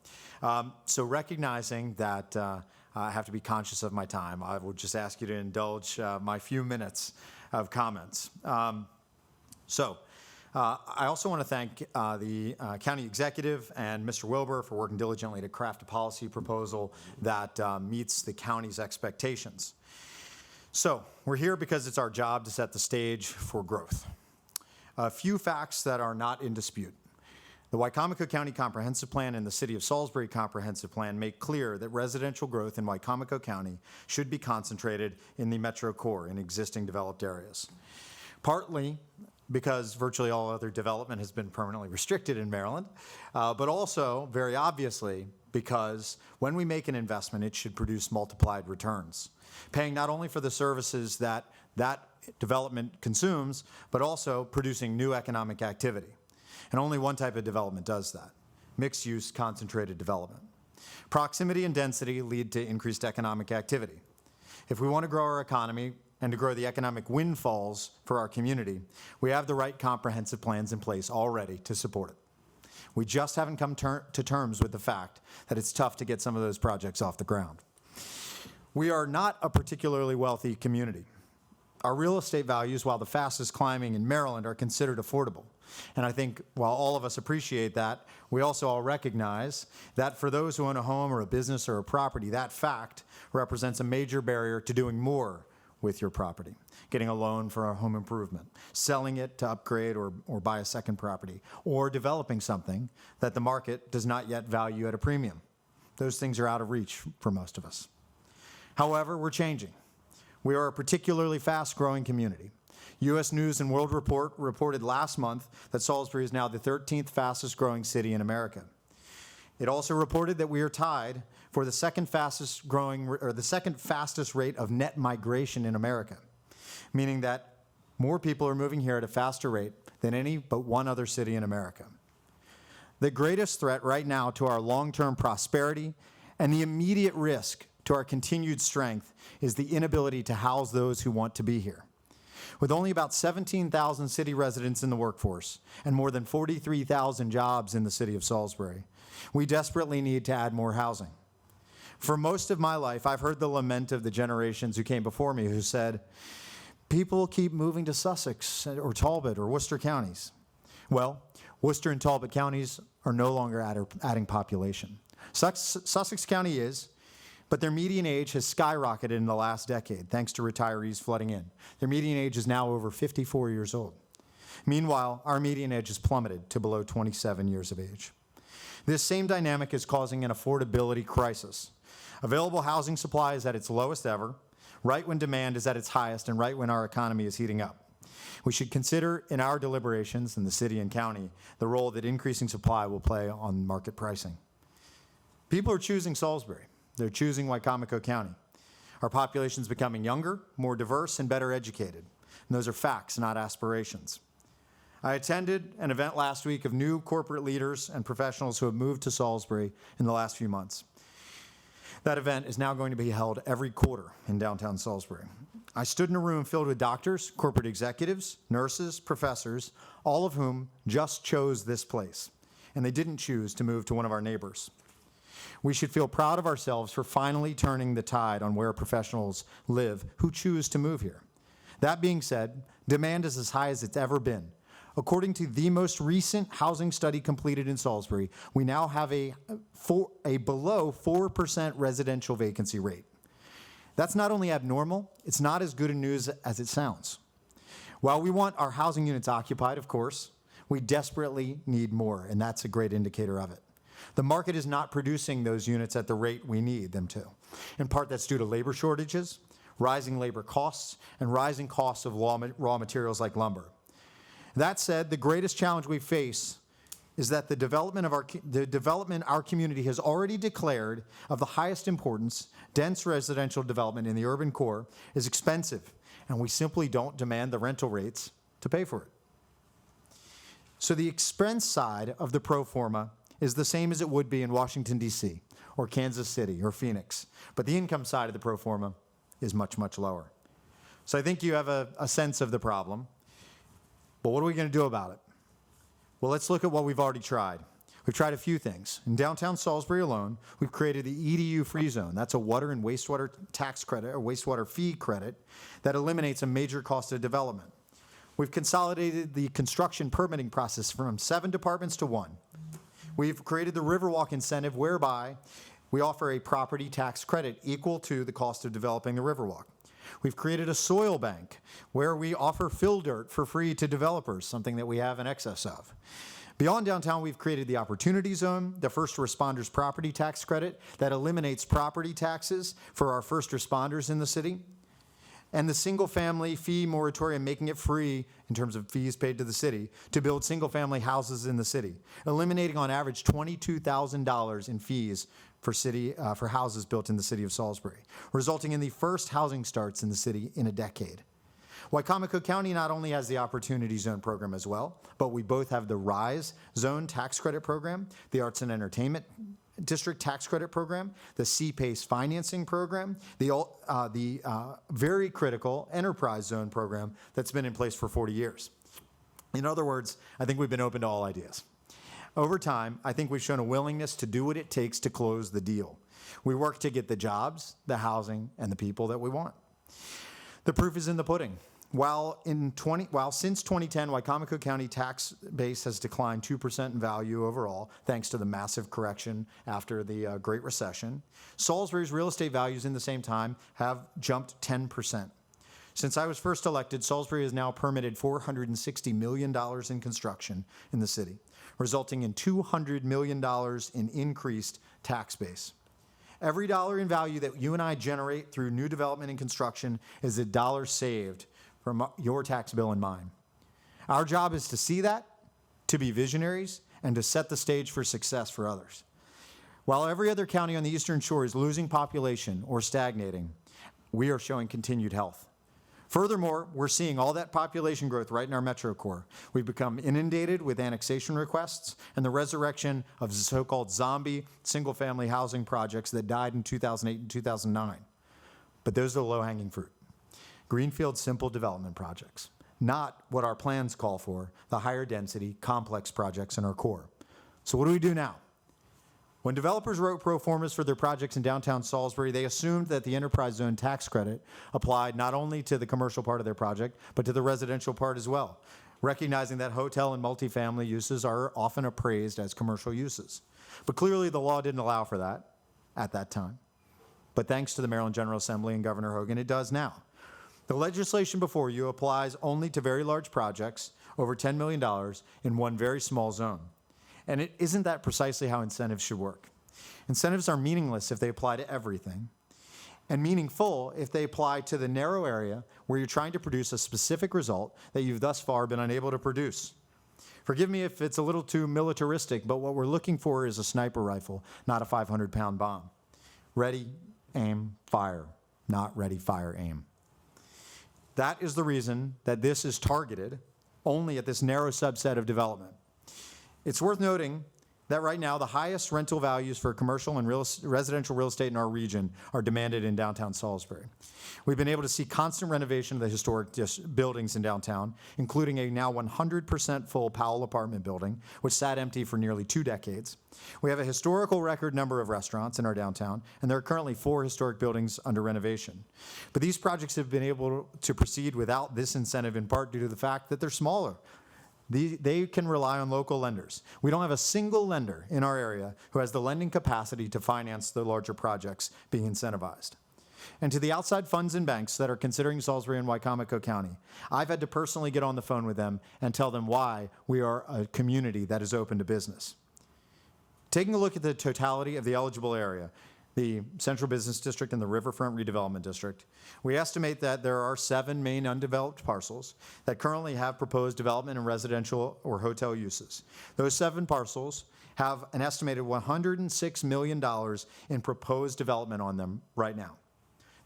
So recognizing that I have to be conscious of my time, I will just ask you to indulge my few minutes of comments. I also want to thank the county executive and Mr. Wilbur for working diligently to craft a policy proposal that meets the county's expectations. So we're here because it's our job to set the stage for growth. A few facts that are not in dispute. The Wicomico County Comprehensive Plan and the City of Salisbury Comprehensive Plan make clear that residential growth in Wicomico County should be concentrated in the metro core in existing developed areas. Partly because virtually all other development has been permanently restricted in Maryland, but also, very obviously, because when we make an investment, it should produce multiplied returns, paying not only for the services that development consumes, but also producing new economic activity. And only one type of development does that: mixed-use concentrated development. Proximity and density lead to increased economic activity. If we want to grow our economy and to grow the economic windfalls for our community, we have the right comprehensive plans in place already to support it. We just haven't come to terms with the fact that it's tough to get some of those projects off the ground. We are not a particularly wealthy community. Our real estate values, while the fastest climbing in Maryland, are considered affordable. And I think while all of us appreciate that, we also all recognize that for those who own a home or a business or a property, that fact represents a major barrier to doing more with your property. Getting a loan for a home improvement, selling it to upgrade or buy a second property, or developing something that the market does not yet value at a premium. Those things are out of reach for most of us. However, we're changing. We are a particularly fast-growing community. U.S. News and World Report reported last month that Salisbury is now the 13th fastest-growing city in America. It also reported that we are tied for the second fastest rate of net migration in America, meaning that more people are moving here at a faster rate than any but one other city in America. The greatest threat right now to our long-term prosperity and the immediate risk to our continued strength is the inability to house those who want to be here. With only about 17,000 city residents in the workforce and more than 43,000 jobs in the city of Salisbury, we desperately need to add more housing. For most of my life, I've heard the lament of the generations who came before me who said, people keep moving to Sussex or Talbot or Worcester counties. Well, Worcester and Talbot counties are no longer adding population. Sussex County is, but their median age has skyrocketed in the last decade thanks to retirees flooding in. Their median age is now over 54 years old. Meanwhile, our median age has plummeted to below 27 years of age. This same dynamic is causing an affordability crisis. Available housing supply is at its lowest ever, right when demand is at its highest and right when our economy is heating up. We should consider in our deliberations in the city and county the role that increasing supply will play on market pricing. People are choosing Salisbury. They're choosing Wicomico County. Our population is becoming younger, more diverse, and better educated. And those are facts, not aspirations. I attended an event last week of new corporate leaders and professionals who have moved to Salisbury in the last few months. That event is now going to be held every quarter in downtown Salisbury. I stood in a room filled with doctors, corporate executives, nurses, professors, all of whom just chose this place, and they didn't choose to move to one of our neighbors. We should feel proud of ourselves for finally turning the tide on where professionals live who choose to move here. That being said, demand is as high as it's ever been. According to the most recent housing study completed in Salisbury, we now have a below 4% residential vacancy rate. That's not only abnormal, it's not as good a news as it sounds. While we want our housing units occupied, of course, we desperately need more, and that's a great indicator of it. The market is not producing those units at the rate we need them to. In part, that's due to labor shortages, rising labor costs, and rising costs of raw materials like lumber. That said, the greatest challenge we face is that the development our community has already declared of the highest importance, dense residential development in the urban core, is expensive, and we simply don't demand the rental rates to pay for it. So the expense side of the pro forma is the same as it would be in Washington, D.C., or Kansas City, or Phoenix, but the income side of the pro forma is much, much lower. So I think you have a sense of the problem. But what are we going to do about it? Well, let's look at what we've already tried. We've tried a few things. In downtown Salisbury alone, we've created the EDU free zone. That's a water and wastewater tax credit, or wastewater fee credit, that eliminates a major cost of development. We've consolidated the construction permitting process from 7 departments to 1. We've created the Riverwalk incentive, whereby we offer a property tax credit equal to the cost of developing the Riverwalk. We've created a soil bank where we offer fill dirt for free to developers, something that we have in excess of. Beyond downtown, we've created the Opportunity Zone, the First Responders Property Tax Credit that eliminates property taxes for our first responders in the city, and the single-family fee moratorium, making it free in terms of fees paid to the city to build single-family houses in the city, eliminating on average $22,000 in fees for houses built in the city of Salisbury, resulting in the first housing starts in the city in a decade. Wicomico County not only has the Opportunity Zone program as well, but we both have the RISE Zone tax credit program, the Arts and Entertainment District tax credit program, the C-PACE financing program, the very critical Enterprise Zone program that's been in place for 40 years. In other words, I think we've been open to all ideas. Over time, I think we've shown a willingness to do what it takes to close the deal. We work to get the jobs, the housing, and the people that we want. The proof is in the pudding. While since 2010, Wicomico County tax base has declined 2% in value overall, thanks to the massive correction after the Great Recession, Salisbury's real estate values in the same time have jumped 10%. Since I was first elected, Salisbury has now permitted $460 million in construction in the city, resulting in $200 million in increased tax base. Every dollar in value that you and I generate through new development and construction is a dollar saved from your tax bill and mine. Our job is to see that, to be visionaries, and to set the stage for success for others. While every other county on the Eastern Shore is losing population or stagnating, we are showing continued health. Furthermore, we're seeing all that population growth right in our metro core. We've become inundated with annexation requests and the resurrection of so-called zombie single-family housing projects that died in 2008 and 2009. But those are the low-hanging fruit. Greenfield simple development projects, not what our plans call for, the higher density, complex projects in our core. So what do we do now? When developers wrote pro formas for their projects in downtown Salisbury, they assumed that the enterprise zone tax credit applied not only to the commercial part of their project, but to the residential part as well, recognizing that hotel and multifamily uses are often appraised as commercial uses. But clearly the law didn't allow for that at that time. But thanks to the Maryland General Assembly and Governor Hogan, it does now. The legislation before you applies only to very large projects, over $10 million, in one very small zone. And isn't that precisely how incentives should work? Incentives are meaningless if they apply to everything, and meaningful if they apply to the narrow area where you're trying to produce a specific result that you've thus far been unable to produce. Forgive me if it's a little too militaristic, but what we're looking for is a sniper rifle, not a 500-pound bomb. Ready, aim, fire, not ready, fire, aim. That is the reason that this is targeted only at this narrow subset of development. It's worth noting that right now the highest rental values for commercial and residential real estate in our region are demanded in downtown Salisbury. We've been able to see constant renovation of the historic buildings in downtown, including a now 100% full Powell apartment building, which sat empty for nearly 2 decades. We have a historical record number of restaurants in our downtown, and there are currently 4 historic buildings under renovation. But these projects have been able to proceed without this incentive, in part due to the fact that they're smaller. They can rely on local lenders. We don't have a single lender in our area who has the lending capacity to finance the larger projects being incentivized. And to the outside funds and banks that are considering Salisbury and Wicomico County, I've had to personally get on the phone with them and tell them why we are a community that is open to business. Taking a look at the totality of the eligible area, the Central Business District and the Riverfront Redevelopment District, we estimate that there are 7 main undeveloped parcels that currently have proposed development in residential or hotel uses. Those 7 parcels have an estimated $106 million in proposed development on them right now.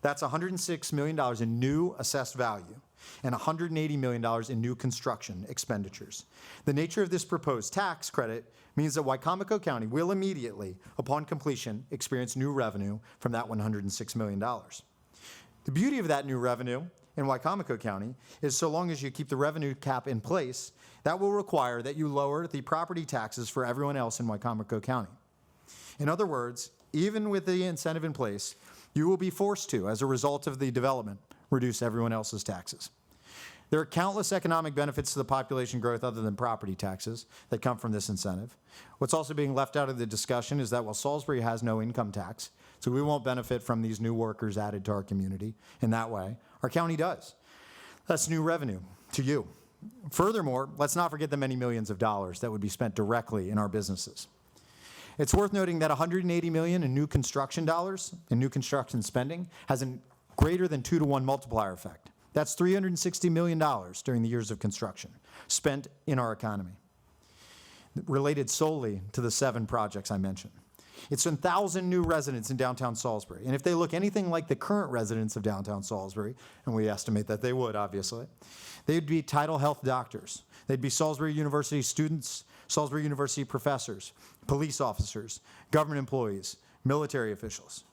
That's $106 million in new assessed value and $180 million in new construction expenditures. The nature of this proposed tax credit means that Wicomico County will immediately, upon completion, experience new revenue from that $106 million. The beauty of that new revenue in Wicomico County is so long as you keep the revenue cap in place, that will require that you lower the property taxes for everyone else in Wicomico County. In other words, even with the incentive in place, you will be forced to, as a result of the development, reduce everyone else's taxes. There are countless economic benefits to the population growth other than property taxes that come from this incentive. What's also being left out of the discussion is that while Salisbury has no income tax, so we won't benefit from these new workers added to our community in that way, our county does. That's new revenue to you. Furthermore, let's not forget the many millions of dollars that would be spent directly in our businesses. It's worth noting that $180 million in new construction dollars and new construction spending has a greater than 2-to-1 multiplier effect. That's $360 million during the years of construction spent in our economy, related solely to the 7 projects I mentioned. It's 1,000 new residents in downtown Salisbury. And if they look anything like the current residents of downtown Salisbury, and we estimate that they would, obviously, they'd be Title Health doctors. They'd be Salisbury University students, Salisbury University professors, police officers, government employees, military officials.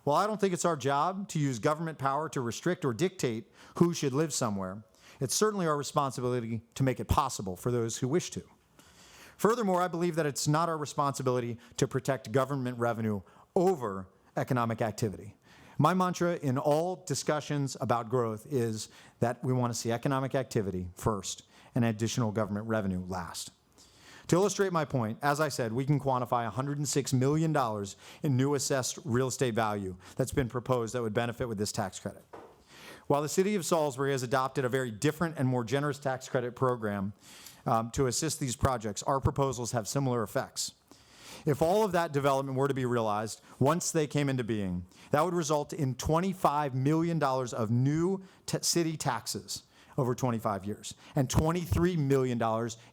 While I don't think it's our job to use government power to restrict or dictate who should live somewhere, it's certainly our responsibility to make it possible for those who wish to. Furthermore, I believe that it's not our responsibility to protect government revenue over economic activity. My mantra in all discussions about growth is that we want to see economic activity first and additional government revenue last. To illustrate my point, as I said, we can quantify $106 million in new assessed real estate value that's been proposed that would benefit with this tax credit. While the city of Salisbury has adopted a very different and more generous tax credit program to assist these projects, our proposals have similar effects. If all of that development were to be realized once they came into being, that would result in $25 million of new city taxes over 25 years, and $23 million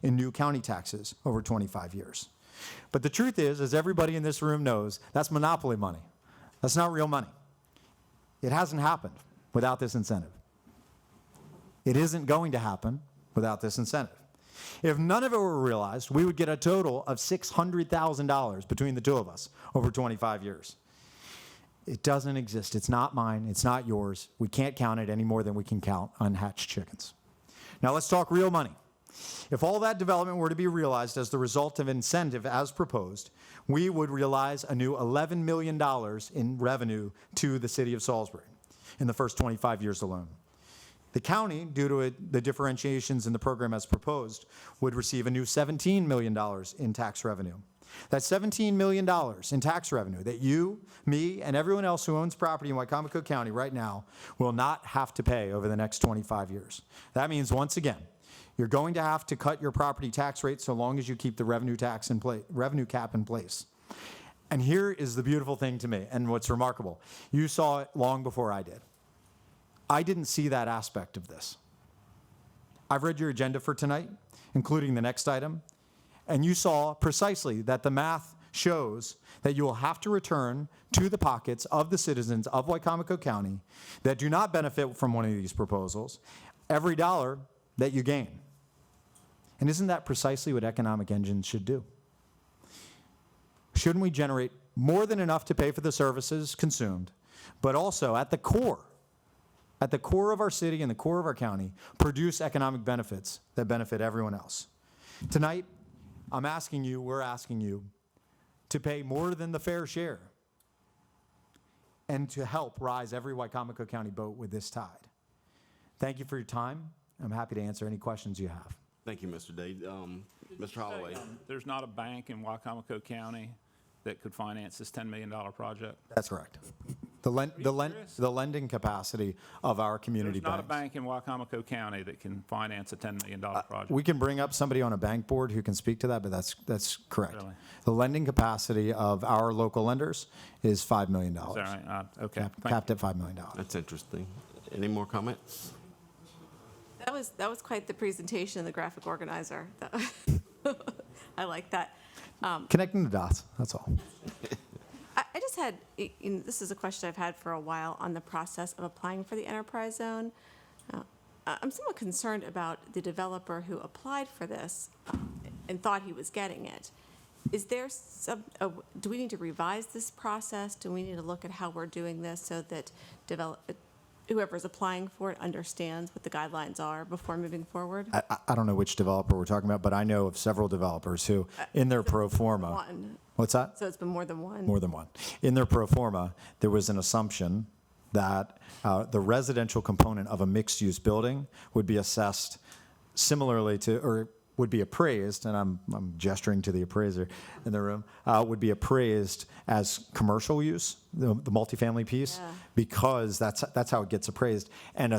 in new county taxes over 25 years. But the truth is, as everybody in this room knows, that's monopoly money. That's not real money. It hasn't happened without this incentive. It isn't going to happen without this incentive. If none of it were realized, we would get a total of $600,000 between the two of us over 25 years. It doesn't exist. It's not mine. It's not yours. We can't count it any more than we can count unhatched chickens. Now let's talk real money. If all that development were to be realized as the result of incentive as proposed, we would realize a new $11 million in revenue to the city of Salisbury in the first 25 years alone. The county, due to the differentiations in the program as proposed, would receive a new $17 million in tax revenue. That's $17 million in tax revenue that you, me, and everyone else who owns property in Wicomico County right now will not have to pay over the next 25 years. That means, once again, you're going to have to cut your property tax rate so long as you keep the revenue cap in place. And here is the beautiful thing to me, and what's remarkable. You saw it long before I did. I didn't see that aspect of this. I've read your agenda for tonight, including the next item, and you saw precisely that the math shows that you will have to return to the pockets of the citizens of Wicomico County that do not benefit from one of these proposals every dollar that you gain. And isn't that precisely what economic engines should do? Shouldn't we generate more than enough to pay for the services consumed, but also at the core of our city and the core of our county, produce economic benefits that benefit everyone else? Tonight, we're asking you to pay more than the fair share and to help rise every Wicomico County boat with this tide. Thank you for your time. I'm happy to answer any questions you have. Thank you, Mr. Day. Mr. Holloway. There's not a bank in Wicomico County that could finance this $10 million project? That's correct. The lending capacity of our community There's not banks. a bank in Wicomico County that can finance a $10 million project. We can bring up somebody on a bank board who can speak to that, but that's correct. Really? The lending capacity of our local lenders is $5 million. Is that right? Okay. Capped at $5 million. That's interesting. Any more comments? That was quite the presentation of the graphic organizer. I like that. Connecting the dots, that's all. I just had, this is a question I've had for a while on the process of applying for the enterprise zone. I'm somewhat concerned about the developer who applied for this and thought he was getting it. Is there do we need to revise this process? Do we need to look at how we're doing this so that whoever's applying for it understands what the guidelines are before moving forward? I don't know which developer we're talking about, but I know of several developers who, in their pro forma. One. What's that? So it's been more than one? More than one. In their pro forma, there was an assumption that the residential component of a mixed-use building would be assessed similarly to, or would be appraised, and I'm gesturing to the appraiser in the room, would be appraised as commercial use, the multifamily piece, because that's how it gets appraised. And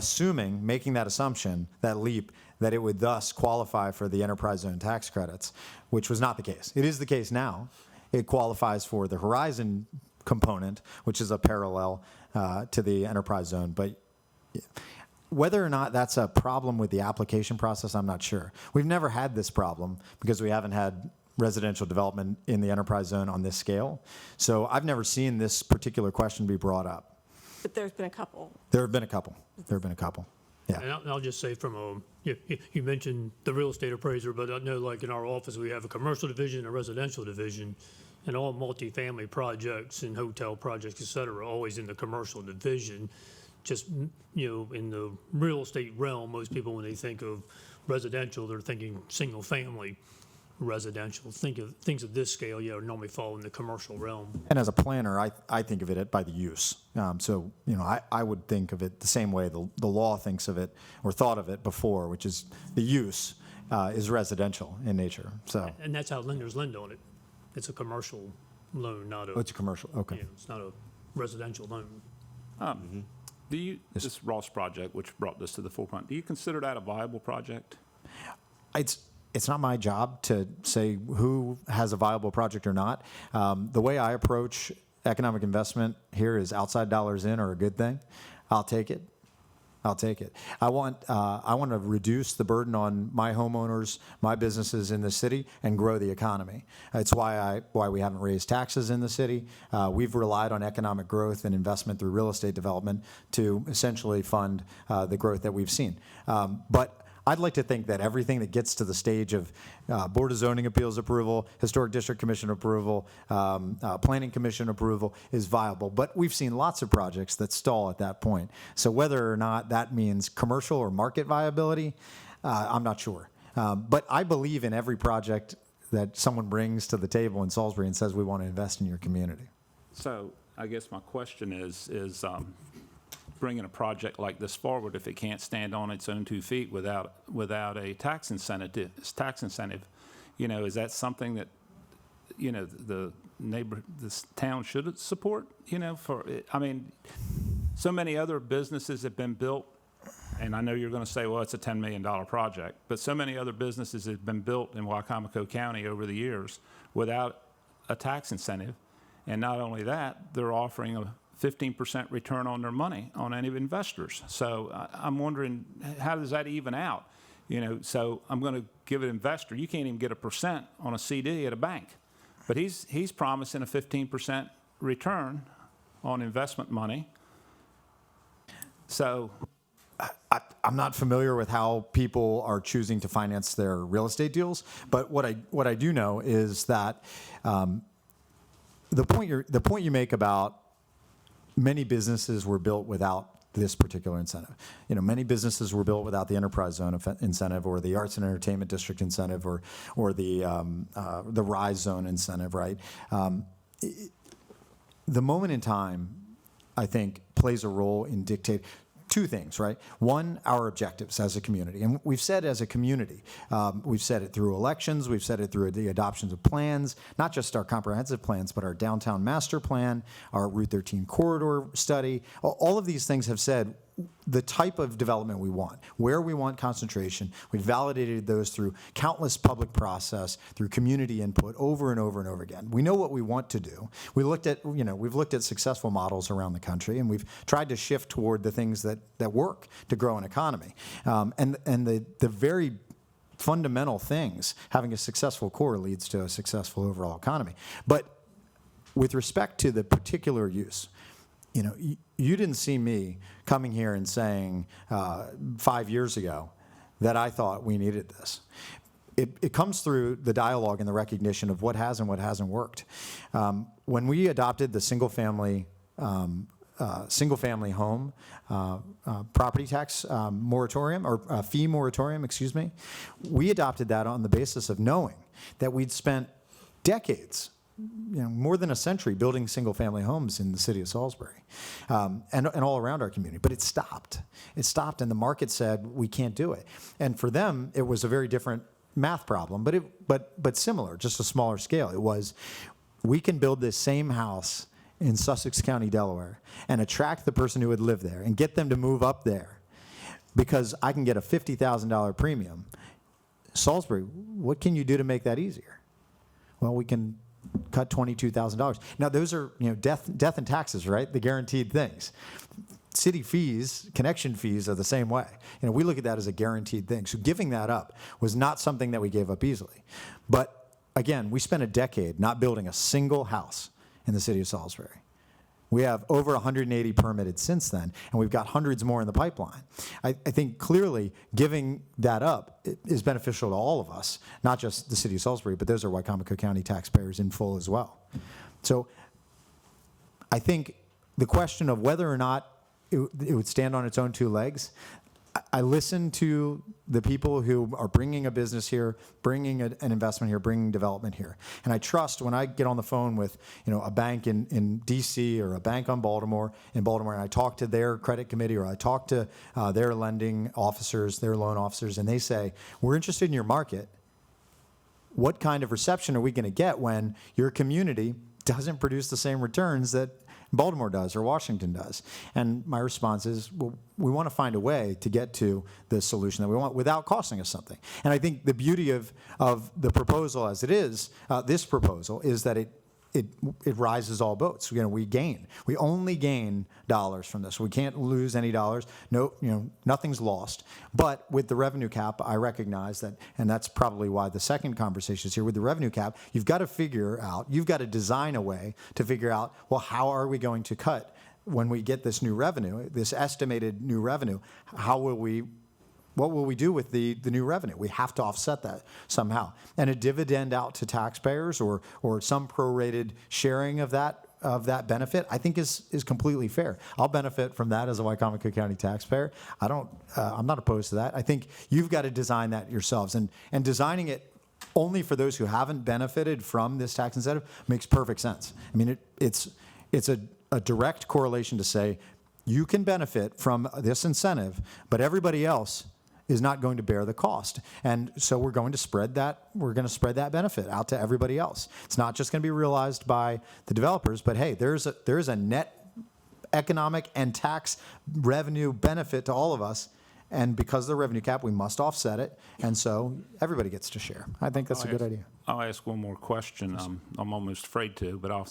making that assumption, that leap, that it would thus qualify for the enterprise zone tax credits, which was not the case. It is the case now. It qualifies for the Horizon component, which is a parallel to the enterprise zone. But whether or not that's a problem with the application process, I'm not sure. We've never had this problem because we haven't had residential development in the enterprise zone on this scale. So I've never seen this particular question be brought up. But there's been a couple. There have been a couple. Yeah. And I'll just say you mentioned the real estate appraiser, but I know like in our office, we have a commercial division, a residential division, and all multifamily projects and hotel projects, et cetera, are always in the commercial division. Just, in the real estate realm, most people, when they think of residential, they're thinking single family. residential. Things of this scale, normally fall in the commercial realm. And as a planner, I think of it by the use. So, I would think of it the same way the law thinks of it or thought of it before, which is the use is residential in nature. So, And that's how lenders lend on it. It's a commercial loan, not a. oh, it's a commercial, okay. It's not a residential loan. This Ross project, which brought this to the forefront, do you consider that a viable project? It's not my job to say who has a viable project or not. The way I approach economic investment here is outside dollars in are a good thing. I'll take it. I want to reduce the burden on my homeowners, my businesses in the city, and grow the economy. It's why we haven't raised taxes in the city. We've relied on economic growth and investment through real estate development to essentially fund the growth that we've seen. But I'd like to think that everything that gets to the stage of Board of Zoning Appeals approval, Historic District Commission approval, Planning Commission approval is viable. But we've seen lots of projects that stall at that point. So whether or not that means commercial or market viability, I'm not sure. But I believe in every project that someone brings to the table in Salisbury and says we want to invest in your community. So I guess my question is bringing a project like this forward, if it can't stand on its own 2 feet without a tax incentive, is that something that this town should support? So many other businesses have been built, and I know you're going to say, well, it's a $10 million project, but so many other businesses have been built in Wicomico County over the years without a tax incentive, and not only that, they're offering a 15% return on their money on any investors. So I'm wondering, how does that even out? So I'm going to give an investor, you can't even get 1% on a CD at a bank, but he's promising a 15% return on investment money. So I'm not familiar with how people are choosing to finance their real estate deals, but what I do know is that the point you make about many businesses were built without this particular incentive. Many businesses were built without the enterprise zone incentive or the arts and entertainment district incentive or the RISE zone incentive, right? The moment in time, I think, plays a role in dictating two things, right? One, our objectives as a community. And we've said as a community, we've said it through elections, we've said it through the adoptions of plans, not just our comprehensive plans, but our downtown master plan, our Route 13 corridor study. All of these things have said the type of development we want, where we want concentration. We've validated those through countless public process, through community input over and over and over again. We know what we want to do. We've looked at successful models around the country, and we've tried to shift toward the things that work to grow an economy. And the very fundamental things, having a successful core leads to a successful overall economy. But with respect to the particular use, you didn't see me coming here and saying 5 years ago that I thought we needed this. It comes through the dialogue and the recognition of what has and what hasn't worked. When we adopted the single-family home property tax moratorium, or fee moratorium, excuse me, we adopted that on the basis of knowing that we'd spent decades, more than a century, building single-family homes in the city of Salisbury and all around our community. But it stopped. It stopped, and the market said we can't do it. And for them, it was a very different math problem, but similar, just a smaller scale. It was, we can build this same house in Sussex County, Delaware, and attract the person who would live there and get them to move up there because I can get a $50,000 premium. Salisbury, what can you do to make that easier? Well, we can cut $22,000. Now, those are death and taxes, right? The guaranteed things. City fees, connection fees are the same way. We look at that as a guaranteed thing. So giving that up was not something that we gave up easily. But again, we spent a decade not building a single house in the city of Salisbury. We have over 180 permitted since then, and we've got hundreds more in the pipeline. I think clearly giving that up is beneficial to all of us, not just the city of Salisbury, but those are Wicomico County taxpayers in full as well. So I think the question of whether or not it would stand on its own two legs, I listen to the people who are bringing a business here, bringing an investment here, bringing development here. And I trust when I get on the phone with, a bank in D.C. or a bank in Baltimore, and I talk to their credit committee or I talk to their lending officers, their loan officers, and they say, we're interested in your market. What kind of reception are we going to get when your community doesn't produce the same returns that Baltimore does or Washington does? And my response is, well, we want to find a way to get to the solution that we want without costing us something. And I think the beauty of the proposal as it is, this proposal, is that it rises all boats. We gain. We only gain dollars from this. We can't lose any dollars. No, nothing's lost. But with the revenue cap, I recognize that, and that's probably why the second conversation is here. With the revenue cap, you've got to design a way to figure out, well, how are we going to cut when we get this new revenue, this estimated new revenue? What will we do with the new revenue? We have to offset that somehow. And a dividend out to taxpayers or some prorated sharing of that benefit, I think is completely fair. I'll benefit from that as a Wicomico County taxpayer. I'm not opposed to that. I think you've got to design that yourselves. And designing it only for those who haven't benefited from this tax incentive makes perfect sense. I mean, it's a direct correlation to say you can benefit from this incentive, but everybody else is not going to bear the cost. And so we're going to spread that benefit out to everybody else. It's not just going to be realized by the developers, but hey, there's a net economic and tax revenue benefit to all of us. And because of the revenue cap, we must offset it. And so everybody gets to share. I think that's a good idea. I'll ask one more question. I'm almost afraid to, but I'll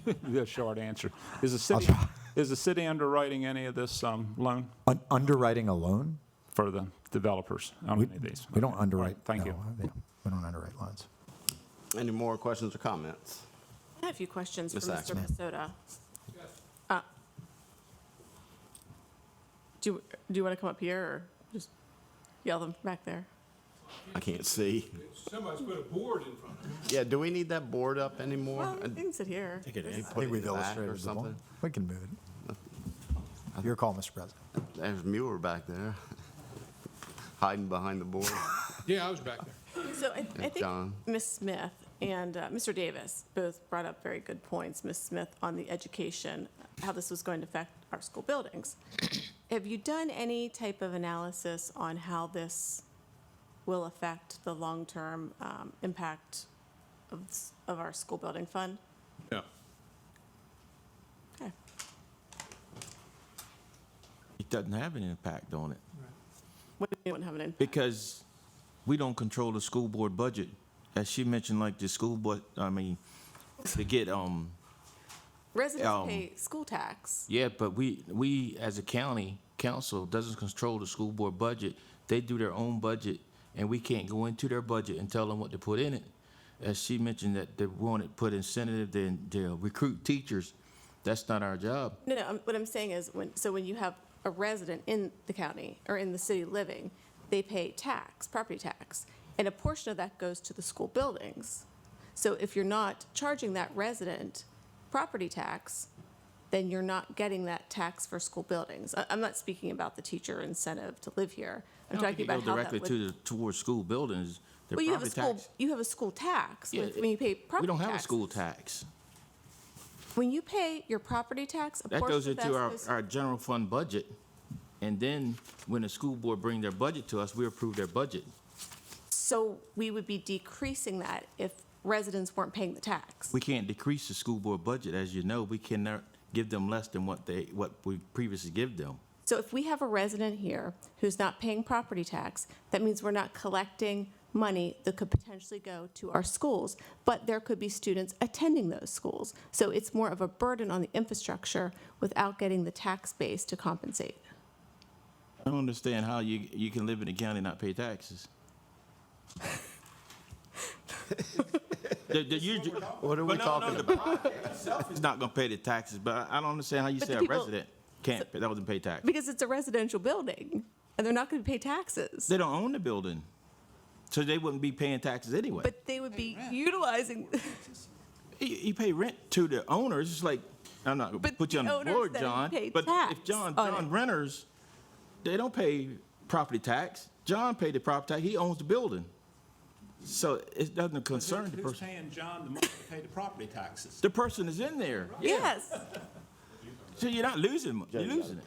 give a short answer. Is the city underwriting any of this loan? Underwriting a loan? For the developers on any of these. We don't underwrite. Thank you. We don't underwrite loans. Any more questions or comments? I have a few questions Ms. for Mr. Axman. Massoda. Do you want to come up here or just yell them back there? I can't see. Somebody's put a board in front of me. Yeah, do we need that board up anymore? Well, you can sit here. I think we've illustrated the point. We can move it. Your call, Mr. President. There's Mueller back there, hiding behind the board. Yeah, I was back there. So I think John. Ms. Smith and Mr. Davis both brought up very good points. Ms. Smith on the education, how this was going to affect our school buildings. Have you done any type of analysis on how this will affect the long-term impact of our school building fund? No. Okay. It doesn't have an impact on it. What do you mean have an impact? Because we don't control the school board budget. As she mentioned, like the school board, to get, Residents pay school tax. yeah, but we as a county council doesn't control the school board budget. They do their own budget, and we can't go into their budget and tell them what to put in it. As she mentioned that they want to put incentive to recruit teachers, that's not our job. No, what I'm saying is when you have a resident in the county or in the city living, they pay tax, property tax, and a portion of that goes to the school buildings. So if you're not charging that resident property tax, then you're not getting that tax for school buildings. I'm not speaking about the teacher incentive to live here. I'm talking about how that directly towards school buildings. Well, you have a school tax Yeah, when you pay property tax. We don't have a school tax. When you pay your property tax, a That portion goes of that into goes. our general fund budget. And then when the school board bring their budget to us, we approve their budget. So we would be decreasing that if residents weren't paying the tax. We can't decrease the school board budget, as you know. We cannot give them less than what we previously give them. So if we have a resident here who's not paying property tax, that means we're not collecting money that could potentially go to our schools, but there could be students attending those schools. So it's more of a burden on the infrastructure without getting the tax base to compensate. I don't understand how you can live in the county and not pay taxes. What are we talking about? The project itself is not going to pay the taxes, but I don't understand how you But say the a people- resident can't, that doesn't pay taxes. Because it's a residential building, and they're not going to pay taxes. They don't own the building, so they wouldn't be paying taxes anyway. But they would be utilizing. You pay rent to the owners. It's like, I'm not going to put you on the board, John. But if John renters, they don't pay property tax. John paid the property tax. He owns the building. So it doesn't concern the Who's person. paying John the money to pay the property taxes? The person is in there. Yes. So you're not losing. You're losing.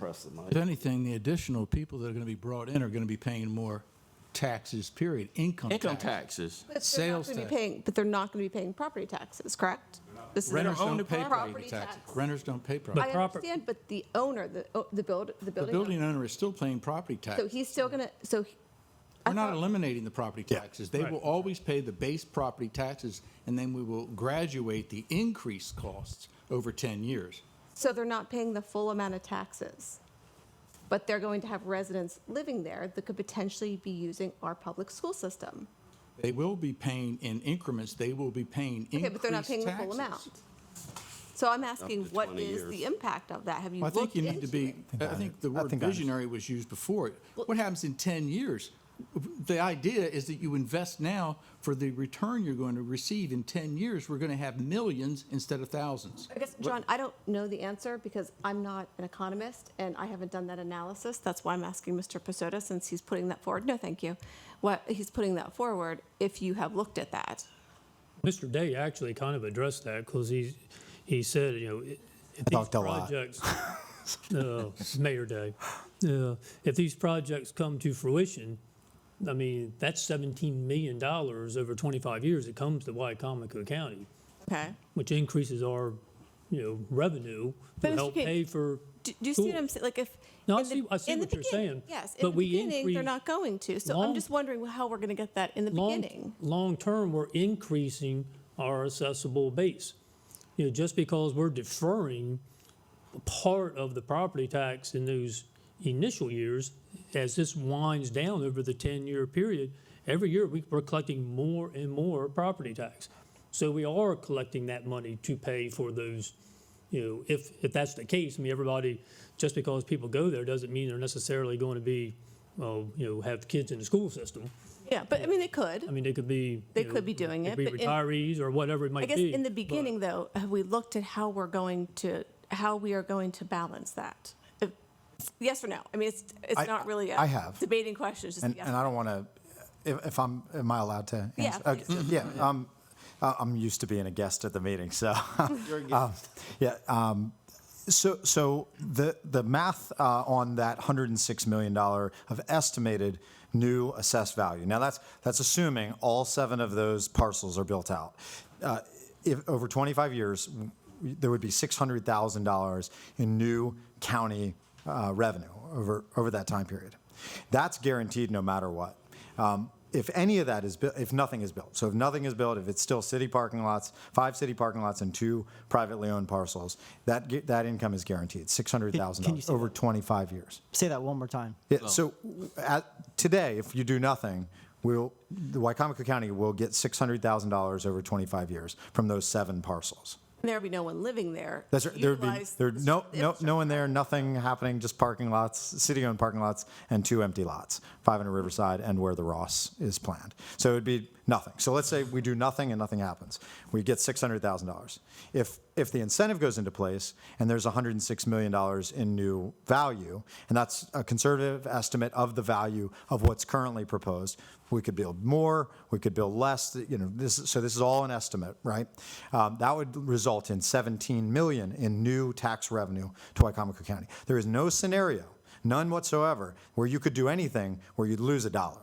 If anything, the additional people that are going to be brought in are going to be paying more taxes, period, income taxes. Sales tax. But they're not going to be paying property taxes, correct? This is Renters the don't pay property property tax. taxes. Renters don't pay property. I understand, but the owner, the The building building owner, owner is still paying property so tax. he's still going to, We're not eliminating the property taxes. They Right. will always pay the base property taxes, and then we will graduate the increased costs over 10 years. so they're not paying the full amount of taxes. But they're going to have residents living there that could potentially be using our public school system. They will be paying in increments. They will be paying increased taxes. Okay, but they're not paying the full amount. So I'm asking, what 20 is years. the impact of that? Have you I looked think you need into to be, it? I think the word think I visionary was used before. What happens in 10 years? The idea is that you invest now for the return you're going to receive in 10 years. We're going to have millions instead of thousands. I guess, John, I don't know the answer because I'm not an economist and I haven't done that analysis. That's why I'm asking Mr. Pasota, since he's putting that forward. No, thank you. He's putting that forward, if you have looked at that. Mr. Day actually kind of addressed that because he said, you know, if these talked a lot. projects, Mayor Day, if these projects come to fruition, I mean, that's $17 million over 25 years. It comes to Wicomico County, Okay. which increases our, revenue But to Mr. help King, pay for. Do you see what I'm saying? Like if. No, I in the- see- I see in the what you're beginning- saying, Yes, but in the we beginning, they're increase- not going to. So I'm long- just wondering how we're going to get that in the beginning. Long term, we're increasing our assessable base. Just because we're deferring part of the property tax in those initial years, as this winds down over the 10-year period, every year we're collecting more and more property tax. So we are collecting that money to pay for those, if that's the case. I mean, everybody, just because people go there doesn't mean they're necessarily going to be, have kids in the school system. Yeah, but I mean, they could. I mean, they could be. They could be doing it, Could be but in- retirees or whatever it might I guess be. in the beginning, though, have we looked at how we are going to balance that? Yes or no? I mean, it's not really I a have. debating question. It's just And yes. I don't want to, am I allowed to answer? Yeah, Okay, please. yeah, I'm used to being a guest at the meeting, so. You're a guest. So the math on that $106 million of estimated new assessed value. Now that's assuming all 7 of those parcels are built out. If over 25 years, there would be $600,000 in new county revenue over that time period. That's guaranteed no matter what. If any of that is built, if nothing is built, so if nothing is built, if it's still city parking lots, 5 city parking lots and 2 privately owned parcels, that income is guaranteed, $600,000 over 25 years. Say that one more time. Yeah, so today, if you do nothing, the Wicomico County will get $600,000 over 25 years from those 7 parcels. There'd be no one living there. That's right. There'd no one there, nothing happening, just parking lots, city-owned parking lots, and 2 empty lots, 5 in Riverside and where the Ross is planned. So it'd be nothing. So let's say we do nothing and nothing happens. We get $600,000. If the incentive goes into place and there's $106 million in new value, and that's a conservative estimate of the value of what's currently proposed, we could build more, we could build less. This is all an estimate, right? That would result in $17 million in new tax revenue to Wicomico County. There is no scenario, none whatsoever, where you could do anything where you'd lose $1.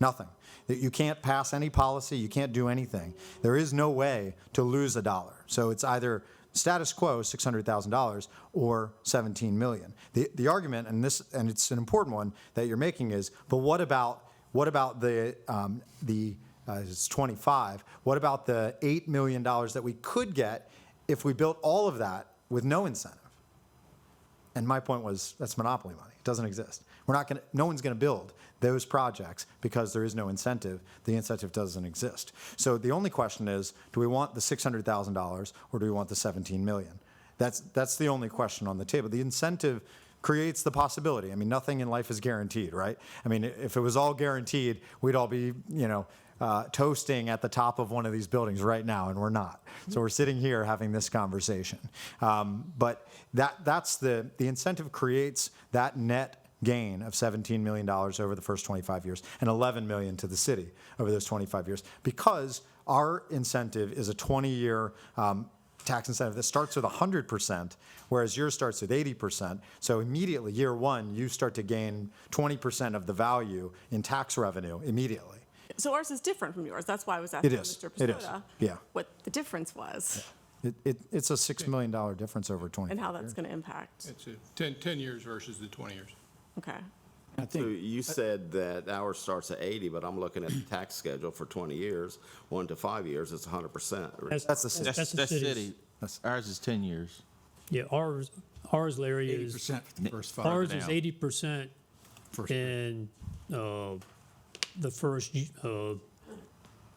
Nothing. You can't pass any policy, you can't do anything. There is no way to lose $1. So it's either status quo, $600,000, or $17 million. The argument, and it's an important one that you're making, is, but what about the it's 25? What about the $8 million that we could get if we built all of that with no incentive? And my point was, that's monopoly money. It doesn't exist. No one's going to build those projects because there is no incentive. The incentive doesn't exist. So the only question is, do we want the $600,000 or do we want the $17 million? That's the only question on the table. The incentive creates the possibility. I mean, nothing in life is guaranteed, right? I mean, if it was all guaranteed, we'd all be, toasting at the top of one of these buildings right now, and we're not. So we're sitting here having this conversation. But that's the incentive creates that net gain of $17 million over the first 25 years and $11 million to the city over those 25 years, because our incentive is a 20-year tax incentive that starts with 100%, whereas yours starts with 80%. So immediately, year one, you start to gain 20% of the value in tax revenue immediately. So ours is different from yours. That's why I was asking It is. Mr. It is. Pisotta Yeah. what the difference was It's a $6 million difference over 20. and how that's going to impact. It's a 10 years versus the 20 years. Okay. So you said that ours starts at 80, but I'm looking at the tax schedule for 20 years, 1 to 5 years, it's 100%. That's the city. That's city. Ours is 10 years. Yeah, ours, Larry, is 80% for the first 5. ours is down. 80% in the first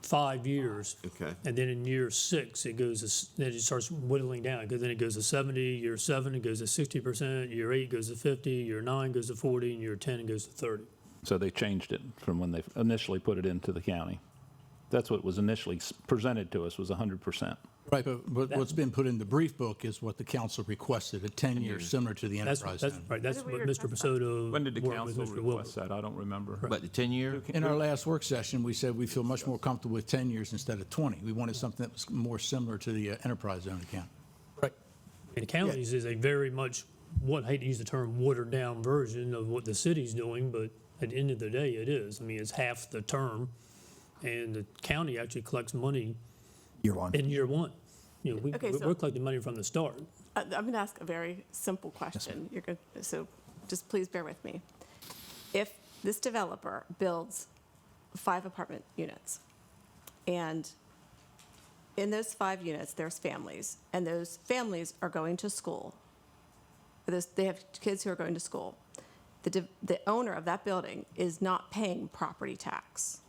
5 years. Okay. And then in year 6, then it starts whittling down. Because then it goes to 70, year 7 it goes to 60%, year 8 goes to 50, year 9 goes to 40, and year 10 it goes to 30. So they changed it from when they initially put it into the county. That's what was initially presented to us, was 100%. Right, but what's been put in the brief book is what the council requested, a 10-year similar to the That's enterprise that's zone. right. That's what Mr. Pisotta When did the worked with council Mr. Wilbur. request that? I don't remember. But the 10-year? In our last work session, we said we feel much more comfortable with 10 years instead of 20. We wanted something that was more similar to the enterprise zone account. Right. And counties is a very much, I hate to use the term watered down version of what the city's doing, but at the end of the day, it is. I mean, it's half the term, and the county actually collects money Year one. in year one. You know, Okay, so- we're collecting money from the start. I'm going to ask a very simple question. You're good. So just please bear with me. If this developer builds 5 apartment units, and in those 5 units, there's families, and those families are going to school, they have kids who are going to school, the owner of that building is not paying property tax,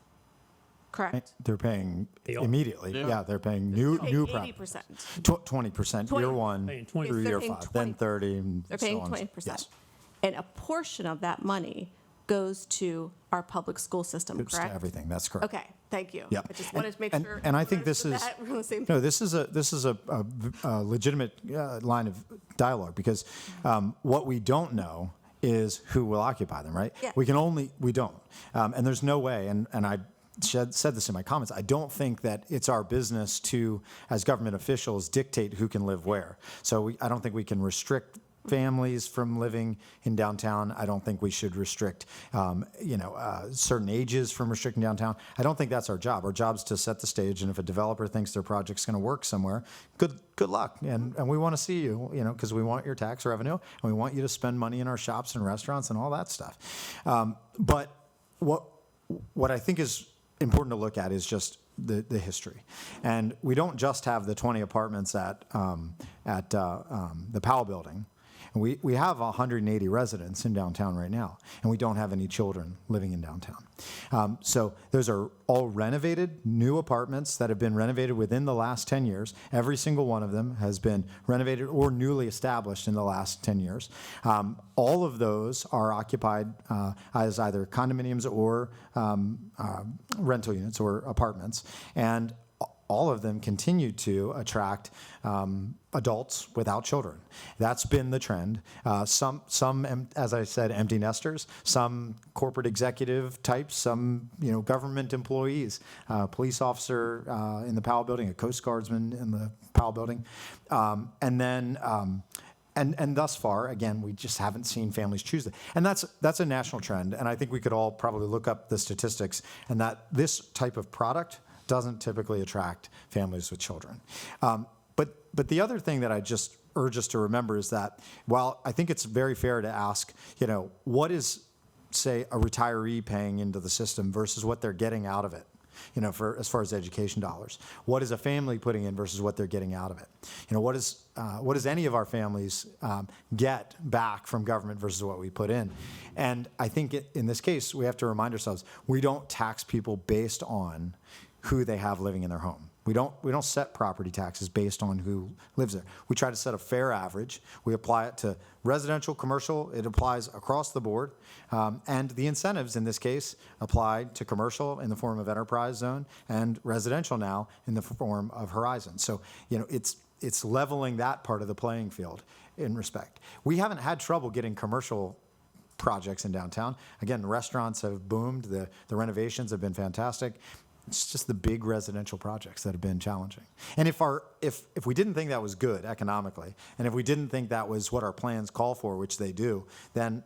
correct? They're paying They are. immediately. They are. Yeah, they're paying new Paying property. 80%. 20% year 20. one Paying 20. through They're year paying 5, then 30, and They're so paying on. 20%. Yes. And a portion of that money goes to our public school system, Goes to correct? everything. That's correct. Okay, thank you. Yeah. I just wanted to make And- sure. and I think we're this is- we're on the same No, page. this is a legitimate line of dialogue, because what we don't know is who will occupy them, right? Yeah. We don't. And there's no way, and I said this in my comments, I don't think that it's our business to, as government officials, dictate who can live where. So I don't think we can restrict families from living in downtown. I don't think we should restrict, certain ages from restricting downtown. I don't think that's our job. Our job is to set the stage, and if a developer thinks their project's going to work somewhere, good luck. And we want to see you, because we want your tax revenue, and we want you to spend money in our shops and restaurants and all that stuff. But what I think is important to look at is just the history. And we don't just have the 20 apartments at the Powell Building. And we have 180 residents in downtown right now, and we don't have any children living in downtown. So those are all renovated, new apartments that have been renovated within the last 10 years. Every single one of them has been renovated or newly established in the last 10 years. All of those are occupied as either condominiums or rental units or apartments. And all of them continue to attract adults without children. That's been the trend. Some, as I said, empty nesters, some corporate executive types, some government employees, police officer in the Powell Building, a Coast Guardsman in the Powell Building, and then. And thus far, again, we just haven't seen families choose it. And that's a national trend. And I think we could all probably look up the statistics, and that this type of product doesn't typically attract families with children. But the other thing that I just urge us to remember is that while I think it's very fair to ask, what is, say, a retiree paying into the system versus what they're getting out of it? For as far as education dollars, what is a family putting in versus what they're getting out of it? What does any of our families get back from government versus what we put in? And I think in this case, we have to remind ourselves, we don't tax people based on who they have living in their home. We don't set property taxes based on who lives there. We try to set a fair average. We apply it to residential, commercial. It applies across the board. And the incentives in this case apply to commercial in the form of enterprise zone and residential now in the form of Horizon. So, it's leveling that part of the playing field in respect. We haven't had trouble getting commercial projects in downtown. Again, restaurants have boomed. The renovations have been fantastic. It's just the big residential projects that have been challenging. And if we didn't think that was good economically, and if we didn't think that was what our plans call for, which they do, then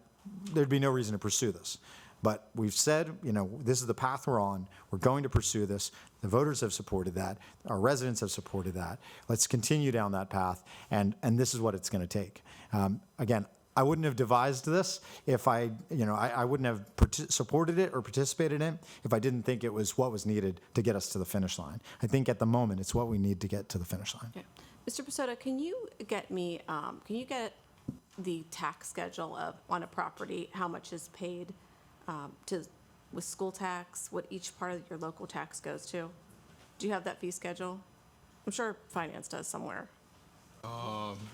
there'd be no reason to pursue this. But we've said, this is the path we're on. We're going to pursue this. The voters have supported that. Our residents have supported that. Let's continue down that path, and this is what it's going to take. Again, I wouldn't have devised this if I wouldn't have supported it or participated in it if I didn't think it was what was needed to get us to the finish line. I think at the moment it's what we need to get to the finish line. Okay. Mr. Pessota, can you get the tax schedule on a property, how much is paid with school tax, what each part of your local tax goes to? Do you have that fee schedule? I'm sure finance does somewhere.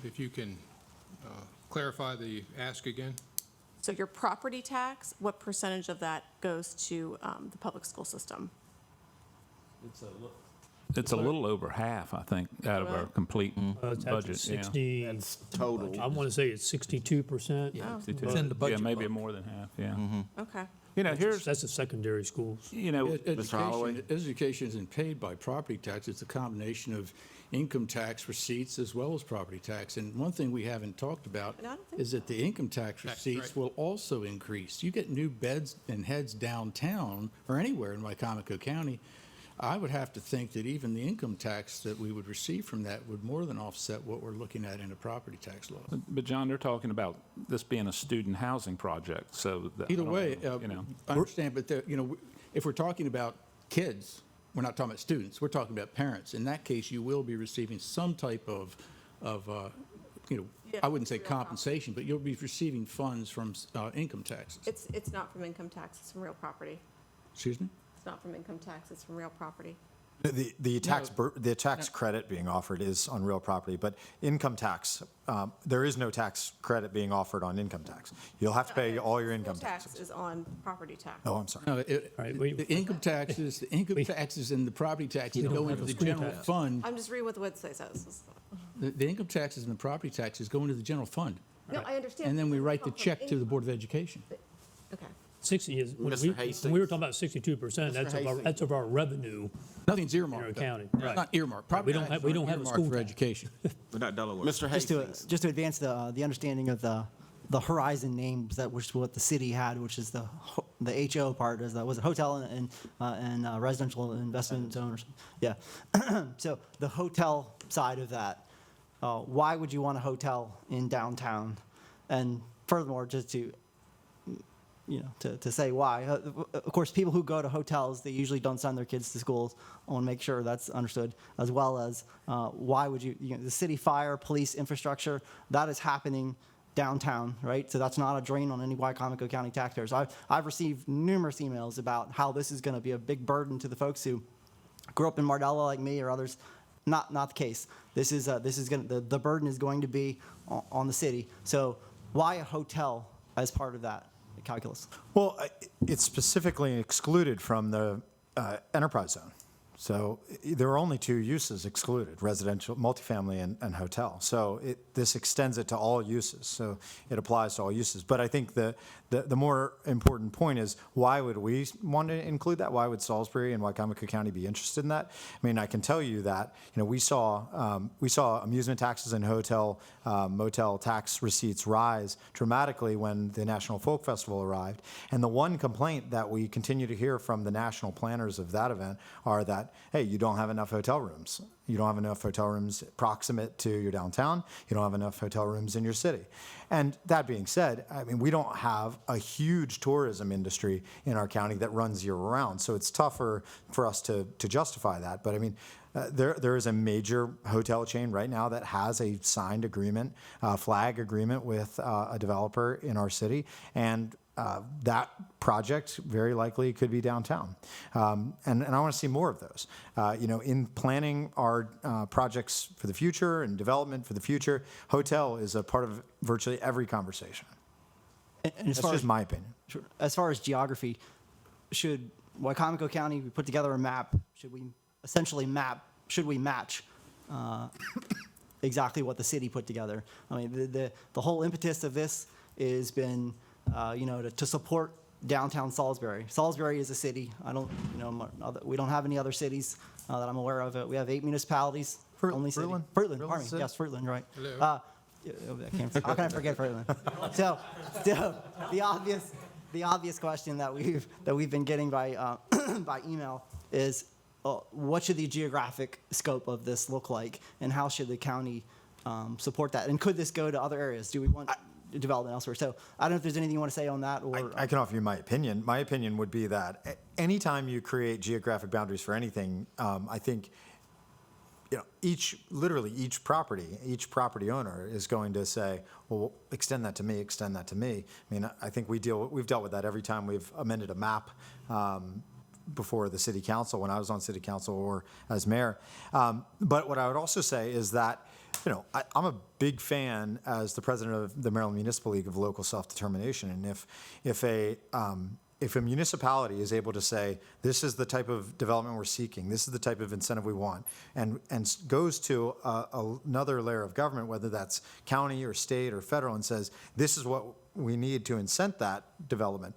If you can clarify the ask again. So your property tax, what percentage of that goes to the public school system? It's a little over half, I think, out of our complete budget. 60. That's total. I want to say it's 62%. Yeah, It's in the budget. Yeah, maybe more than half. Yeah. Okay. That's the secondary schools. Education isn't paid by property tax. It's a combination of income tax receipts as well as property tax. And one thing we haven't talked about is that the income tax receipts will also increase. You get new beds and heads downtown or anywhere in Wicomico County, I would have to think that even the income tax that we would receive from that would more than offset what we're looking at in a property tax law. But John, they're talking about this being a student housing project, so Either way, I understand, but if we're talking about kids, we're not talking about students, we're talking about parents. In that case, you will be receiving some type of I wouldn't say compensation, but you'll be receiving funds from income taxes. It's not from income tax, it's from real property. Excuse me? It's not from income tax, it's from real property. The tax credit being offered is on real property, but income tax, there is no tax credit being offered on income tax. You'll have to pay all your income taxes. Tax is on property tax. Oh, I'm sorry. No, the income taxes and the property taxes go into the general fund. I'm just reading what the website says. The income taxes and the property taxes go into the general fund. No, I understand. And then we write the check to the Board of Education. Okay. 60 is, when we were talking about 62%, that's of our revenue. Nothing's earmarked. In our county. Right. Not earmarked. We don't have a school for tax. education. But not Delaware. Mr. Hastings. Just to advance the understanding of the Horizon names that was what the city had, which is the HO part, was a hotel and residential investment zone or something. Yeah. So the hotel side of that, why would you want a hotel in downtown? And furthermore, just to say why. Of course, people who go to hotels, they usually don't send their kids to schools. I want to make sure that's understood, as well as why would the city fire, police infrastructure, that is happening downtown, right? So that's not a drain on any Wicomico County taxpayers. I've received numerous emails about how this is going to be a big burden to the folks who grew up in Mardella like me or others. Not the case. This is going the burden is going to be on the city. So why a hotel as part of that calculus? Well, it's specifically excluded from the enterprise zone. So there are only two uses excluded, residential, multifamily, and hotel. So this extends it to all uses. So it applies to all uses. But I think the more important point is, why would we want to include that? Why would Salisbury and Wicomico County be interested in that? I mean, I can tell you that we saw amusement taxes and hotel motel tax receipts rise dramatically when the National Folk Festival arrived. And the one complaint that we continue to hear from the national planners of that event are that, hey, you don't have enough hotel rooms. You don't have enough hotel rooms proximate to your downtown. You don't have enough hotel rooms in your city. And that being said, I mean, we don't have a huge tourism industry in our county that runs year round. So it's tougher for us to justify that. But I mean, there is a major hotel chain right now that has a signed agreement, flag agreement with a developer in our city. And that project very likely could be downtown. And I want to see more of those. In planning our projects for the future and development for the future, hotel is a part of virtually every conversation. And that's just my opinion. Sure. As far as geography, should Wicomico County put together a map? Should we essentially match exactly what the city put together? I mean, the whole impetus of this has been to support downtown Salisbury. Salisbury is a city. I don't, we don't have any other cities that I'm aware of. We have 8 municipalities. Only city. Fruitland, pardon me. Yes, Fruitland, right. Hello. How can I forget Fruitland? So the obvious question that we've been getting by by email is, what should the geographic scope of this look like, and how should the county support that? And could this go to other areas? Do we want development elsewhere? So I don't know if there's anything you want to say on that, or I can offer you my opinion. My opinion would be that anytime you create geographic boundaries for anything, I think each property owner is going to say, well, extend that to me, extend that to me. I mean, I think we've dealt with that every time we've amended a map before the city council, when I was on city council or as mayor. But what I would also say is that, I'm a big fan, as the president of the Maryland Municipal League, of local self-determination. And if a municipality is able to say, this is the type of development we're seeking, this is the type of incentive we want, and goes to another layer of government, whether that's county or state or federal, and says, this is what we need to incent that development,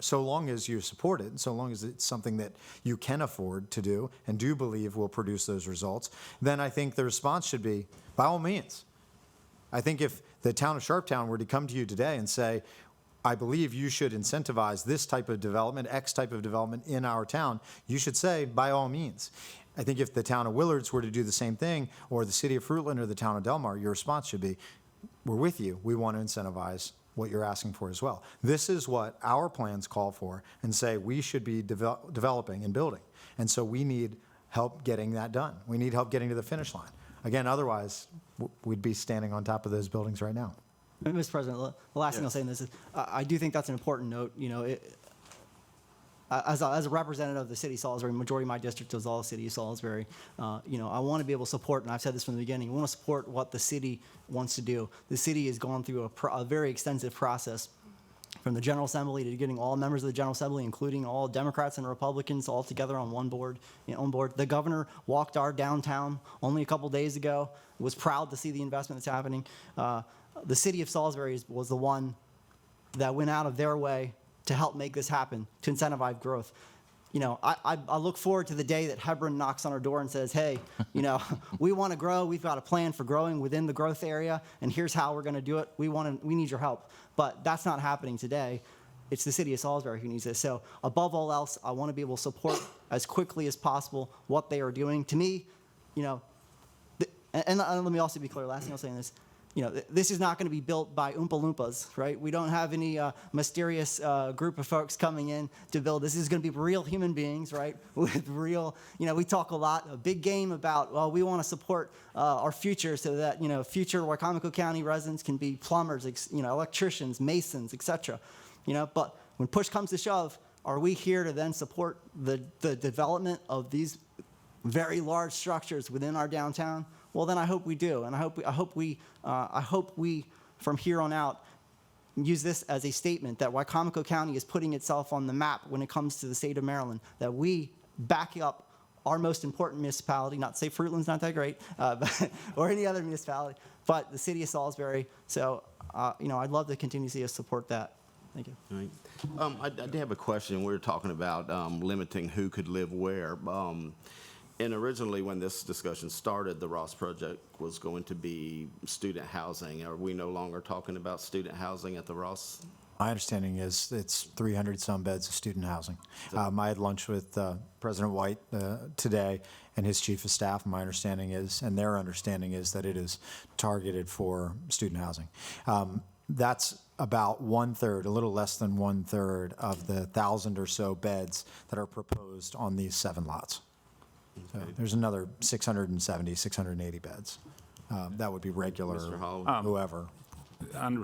so long as you support it, and so long as it's something that you can afford to do and do believe will produce those results, then I think the response should be, by all means. I think if the town of Sharptown were to come to you today and say, I believe you should incentivize this type of development, X type of development in our town, you should say, by all means. I think if the town of Willards were to do the same thing, or the city of Fruitland or the town of Delmar, your response should be, we're with you. We want to incentivize what you're asking for as well. This is what our plans call for, and say we should be developing and building. And so we need help getting that done. We need help getting to the finish line. Again, otherwise, we'd be standing on top of those buildings right now. Mr. President, the last thing I'll say in this is, I do think that's an important note. As a representative of the city of Salisbury, majority of my district is all the city of Salisbury. I want to be able to support, and I've said this from the beginning, we want to support what the city wants to do. The city has gone through a very extensive process, from the General Assembly to getting all members of the General Assembly, including all Democrats and Republicans, all together on one board. On board. The governor walked our downtown only a couple days ago. Was proud to see the investment that's happening. The city of Salisbury was the one that went out of their way to help make this happen, to incentivize growth. I look forward to the day that Hebron knocks on our door and says, hey, we want to grow. We've got a plan for growing within the growth area, and here's how we're going to do it. We need your help. But that's not happening today. It's the city of Salisbury who needs this. So above all else, I want to be able to support as quickly as possible what they are doing. To me, and let me also be clear, last thing I'll say in this, this is not going to be built by Oompa Loompas, right? We don't have any mysterious group of folks coming in to build. This is going to be real human beings, right? With real, we talk a big game about, well, we want to support our future so that, future Wicomico County residents can be plumbers, electricians, masons, etc. But when push comes to shove, are we here to then support the development of these very large structures within our downtown? Well, then I hope we do, and I hope we from here on out use this as a statement that Wicomico County is putting itself on the map when it comes to the state of Maryland. That we back up our most important municipality, not to say Fruitland's not that great, or any other municipality, but the city of Salisbury. So, I'd love to continue to see us support that. Thank you. All right. I did have a question. We were talking about limiting who could live where. And originally, when this discussion started, the Ross project was going to be student housing. Are we no longer talking about student housing at the Ross? My understanding is it's 300-some beds of student housing. I had lunch with President White today and his chief of staff. My understanding is, and their understanding is, that it is targeted for student housing. That's about 1/3, a little less than 1/3 of the 1,000 or so beds that are proposed on these 7 lots. So there's another 670, 680 beds. That would be regular, whoever. I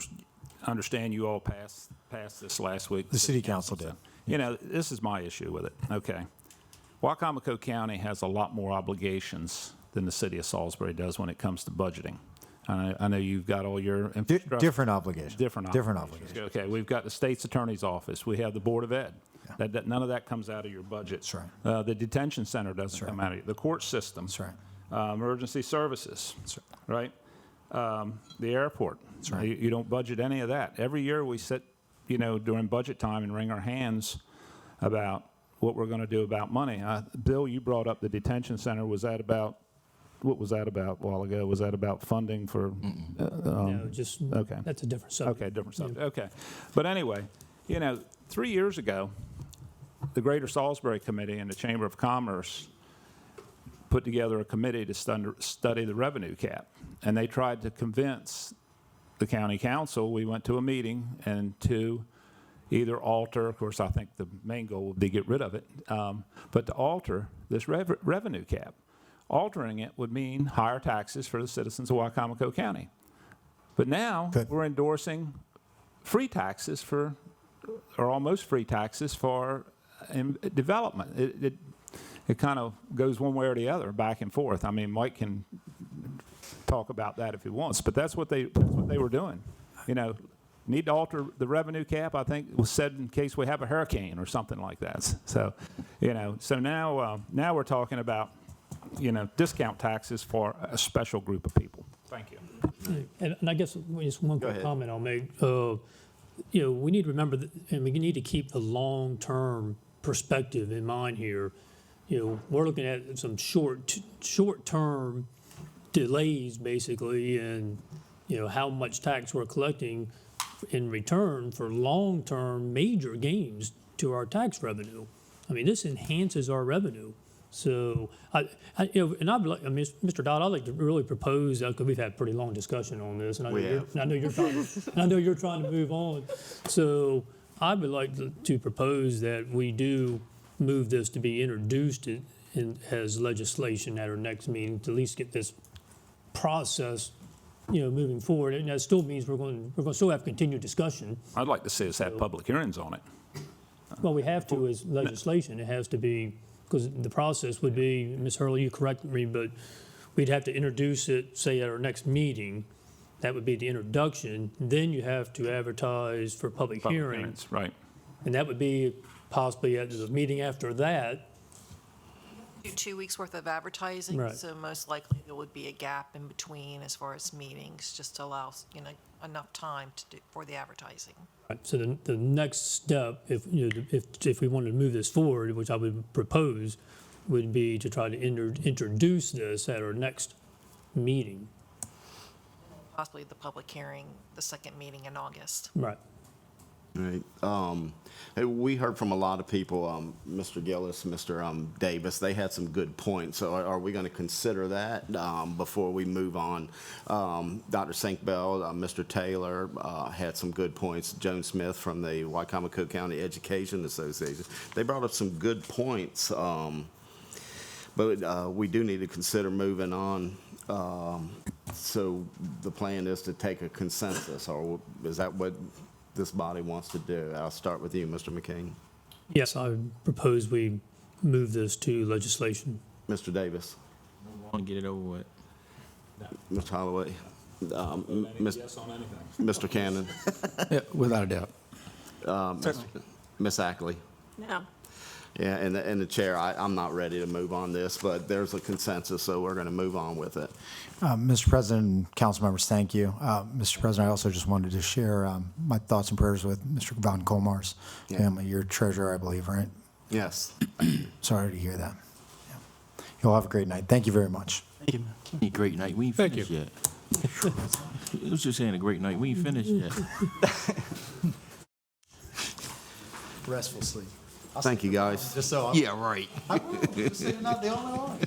understand you all passed this last week. The city council did. This is my issue with it. Okay. Wicomico County has a lot more obligations than the city of Salisbury does when it comes to budgeting. I know you've got all your infrastructure. Different obligations. Different obligations. Okay, we've got the state's attorney's office. We have the Board of Ed. Yeah. None of that comes out of your budget. That's right. The detention center doesn't come out of it. The court system. That's right. Emergency services. That's right. the airport. right. You don't budget any of that. Every year we sit, during budget time and wring our hands about what we're going to do about money. Bill, you brought up the detention center. What was that about a while ago? Was that about funding for? No, just, okay. that's a different subject. Okay, different subject. Okay. But anyway, 3 years ago, the Greater Salisbury Committee and the Chamber of Commerce put together a committee to study the revenue cap. And they tried to convince the county council. We went to a meeting and to either alter, of course, I think the main goal would be get rid of it, but to alter this revenue cap. Altering it would mean higher taxes for the citizens of Wicomico County. But now we're endorsing free taxes or almost free taxes for development. It kind of goes one way or the other, back and forth. I mean, Mike can talk about that if he wants, but that's what they were doing. Need to alter the revenue cap, I think it was said in case we have a hurricane or something like that. So, so now we're talking about, discount taxes for a special group of people. Thank you. And I guess just one quick comment I'll make. We need to remember that, and we need to keep the long-term perspective in mind here. We're looking at some short-term delays, basically, and, how much tax we're collecting in return for long-term major gains to our tax revenue. I mean, this enhances our revenue. So, Mr. Dodd, I'd like to really propose, because we've had a pretty long discussion on this, and I know you're trying to move on. So, I would like to propose that we do move this to be introduced as legislation at our next meeting, to at least get this process, moving forward. And that still means we're going to still have continued discussion. I'd like to see us have public hearings on it. Well, we have to as legislation. It has to be, because the process would be, Ms. Hurley, you correct me, but we'd have to introduce it, say, at our next meeting. That would be the introduction. Then you have to advertise for public hearings. Right. And that would be possibly at the meeting after that. Do 2 weeks' worth of advertising, Right. so most likely there would be a gap in between as far as meetings, just to allow, enough time for the advertising. Right. So the next step, if we wanted to move this forward, which I would propose, would be to try to introduce this at our next meeting. Possibly the public hearing, the second meeting in August. Right. Right. We heard from a lot of people, Mr. Gillis, Mr. Davis, they had some good points. So are we going to consider that before we move on? Dr. Sinkbell, Mr. Taylor had some good points. Joan Smith from the Wicomico County Education Association. They brought up some good points, but we do need to consider moving on. So the plan is to take a consensus, or is that what this body wants to do? I'll start with you, Mr. McCain. Yes, I propose we move this to legislation. Mr. Davis. I want to get it over with. Mr. Holloway. Yes on anything. Mr. Cannon. Yeah, without a doubt. Ms. Ackley. No. Yeah, and the chair, I'm not ready to move on this, but there's a consensus, so we're going to move on with it. Mr. President and council members, thank you. Mr. President, I also just wanted to share my thoughts and prayers with Mr. Von Colmar's family, your treasurer, I believe, right? Yes. Sorry to hear that. Yeah. You'll have a great night. Thank you very much. Thank you, man. A great night. We ain't finished yet. It was just saying a great night. We ain't finished yet. Restful sleep. Thank you, guys. Just so Yeah, right. I will. Just so you're not the only one.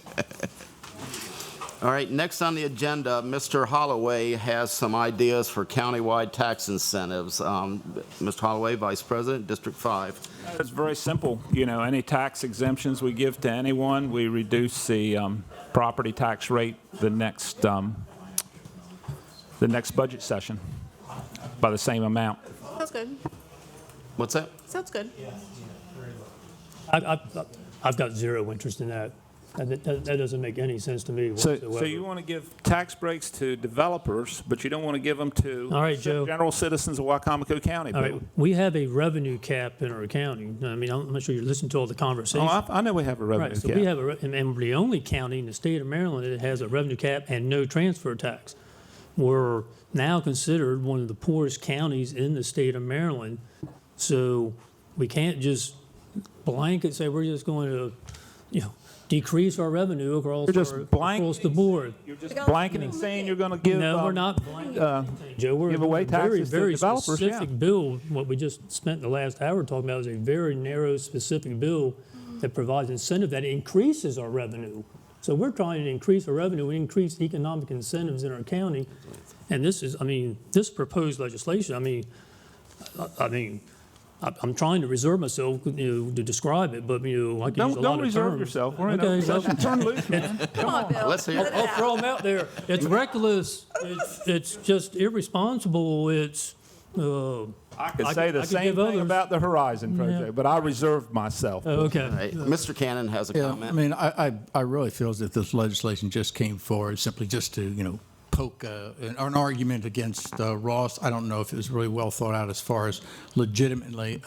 All right, next on the agenda, Mr. Holloway has some ideas for countywide tax incentives. Mr. Holloway, Vice President, District 5. It's very simple. Any tax exemptions we give to anyone, we reduce the property tax rate the next budget session by the same amount. Sounds good. What's that? Sounds good. I've got zero interest in that. That doesn't make any sense to me whatsoever. So you want to give tax breaks to developers, but you don't want to give them to All right, Joe. general citizens of Wicomico County. All right, we have a revenue cap in our county. I mean, I'm not sure you listened to all the conversation. Oh, I know we have a revenue Right, so cap. we have and we're the only county in the state of Maryland that has a revenue cap and no transfer tax. we're now considered one of the poorest counties in the state of Maryland. So we can't just blanket say we're just going to, decrease our revenue across the board. You're just blanketing, saying you're going to give. No, we're not blanketing, Joe. We're give away taxes to very developers. specific bill. What we just spent the last hour talking about is a very narrow, specific bill that provides incentive that increases our revenue. So we're trying to increase our revenue, increase economic incentives in our county, and this is, this proposed legislation. I'm trying to reserve myself, to describe it, but I can use a lot of terms. Don't reserve yourself. We're in a session. Turn loose, man. Come on, Bill. Let's hear it. I'll throw them out there. It's reckless. It's just irresponsible. It's. I could say the same thing about the Horizon project, but I reserve myself. Okay. Right. Mr. Cannon has a comment. I really feel as if this legislation just came forward simply just to, poke an argument against Ross. I don't know if it was really well thought out as far as legitimately.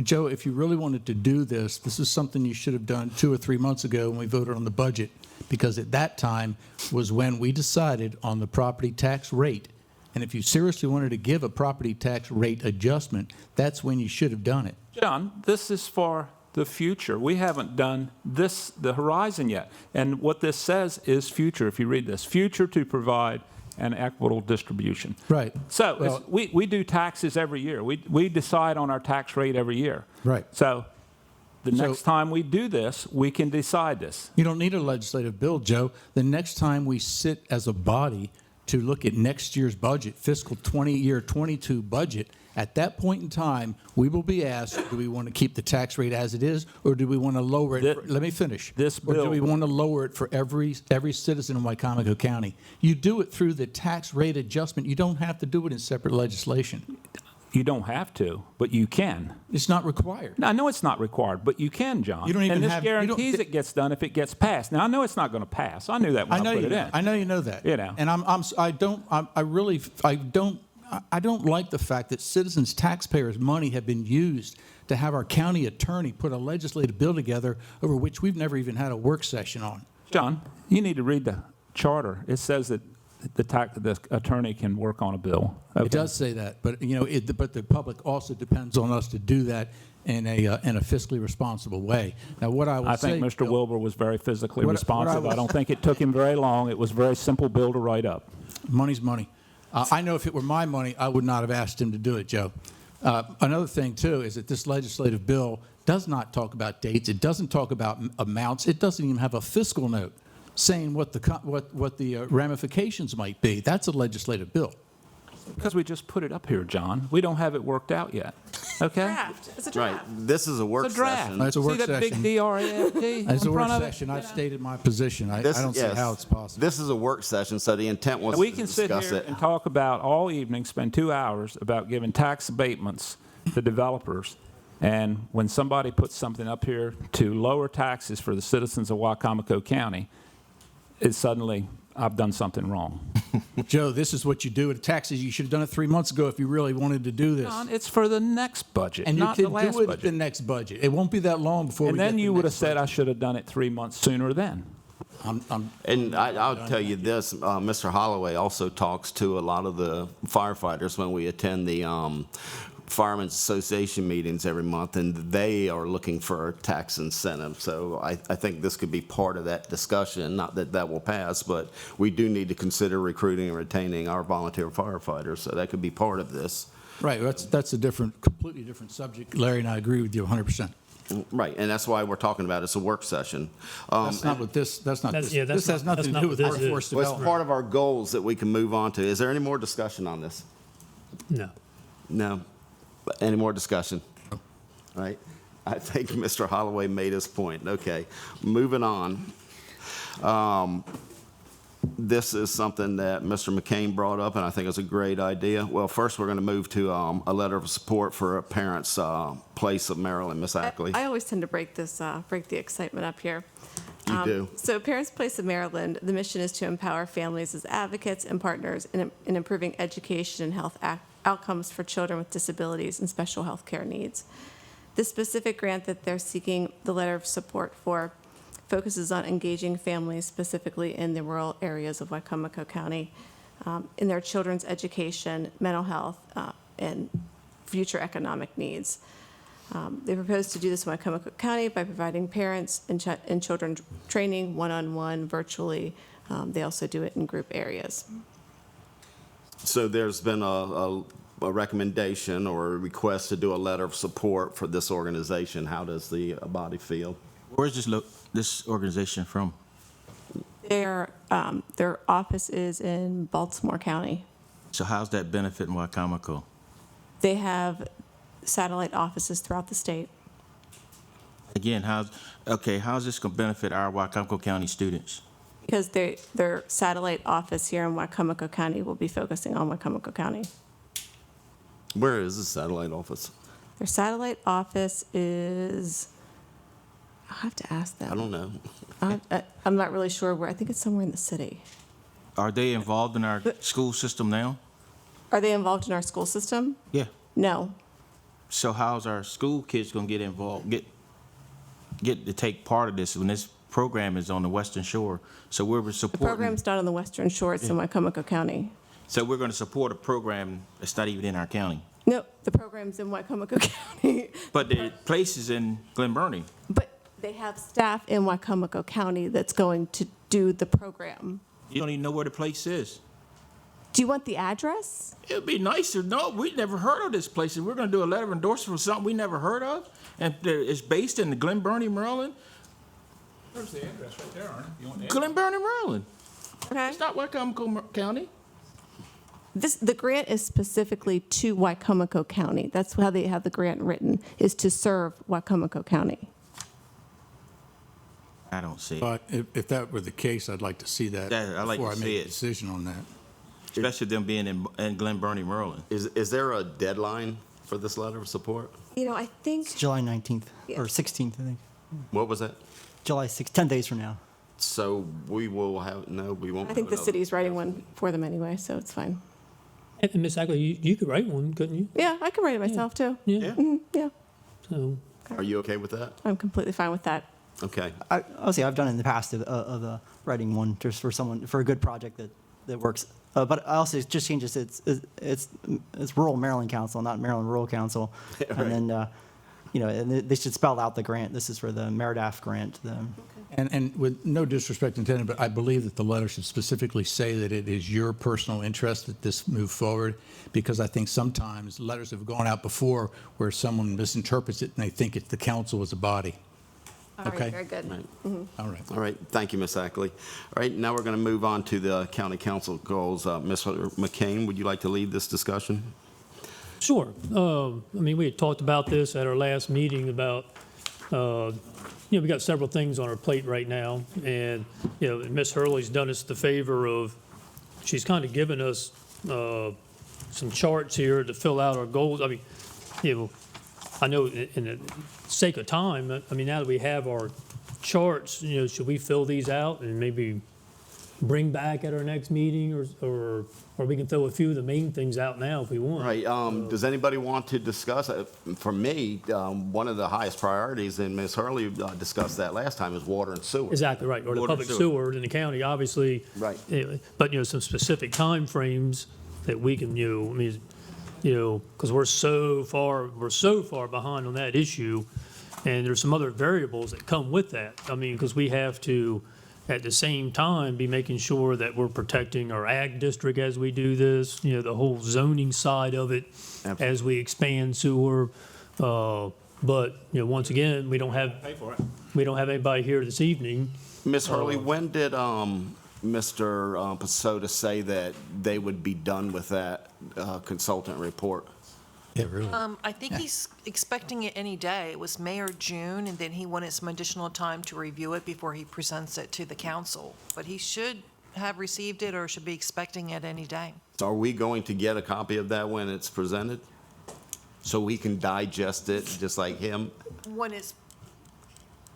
Joe, if you really wanted to do this, this is something you should have done 2 or 3 months ago when we voted on the budget, because at that time was when we decided on the property tax rate. And if you seriously wanted to give a property tax rate adjustment, that's when you should have done it. John, this is for the future. We haven't done the Horizon yet. And what this says is future, if you read this, future to provide an equitable distribution. Right. So we do taxes every year. We decide on our tax rate every year. Right. So the next time we do this, we can decide this. You don't need a legislative bill, Joe. The next time we sit as a body to look at next year's budget, fiscal 22 budget, at that point in time, we will be asked, do we want to keep the tax rate as it is, or do we want to lower it? Let me finish. Or do we want to lower it for every citizen in Wicomico County? You do it through the tax rate adjustment. You don't have to do it in separate legislation. You don't have to, but you can. It's not required. I know it's not required, but you can, John. You don't even and this have, guarantees it gets done if it gets passed. Now I know it's not going to pass. I knew that when I put it in. I know you know that. And I don't like the fact that citizens, taxpayers' money have been used to have our county attorney put a legislative bill together over which we've never even had a work session on. John, you need to read the charter. It says that the attorney can work on a bill. Okay. It does say that, but but the public also depends on us to do that in a fiscally responsible way. Now, what I think Mr. Wilbur was very physically responsive. I don't think it took him very long. It was a very simple bill to write up. Money's money. I know if it were my money, I would not have asked him to do it, Joe. Another thing, too, is that this legislative bill does not talk about dates. It doesn't talk about amounts. It doesn't even have a fiscal note saying what the ramifications might be. That's a legislative bill. Because we just put it up here, John. We don't have it worked out yet. Okay? Draft. It's a draft. Right. This is a work session. It's a work See that session. big D-R-A-F-T It's a in work front of it? session. I've stated my position. I don't see how it's possible. This is a work session, so the intent was We to can sit discuss here it. and talk about all evening, spend 2 hours about giving tax abatements to developers. And when somebody puts something up here to lower taxes for the citizens of Wicomico County, it's suddenly, I've done something wrong. Joe, this is what you do with taxes. You should have done it 3 months ago if you really wanted to do this. John, it's for the next budget, And you not can the last do it budget. the next budget. It won't be that long before And we get then the you would have next said I should have done it 3 months sooner then. And I'll tell you this, Mr. Holloway also talks to a lot of the firefighters when we attend the Firemen's Association meetings every month, and they are looking for a tax incentive. So I think this could be part of that discussion, not that that will pass, but we do need to consider recruiting and retaining our volunteer firefighters, so that could be part of this. Right, that's a completely different subject. Larry and I agree with you 100%. Right, and that's why we're talking about it's a work session. That's not what this, this has nothing to do with workforce Well, it's development. part of our goals that we can move on to. Is there any more discussion on this? No. No. Any more discussion? All right. I think Mr. Holloway made his point. Okay. Moving on. This is something that Mr. McCain brought up, and I think it's a great idea. Well, first we're going to move to a letter of support for a parent's place of Maryland. Ms. Ackley. I always tend to break the excitement up here. You do. So Parents Place of Maryland, the mission is to empower families as advocates and partners in improving education and health outcomes for children with disabilities and special health care needs. The specific grant that they're seeking the letter of support for focuses on engaging families specifically in the rural areas of Wicomico County. in their children's education, mental health, and future economic needs. They propose to do this in Wicomico County by providing parents and children training one-on-one virtually. They also do it in group areas. So there's been a recommendation or a request to do a letter of support for this organization. How does the body feel? Where's this organization from? Their office is in Baltimore County. So how's that benefiting Wicomico? They have satellite offices throughout the state. Again, how's this going to benefit our Wicomico County students? Because their satellite office here in Wicomico County will be focusing on Wicomico County. Where is the satellite office? Their satellite office is, I'll have to ask them. I don't know. I'm not really sure where. I think it's somewhere in the city. Are they involved in our school system now? Are they involved in our school system? Yeah. No. So how's our school kids going to get involved, get to take part of this when this program is on the Western Shore? So we're The supporting. program's not on the Western Shore. It's in Wicomico County. So we're going to support a program that's not even in our county. No, the program's in Wicomico County. But the place is in Glen Burnie. But they have staff in Wicomico County that's going to do the program. You don't even know where the place is. Do you want the address? It would be nice to know. We never heard of this place. If we're going to do a letter of endorsement for something we never heard of, and it's based in Glen Burnie, Maryland. There's the address right there, aren't it? You want the Glen Burnie, Maryland. Okay. It's not Wicomico County. The grant is specifically to Wicomico County. That's how they have the grant written, is to serve Wicomico County. I don't see it. But if that were the case, I'd like to see that Yeah, I'd like before I to see make a it. decision on that. Especially them being in Glen Burnie, Maryland. Is there a deadline for this letter of support? You know, I think It's July 19th, Yeah. or 16th, I think. What was that? July 6th, 10 days from now. So we will have, no, we won't. I think have the another- city's writing one for them anyway, so it's fine. And Ms. Ackley, you could write one, couldn't you? Yeah, I can write it myself too. Yeah. Yeah, So, Are you okay with that? I'm completely fine with that. Okay. Obviously, I've done it in the past of writing one just for a good project that works. But I also just changes it's Rural Maryland Council, not Maryland Rural Council. Right. And then, and they should spell out the grant. This is for the Meridaf grant. And with no disrespect intended, but I believe that the letter should specifically say that it is your personal interest that this move forward, because I think sometimes letters have gone out before where someone misinterprets it and they think it's the council as a body. All right, Okay. very good. Right. All right. All right, thank you, Ms. Ackley. All right, now we're going to move on to the county council goals. Ms. McCain, would you like to lead this discussion? sure. We had talked about this at our last meeting about, we got several things on our plate right now. And, Ms. Hurley's done us the favor of, she's kind of given us some charts here to fill out our goals. I know in the sake of time, now that we have our charts, should we fill these out and maybe bring back at our next meeting, or we can throw a few of the main things out now if we want. Right, does anybody want to discuss, for me, one of the highest priorities, and Ms. Hurley discussed that last time, is water and sewer. Exactly right, or the Water and public sewer. sewer in the county, obviously. Right. But, some specific timeframes that we can, because we're so far behind on that issue, and there's some other variables that come with that. Because we have to, at the same time, be making sure that we're protecting our ag district as we do this, the whole zoning side of it as we expand sewer. But, once again, we don't have anybody here this evening. Ms. Hurley, when did Mr. Pasota say that they would be done with that consultant report? Yeah, really. I think he's expecting it any day. It was May or June, and then he wanted some additional time to review it before he presents it to the council. But he should have received it or should be expecting it any day. So are we going to get a copy of that when it's presented? So we can digest it, just like him? When it's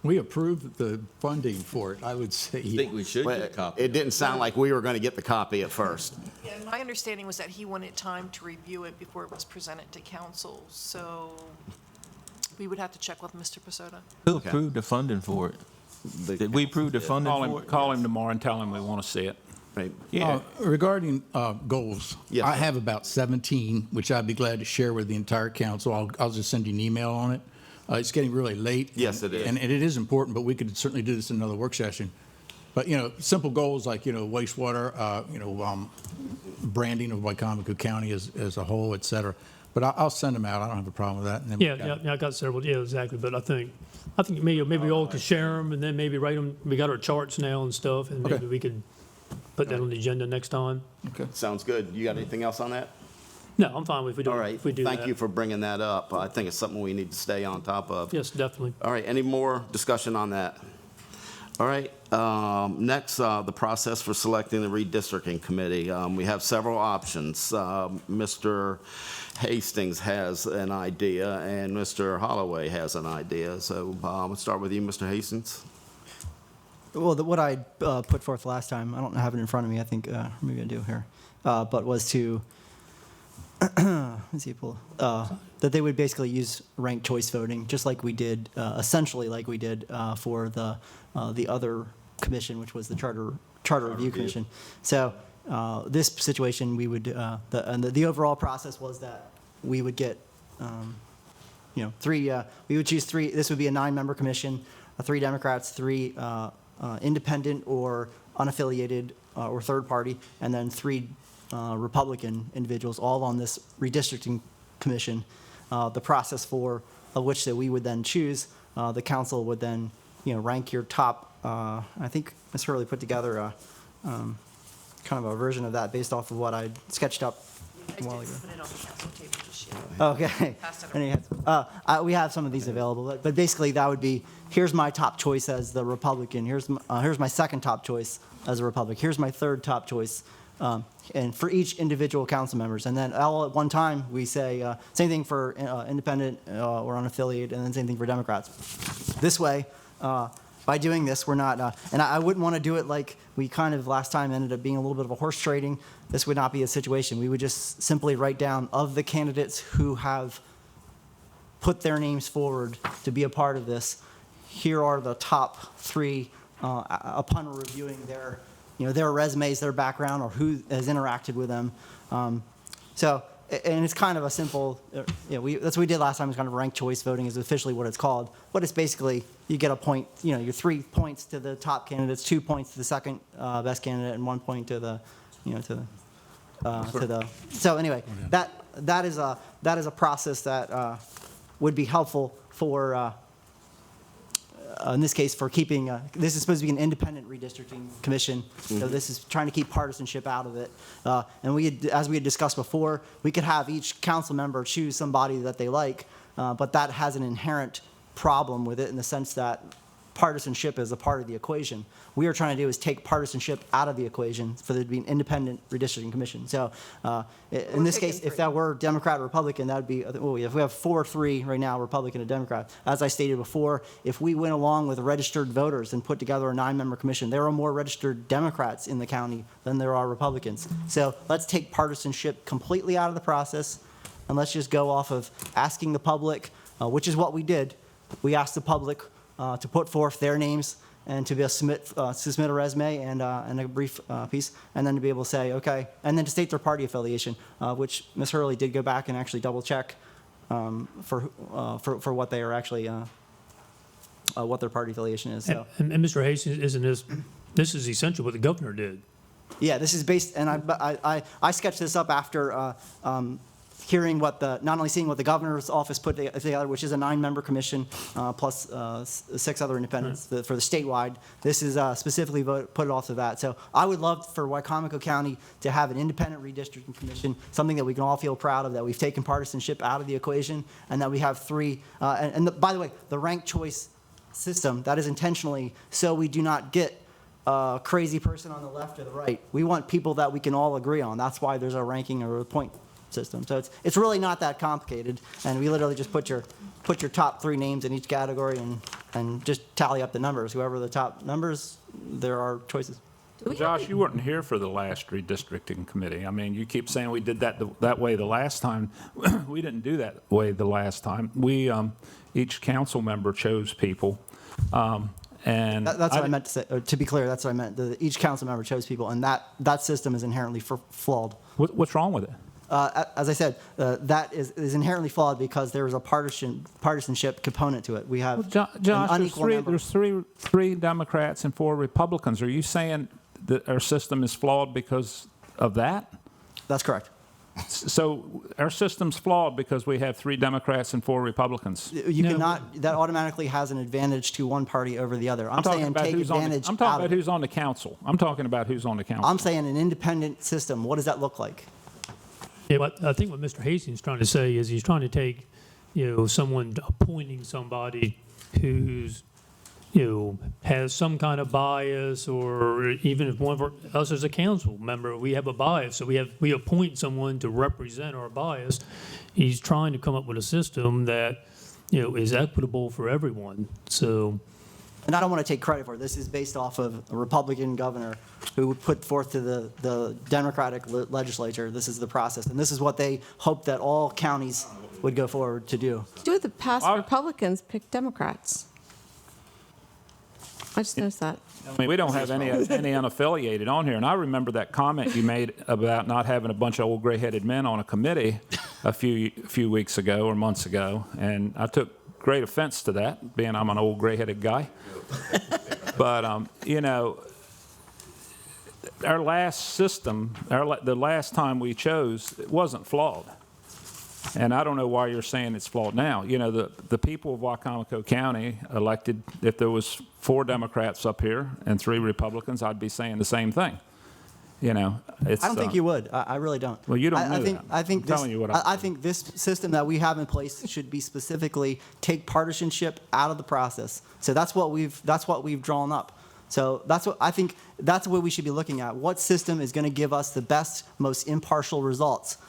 We approved the funding for it, I would say. I think we should get a Well, copy. it didn't sound like we were going to get the copy at first. Yeah, my understanding was that he wanted time to review it before it was presented to council, so we would have to check with Mr. Pasota. Who approved the funding for it? Did we approve the funding for it? Call him tomorrow and tell him we want to see it. Right. Regarding goals, Yes, I sir. have about 17, which I'd be glad to share with the entire council. I'll just send you an email on it. It's getting really late. Yes, it is. And it is important, but we could certainly do this in another work session. But, simple goals like, wastewater, branding of Wicomico County as a whole, et cetera. But I'll send them out. I don't have a problem with that. And then Yeah, I got several, yeah, exactly, but I think maybe we all could share them, and then maybe write them, we got our charts now and stuff, and maybe we could put that on the agenda next time. Okay. Sounds good. You got anything else on that? No, I'm fine if we do, All right. if we do that. Thank you for bringing that up. I think it's something we need to stay on top of. Yes, definitely. All right. Any more discussion on that? All right. Next, the process for selecting the redistricting committee. We have several options. Mr. Hastings has an idea, and Mr. Holloway has an idea. So let's start with you, Mr. Hastings. Well, what I put forth last time, I don't have it in front of me, I think, maybe I do here, but was to, let's see, that they would basically use ranked choice voting, just like we did, essentially like we did for the other commission, which was the Charter Review Commission. So this situation, we would, the overall process was that we would get, three, we would choose three, this would be a 9-member commission, 3 Democrats, 3 independent or unaffiliated or third party, and then 3 Republican individuals, all on this redistricting commission. The process for which that we would then choose, the council would then, rank your top. I think Ms. Hurley put together a kind of a version of that based off of what I sketched up a while ago. Put it on the council table just yet. Okay. Pass it And we have some of these available, but basically that would be, here's my top choice as the Republican, here's my second top choice as a Republican, here's my third top choice, and for each individual council members. And then all at one time, we say, same thing for independent or unaffiliated, and then same thing for Democrats. This way, by doing this, we're not, and I wouldn't want to do it like we kind of last time ended up being a little bit of a horse trading. This would not be a situation. We would just simply write down of the candidates who have put their names forward to be a part of this. Here are the top 3 upon reviewing their, their resumes, their background, or who has interacted with them. And it's kind of a simple, that's what we did last time, was kind of ranked choice voting is officially what it's called. But it's basically, you get a point, your 3 points to the top candidates, 2 points to the second best candidate, and 1 point to the, so anyway, that is a process that would be helpful for, in this case, for keeping, this is supposed to be an independent redistricting commission, so this is trying to keep partisanship out of it. And as we had discussed before, we could have each council member choose somebody that they like, but that has an inherent problem with it in the sense that partisanship is a part of the equation. What we are trying to do is take partisanship out of the equation for there to be an independent redistricting commission. So in this case, if that were Democrat or Republican, that would be, if we have 4-3 right now, Republican and Democrat. As I stated before, if we went along with registered voters and put together a 9-member commission, there are more registered Democrats in the county than there are Republicans. So let's take partisanship completely out of the process, and let's just go off of asking the public, which is what we did. We asked the public to put forth their names and to be able to submit a resume and a brief piece, and then to be able to say, okay, and then to state their party affiliation, which Ms. Hurley did go back and actually double check for what they are actually, what their party affiliation is. So. And Mr. Hastings, this is essentially what the governor did. Yeah, this is based, and I sketched this up after hearing not only seeing what the governor's office put together, which is a 9-member commission plus 6 other independents for the statewide. This is specifically put off of that. So I would love for Wicomico County to have an independent redistricting commission, something that we can all feel proud of, that we've taken partisanship out of the equation, and that we have 3. By the way, the ranked choice system, that is intentionally so we do not get a crazy person on the left or the right. We want people that we can all agree on. That's why there's a ranking or a point system. So it's really not that complicated, and we literally just put your top 3 names in each category and just tally up the numbers. Whoever the top numbers, there are choices. Josh, you weren't here for the last redistricting committee. I mean, you keep saying we did that way the last time. We didn't do that way the last time. We each council member chose people, And That's what I meant to say. To be clear, that's what I meant. Each council member chose people, and that system is inherently flawed. What's wrong with it? As I said, that is inherently flawed because there is a partisanship component to it. We have Josh, an there's unequal number. three Democrats and 4 Republicans. Are you saying that our system is flawed because of that? That's correct. So our system's flawed because we have 3 Democrats and 4 Republicans. You cannot. That automatically has an advantage to one party over the other. I'm talking saying about take who's advantage. I'm talking out about of it. who's on the council. I'm talking about who's on the council. I'm saying an independent system. What does that look like? Yeah, but I think what Mr. Hastings is trying to say is he's trying to take, someone appointing somebody who's, has some kind of bias, or even if one of us as a council member, we have a bias, so we appoint someone to represent our bias. He's trying to come up with a system that, is equitable for everyone. So. And I don't want to take credit for it. This is based off of a Republican governor who put forth to the Democratic legislature. This is the process, and this is what they hoped that all counties would go forward to do. Two of the past Republicans picked Democrats. I just noticed that. I mean, we don't have any unaffiliated on here, and I remember that comment you made about not having a bunch of old gray-headed men on a committee a few weeks ago or months ago, and I took great offense to that, being I'm an old gray-headed guy. But our last system, the last time we chose, it wasn't flawed. And I don't know why you're saying it's flawed now. The people of Wicomico County elected, if there was 4 Democrats up here and 3 Republicans, I'd be saying the same thing. I don't think you would. I really don't. Well, you don't know that. I think I'm telling you what I think this system that we have in place should be specifically take partisanship out of the process. So that's what we've drawn up. So I think that's what we should be looking at. What system is going to give us the best, most impartial results?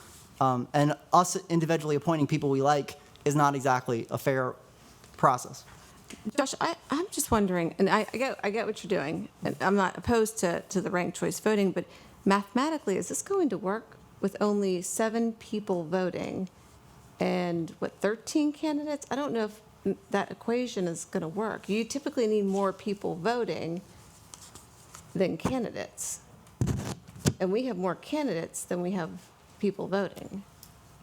And us individually appointing people we like is not exactly a fair process. Josh, I'm just wondering, and I get what you're doing, and I'm not opposed to the ranked choice voting, but mathematically, is this going to work with only 7 people voting and, 13 candidates? I don't know if that equation is going to work. You typically need more people voting than candidates. And we have more candidates than we have people voting.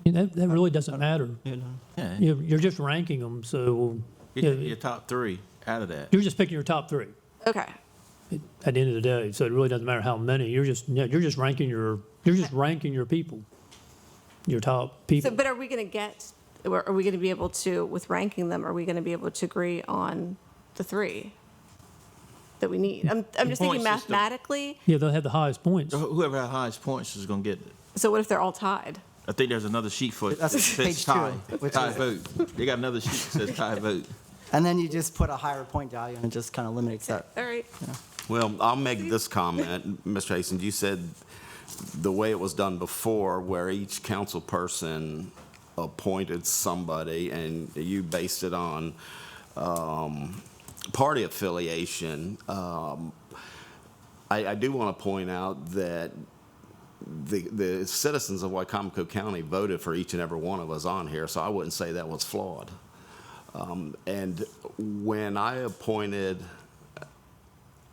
That really doesn't matter. Yeah. You're just ranking them, so. Your top 3 out of that. You're just picking your top 3. Okay. At the end of the day, so it really doesn't matter how many. You're just ranking your people, your top people. So, but are we going to be able to, with ranking them, are we going to be able to agree on the 3 that we need? I'm just thinking Point system. mathematically. Yeah, they'll have the highest points. Whoever has highest points is going to get it. So what if they're all tied? I think there's another sheet for it. That's that says page 2, tie. which Tie is- vote. They got another sheet that says tie vote. And then you just put a higher point value and it just kind of eliminates that. All right. Well, I'll make this comment, Mr. Hastings. You said the way it was done before, where each council person appointed somebody, and you based it on party affiliation. I do want to point out that the citizens of Wicomico County voted for each and every one of us on here, so I wouldn't say that was flawed. And when I appointed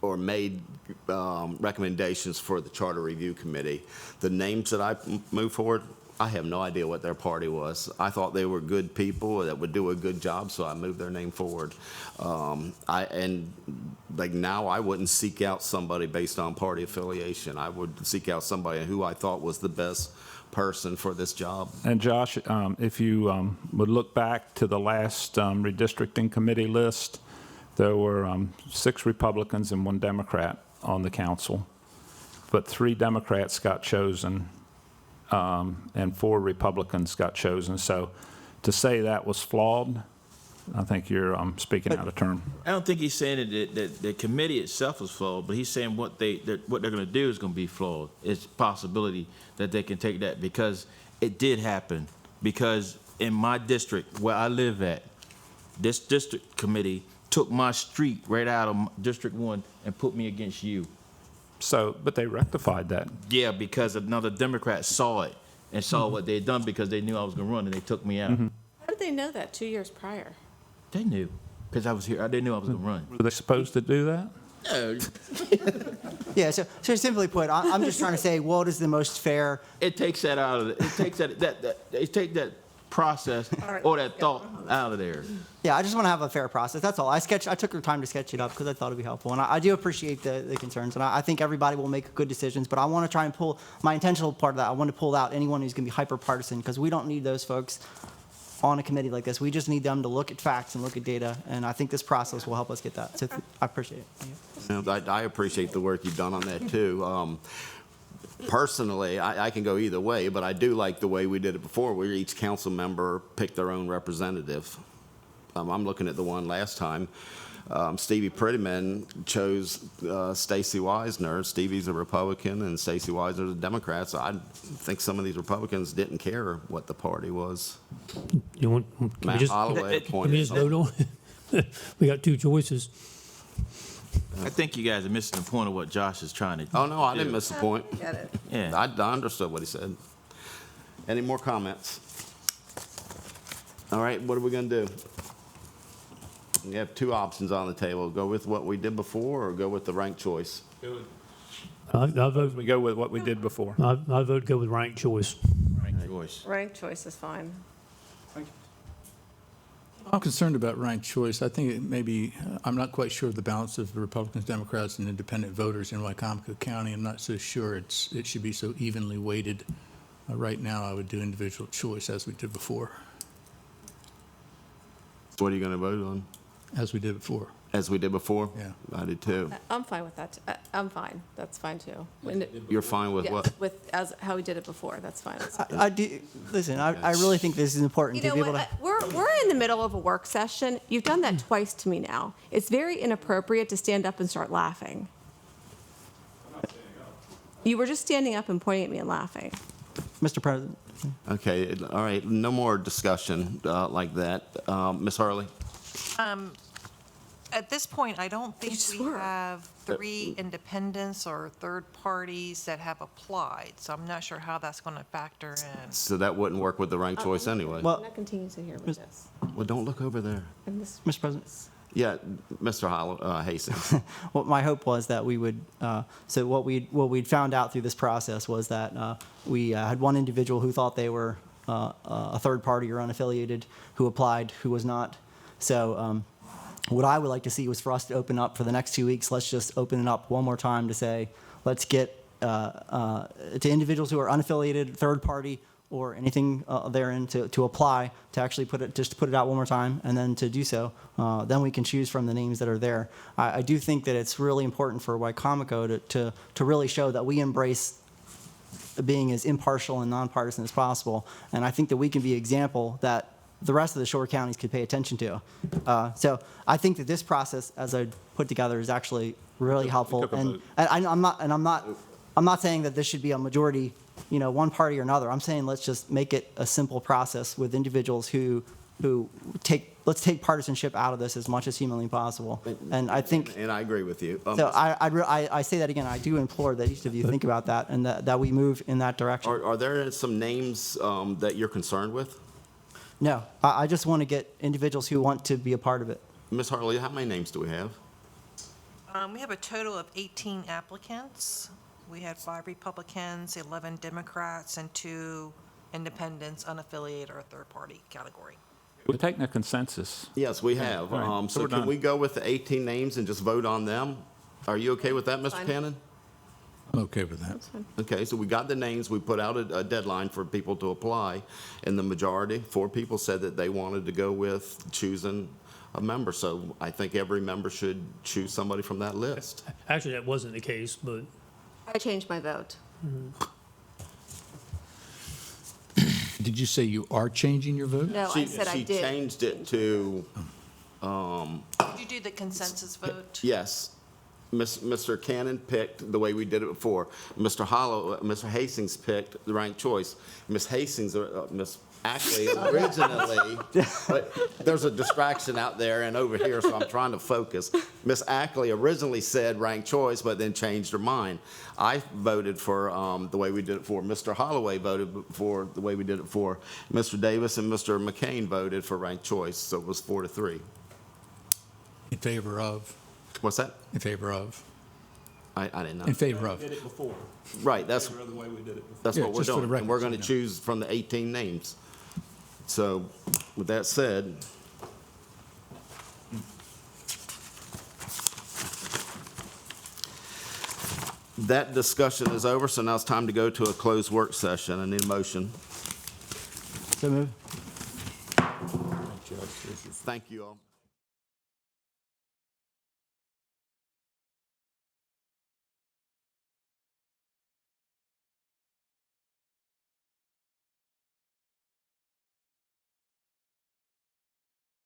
or made recommendations for the Charter Review Committee, the names that I moved forward, I have no idea what their party was. I thought they were good people that would do a good job, so I moved their name forward. Now I wouldn't seek out somebody based on party affiliation. I would seek out somebody who I thought was the best person for this job. And Josh, if you would look back to the last redistricting committee list, there were 6 Republicans and 1 Democrat on the council, but 3 Democrats got chosen and 4 Republicans got chosen. So to say that was flawed, I think you're speaking out of turn. I don't think he's saying that the committee itself is flawed, but he's saying what they're going to do is going to be flawed. It's a possibility that they can take that because it did happen. Because in my district where I live at, this district committee took my street right out of District 1 and put me against you. So, but they rectified that. Yeah, because another Democrat saw it and saw what they had done because they knew I was going to run and they took me out. How did they know that 2 years prior? They knew. Because I was here. I didn't know I was going to run. Were they supposed to do that? Yeah, so simply put, I'm just trying to say what is the most fair. It takes that out of it. It takes it take that process or that thought out of there. Yeah, I just want to have a fair process. That's all. I took the time to sketch it up because I thought it'd be helpful, and I do appreciate the concerns, and I think everybody will make good decisions. But I want to try and pull my intentional part of that. I want to pull out anyone who's going to be hyper partisan because we don't need those folks on a committee like this. We just need them to look at facts and look at data, and I think this process will help us get that. So I appreciate it. Thank you. I appreciate the work you've done on that too. Personally, I can go either way, but I do like the way we did it before, where each council member picked their own representative. I'm looking at the one last time. Stevie Prettyman chose Stacey Wisner. Stevie's a Republican and Stacey Wisner's a Democrat. So I think some of these Republicans didn't care what the party was. You want, can we just vote on it? We got two choices. I think you guys are missing the point of what Josh is trying to do. Oh, no, I didn't miss the point. Get it. Yeah. I understood what he said. Any more comments? All right, what are we going to do? We have two options on the table. Go with what we did before or go with the ranked choice? I vote We go with what we did before. I vote go with ranked choice. Ranked choice. Ranked choice is fine. I'm concerned about ranked choice. I think it may be, I'm not quite sure of the balance of the Republicans, Democrats, and independent voters in Wicomico County. I'm not so sure it should be so evenly weighted. Right now, I would do individual choice as we did before. What are you going to vote on? As we did before. As we did before? Yeah. I did too. I'm fine with that. I'm fine. That's fine too. You're fine with Yeah, what? with as how we did it before. That's fine. I do, listen, I really think this is important You to know be able what? to. We're in the middle of a work session. You've done that twice to me now. It's very inappropriate to stand up and start laughing. You were just standing up and pointing at me and laughing. Mr. President. Okay, all right, no more discussion like that. Ms. Harley? At this point, I don't think we have three independents or third parties that have applied, so I'm not sure how that's going to factor in. So that wouldn't work with the ranked choice anyway? Well- I'm not continuing to hear with this. Well, don't look over there. Mr. President. Yeah, Mr. Hastings. What my hope was that we would, so what we'd found out through this process was that we had one individual who thought they were a third party or unaffiliated who applied, who was not. So what I would like to see was for us to open up for the next 2 weeks. Let's just open it up one more time to say, let's get to individuals who are unaffiliated, third party, or anything therein to apply, to actually put it out one more time, and then to do so, then we can choose from the names that are there. I do think that it's really important for Wicomico to really show that we embrace being as impartial and nonpartisan as possible, and I think that we can be an example that the rest of the shore counties could pay attention to. So I think that this process, as I put together, is actually really helpful, and I'm not saying that this should be a majority, one party or another. I'm saying let's just make it a simple process with individuals who let's take partisanship out of this as much as humanly possible. And I think, and I agree with you. so I say that again. I do implore that each of you think about that and that we move in that direction. Are there some names that you're concerned with? No, I just want to get individuals who want to be a part of it. Ms. Harley, how many names do we have? We have a total of 18 applicants. We had 5 Republicans, 11 Democrats, and 2 independents, unaffiliated or third-party category. We're taking a consensus. Yes, we have. Right. So we're can done. we go with the 18 names and just vote on them? Are you okay with that, Mr. Fine. Cannon? I'm okay with that. Okay, so we got the names. We put out a deadline for people to apply, and the majority, 4 people, said that they wanted to go with choosing a member. So I think every member should choose somebody from that list. Actually, that wasn't the case, but I changed my vote. Did you say you are changing your vote? No, I said I She did. changed it to, Did you do the consensus vote? yes. Mr. Cannon picked the way we did it before. Mr. Hastings picked the ranked choice. Ms. Hastings, Ms. Ackley originally, but there's a distraction out there and over here, so I'm trying to focus. Ms. Ackley originally said ranked choice, but then changed her mind. I voted for the way we did it for. Mr. Holloway voted for the way we did it for. Mr. Davis and Mr. McCain voted for ranked choice, so it was 4-3. In favor of, What's that? in favor of, I didn't know. in favor of. Did it before. Right, that's, the way we did it before. that's Yeah, what we're just for the doing. And we're record, going to so you know. choose from the 18 names. So with that said, that discussion is over, so now it's time to go to a closed work session. I need a motion. So moved. Thank you all.